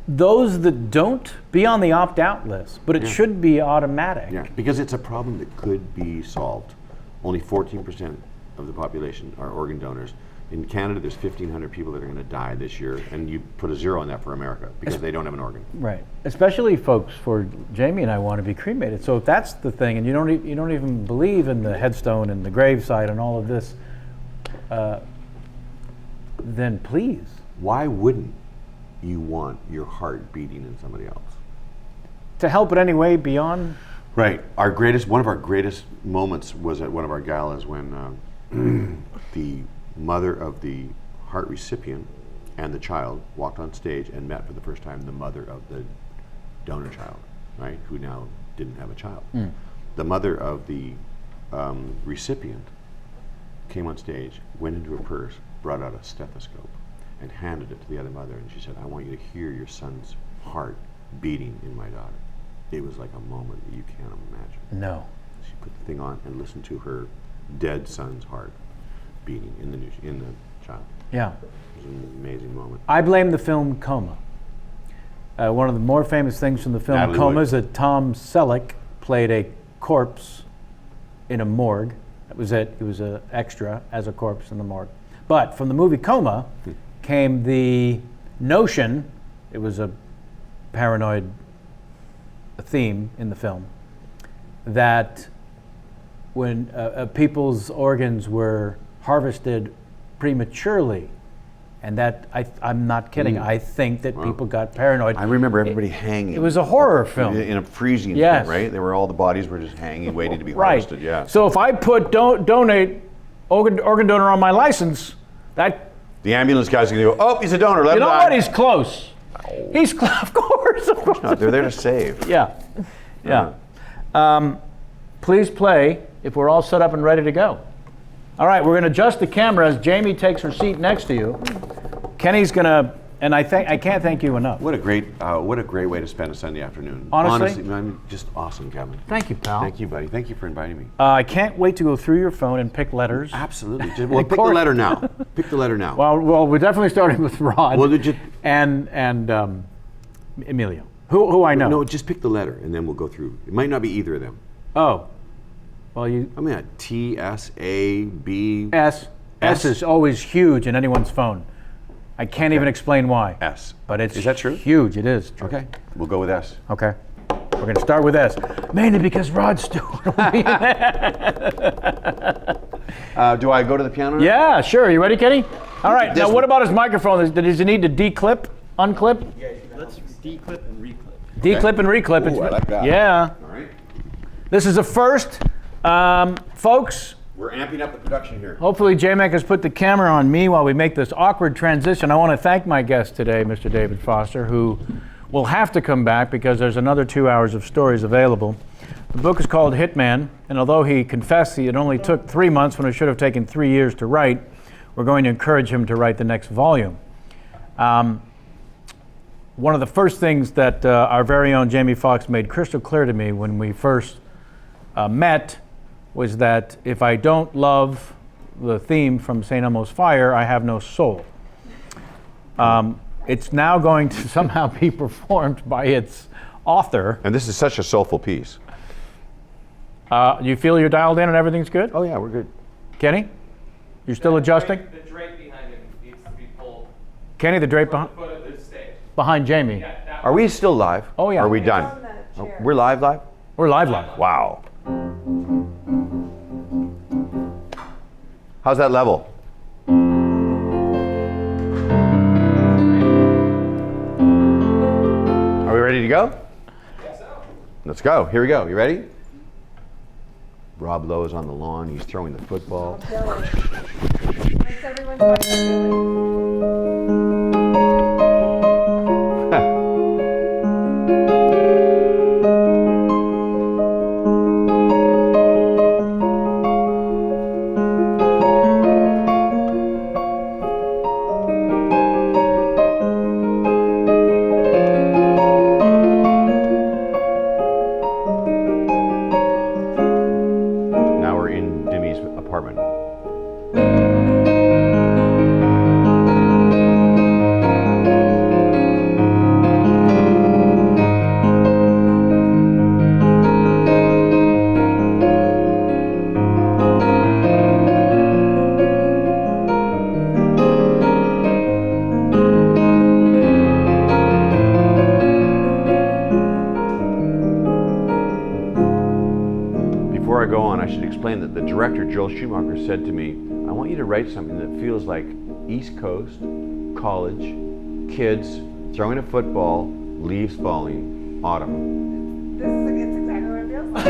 Those that don't, be on the opt-out list, but it should be automatic. Yeah, because it's a problem that could be solved. Only 14% of the population are organ donors. In Canada, there's 1,500 people that are going to die this year, and you put a zero on that for America because they don't have an organ. Right. Especially folks, for Jamie and I want to be cremated. So if that's the thing, and you don't even believe in the headstone and the gravesite and all of this, then please. Why wouldn't you want your heart beating in somebody else? To help it anyway beyond. Right. One of our greatest moments was at one of our galas when the mother of the heart recipient and the child walked on stage and met for the first time the mother of the donor child, right, who now didn't have a child. The mother of the recipient came on stage, went into her purse, brought out a stethoscope, and handed it to the other mother, and she said, "I want you to hear your son's heart beating in my daughter." It was like a moment that you can't imagine. No. She put the thing on and listened to her dead son's heart beating in the child. Yeah. It was an amazing moment. I blame the film Coma. One of the more famous things from the film Natalie Coma Wood. is that Tom Selleck played a corpse in a morgue. That was it. He was an extra as a corpse in the morgue. But from the movie Coma came the notion, it was a paranoid theme in the film, that when people's organs were harvested prematurely, and that I'm not kidding. I think that people got paranoid. I remember everybody hanging. It was a horror film in a freezing Yes. pit, right? All the bodies were just hanging, waiting to be Right. harvested. Yeah. So if I put donate organ donor on my license, that The ambulance guy's gonna go, "Oh, he's a donor. Let you him know die." what? He's close. He's of course. No, they're there to save. Yeah, yeah. Please play if we're all set up and ready to go. All right, we're going to adjust the camera as Jamie takes her seat next to you. Kenny's going to, and I can't thank you enough. What a great way to spend a Sunday afternoon. Honestly? I'm just awesome, Kevin. Thank you, pal. Thank you, buddy. Thank you for inviting me. I can't wait to go through your phone and pick letters. Absolutely. Well, pick the letter now. Pick the letter now. Well, we're definitely starting with Rod and Emilio, who I know. No, just pick the letter, and then we'll go through. It might not be either of them. Oh, well, I mean, T, S, A, B. S is always huge in anyone's phone. I can't even explain why. S. But it's Is that true? Huge. It is true. Okay, we'll go with S. Okay. We're going to start with S. Mainly because Rod Stewart will be in it. Do I go to the piano now? Yeah, sure. You ready, Kenny? All right. Now, what about his microphone? Does he need to declip, unclip? Yeah, let's declip and reclip. Declip and reclip. Ooh, I like that. Yeah. All right. This is a first. Folks, We're amping up the production here. hopefully J-Mac has put the camera on me while we make this awkward transition. I want to thank my guest today, Mr. David Foster, who will have to come back because there's another 2 hours of stories available. The book is called Hitman, and although he confessed it only took 3 months when it should have taken 3 years to write, we're going to encourage him to write the next volume. One of the first things that our very own Jamie Foxx made crystal clear to me when we first met was that if I don't love the theme from St. Elmo's Fire, I have no soul. It's now going to somehow be performed by its author. And this is such a soulful piece. You feel you're dialed in and everything's good? Oh yeah, we're good. Kenny? You're still adjusting? The drape behind him needs to be pulled Kenny, the drape from the foot of the stage. behind Jamie. Yeah, that Are we still live? Oh, yeah. Are we It's done? on the Oh, chair. we're live. We're live. Wow. How's that level? Are we ready to to go? Let's go. Here we go. You ready? Rob Lowe is on the lawn. He's throwing the football. Makes everyone fun for Billy. Now we're in Dimmy's apartment. Before I go on, I should explain that the director, Joel Schumacher, said to me, I want you to write something that feels like East Coast, college, kids, throwing a football, leaves falling, autumn. It's exactly what it feels like.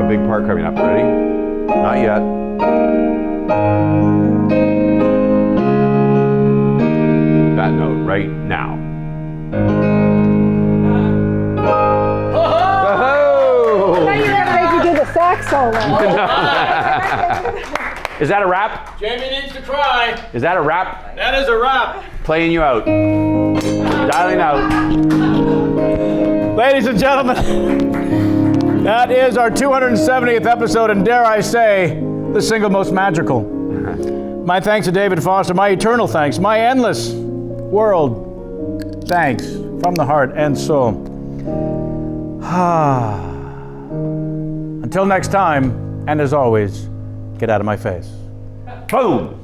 Big part coming up. Ready? Not yet. That note right now. I thought you were gonna make me do the sax solo. Is that a rap? Jamie needs to cry. Is that a rap? That is a wrap. Playing you out. Dialing out. Ladies and gentlemen, that is our 270th episode, and dare I say, the single most magical. My thanks to David Foster, my eternal thanks, my endless world thanks from the heart and soul. Until next time, and as always, get out of my face. Boom!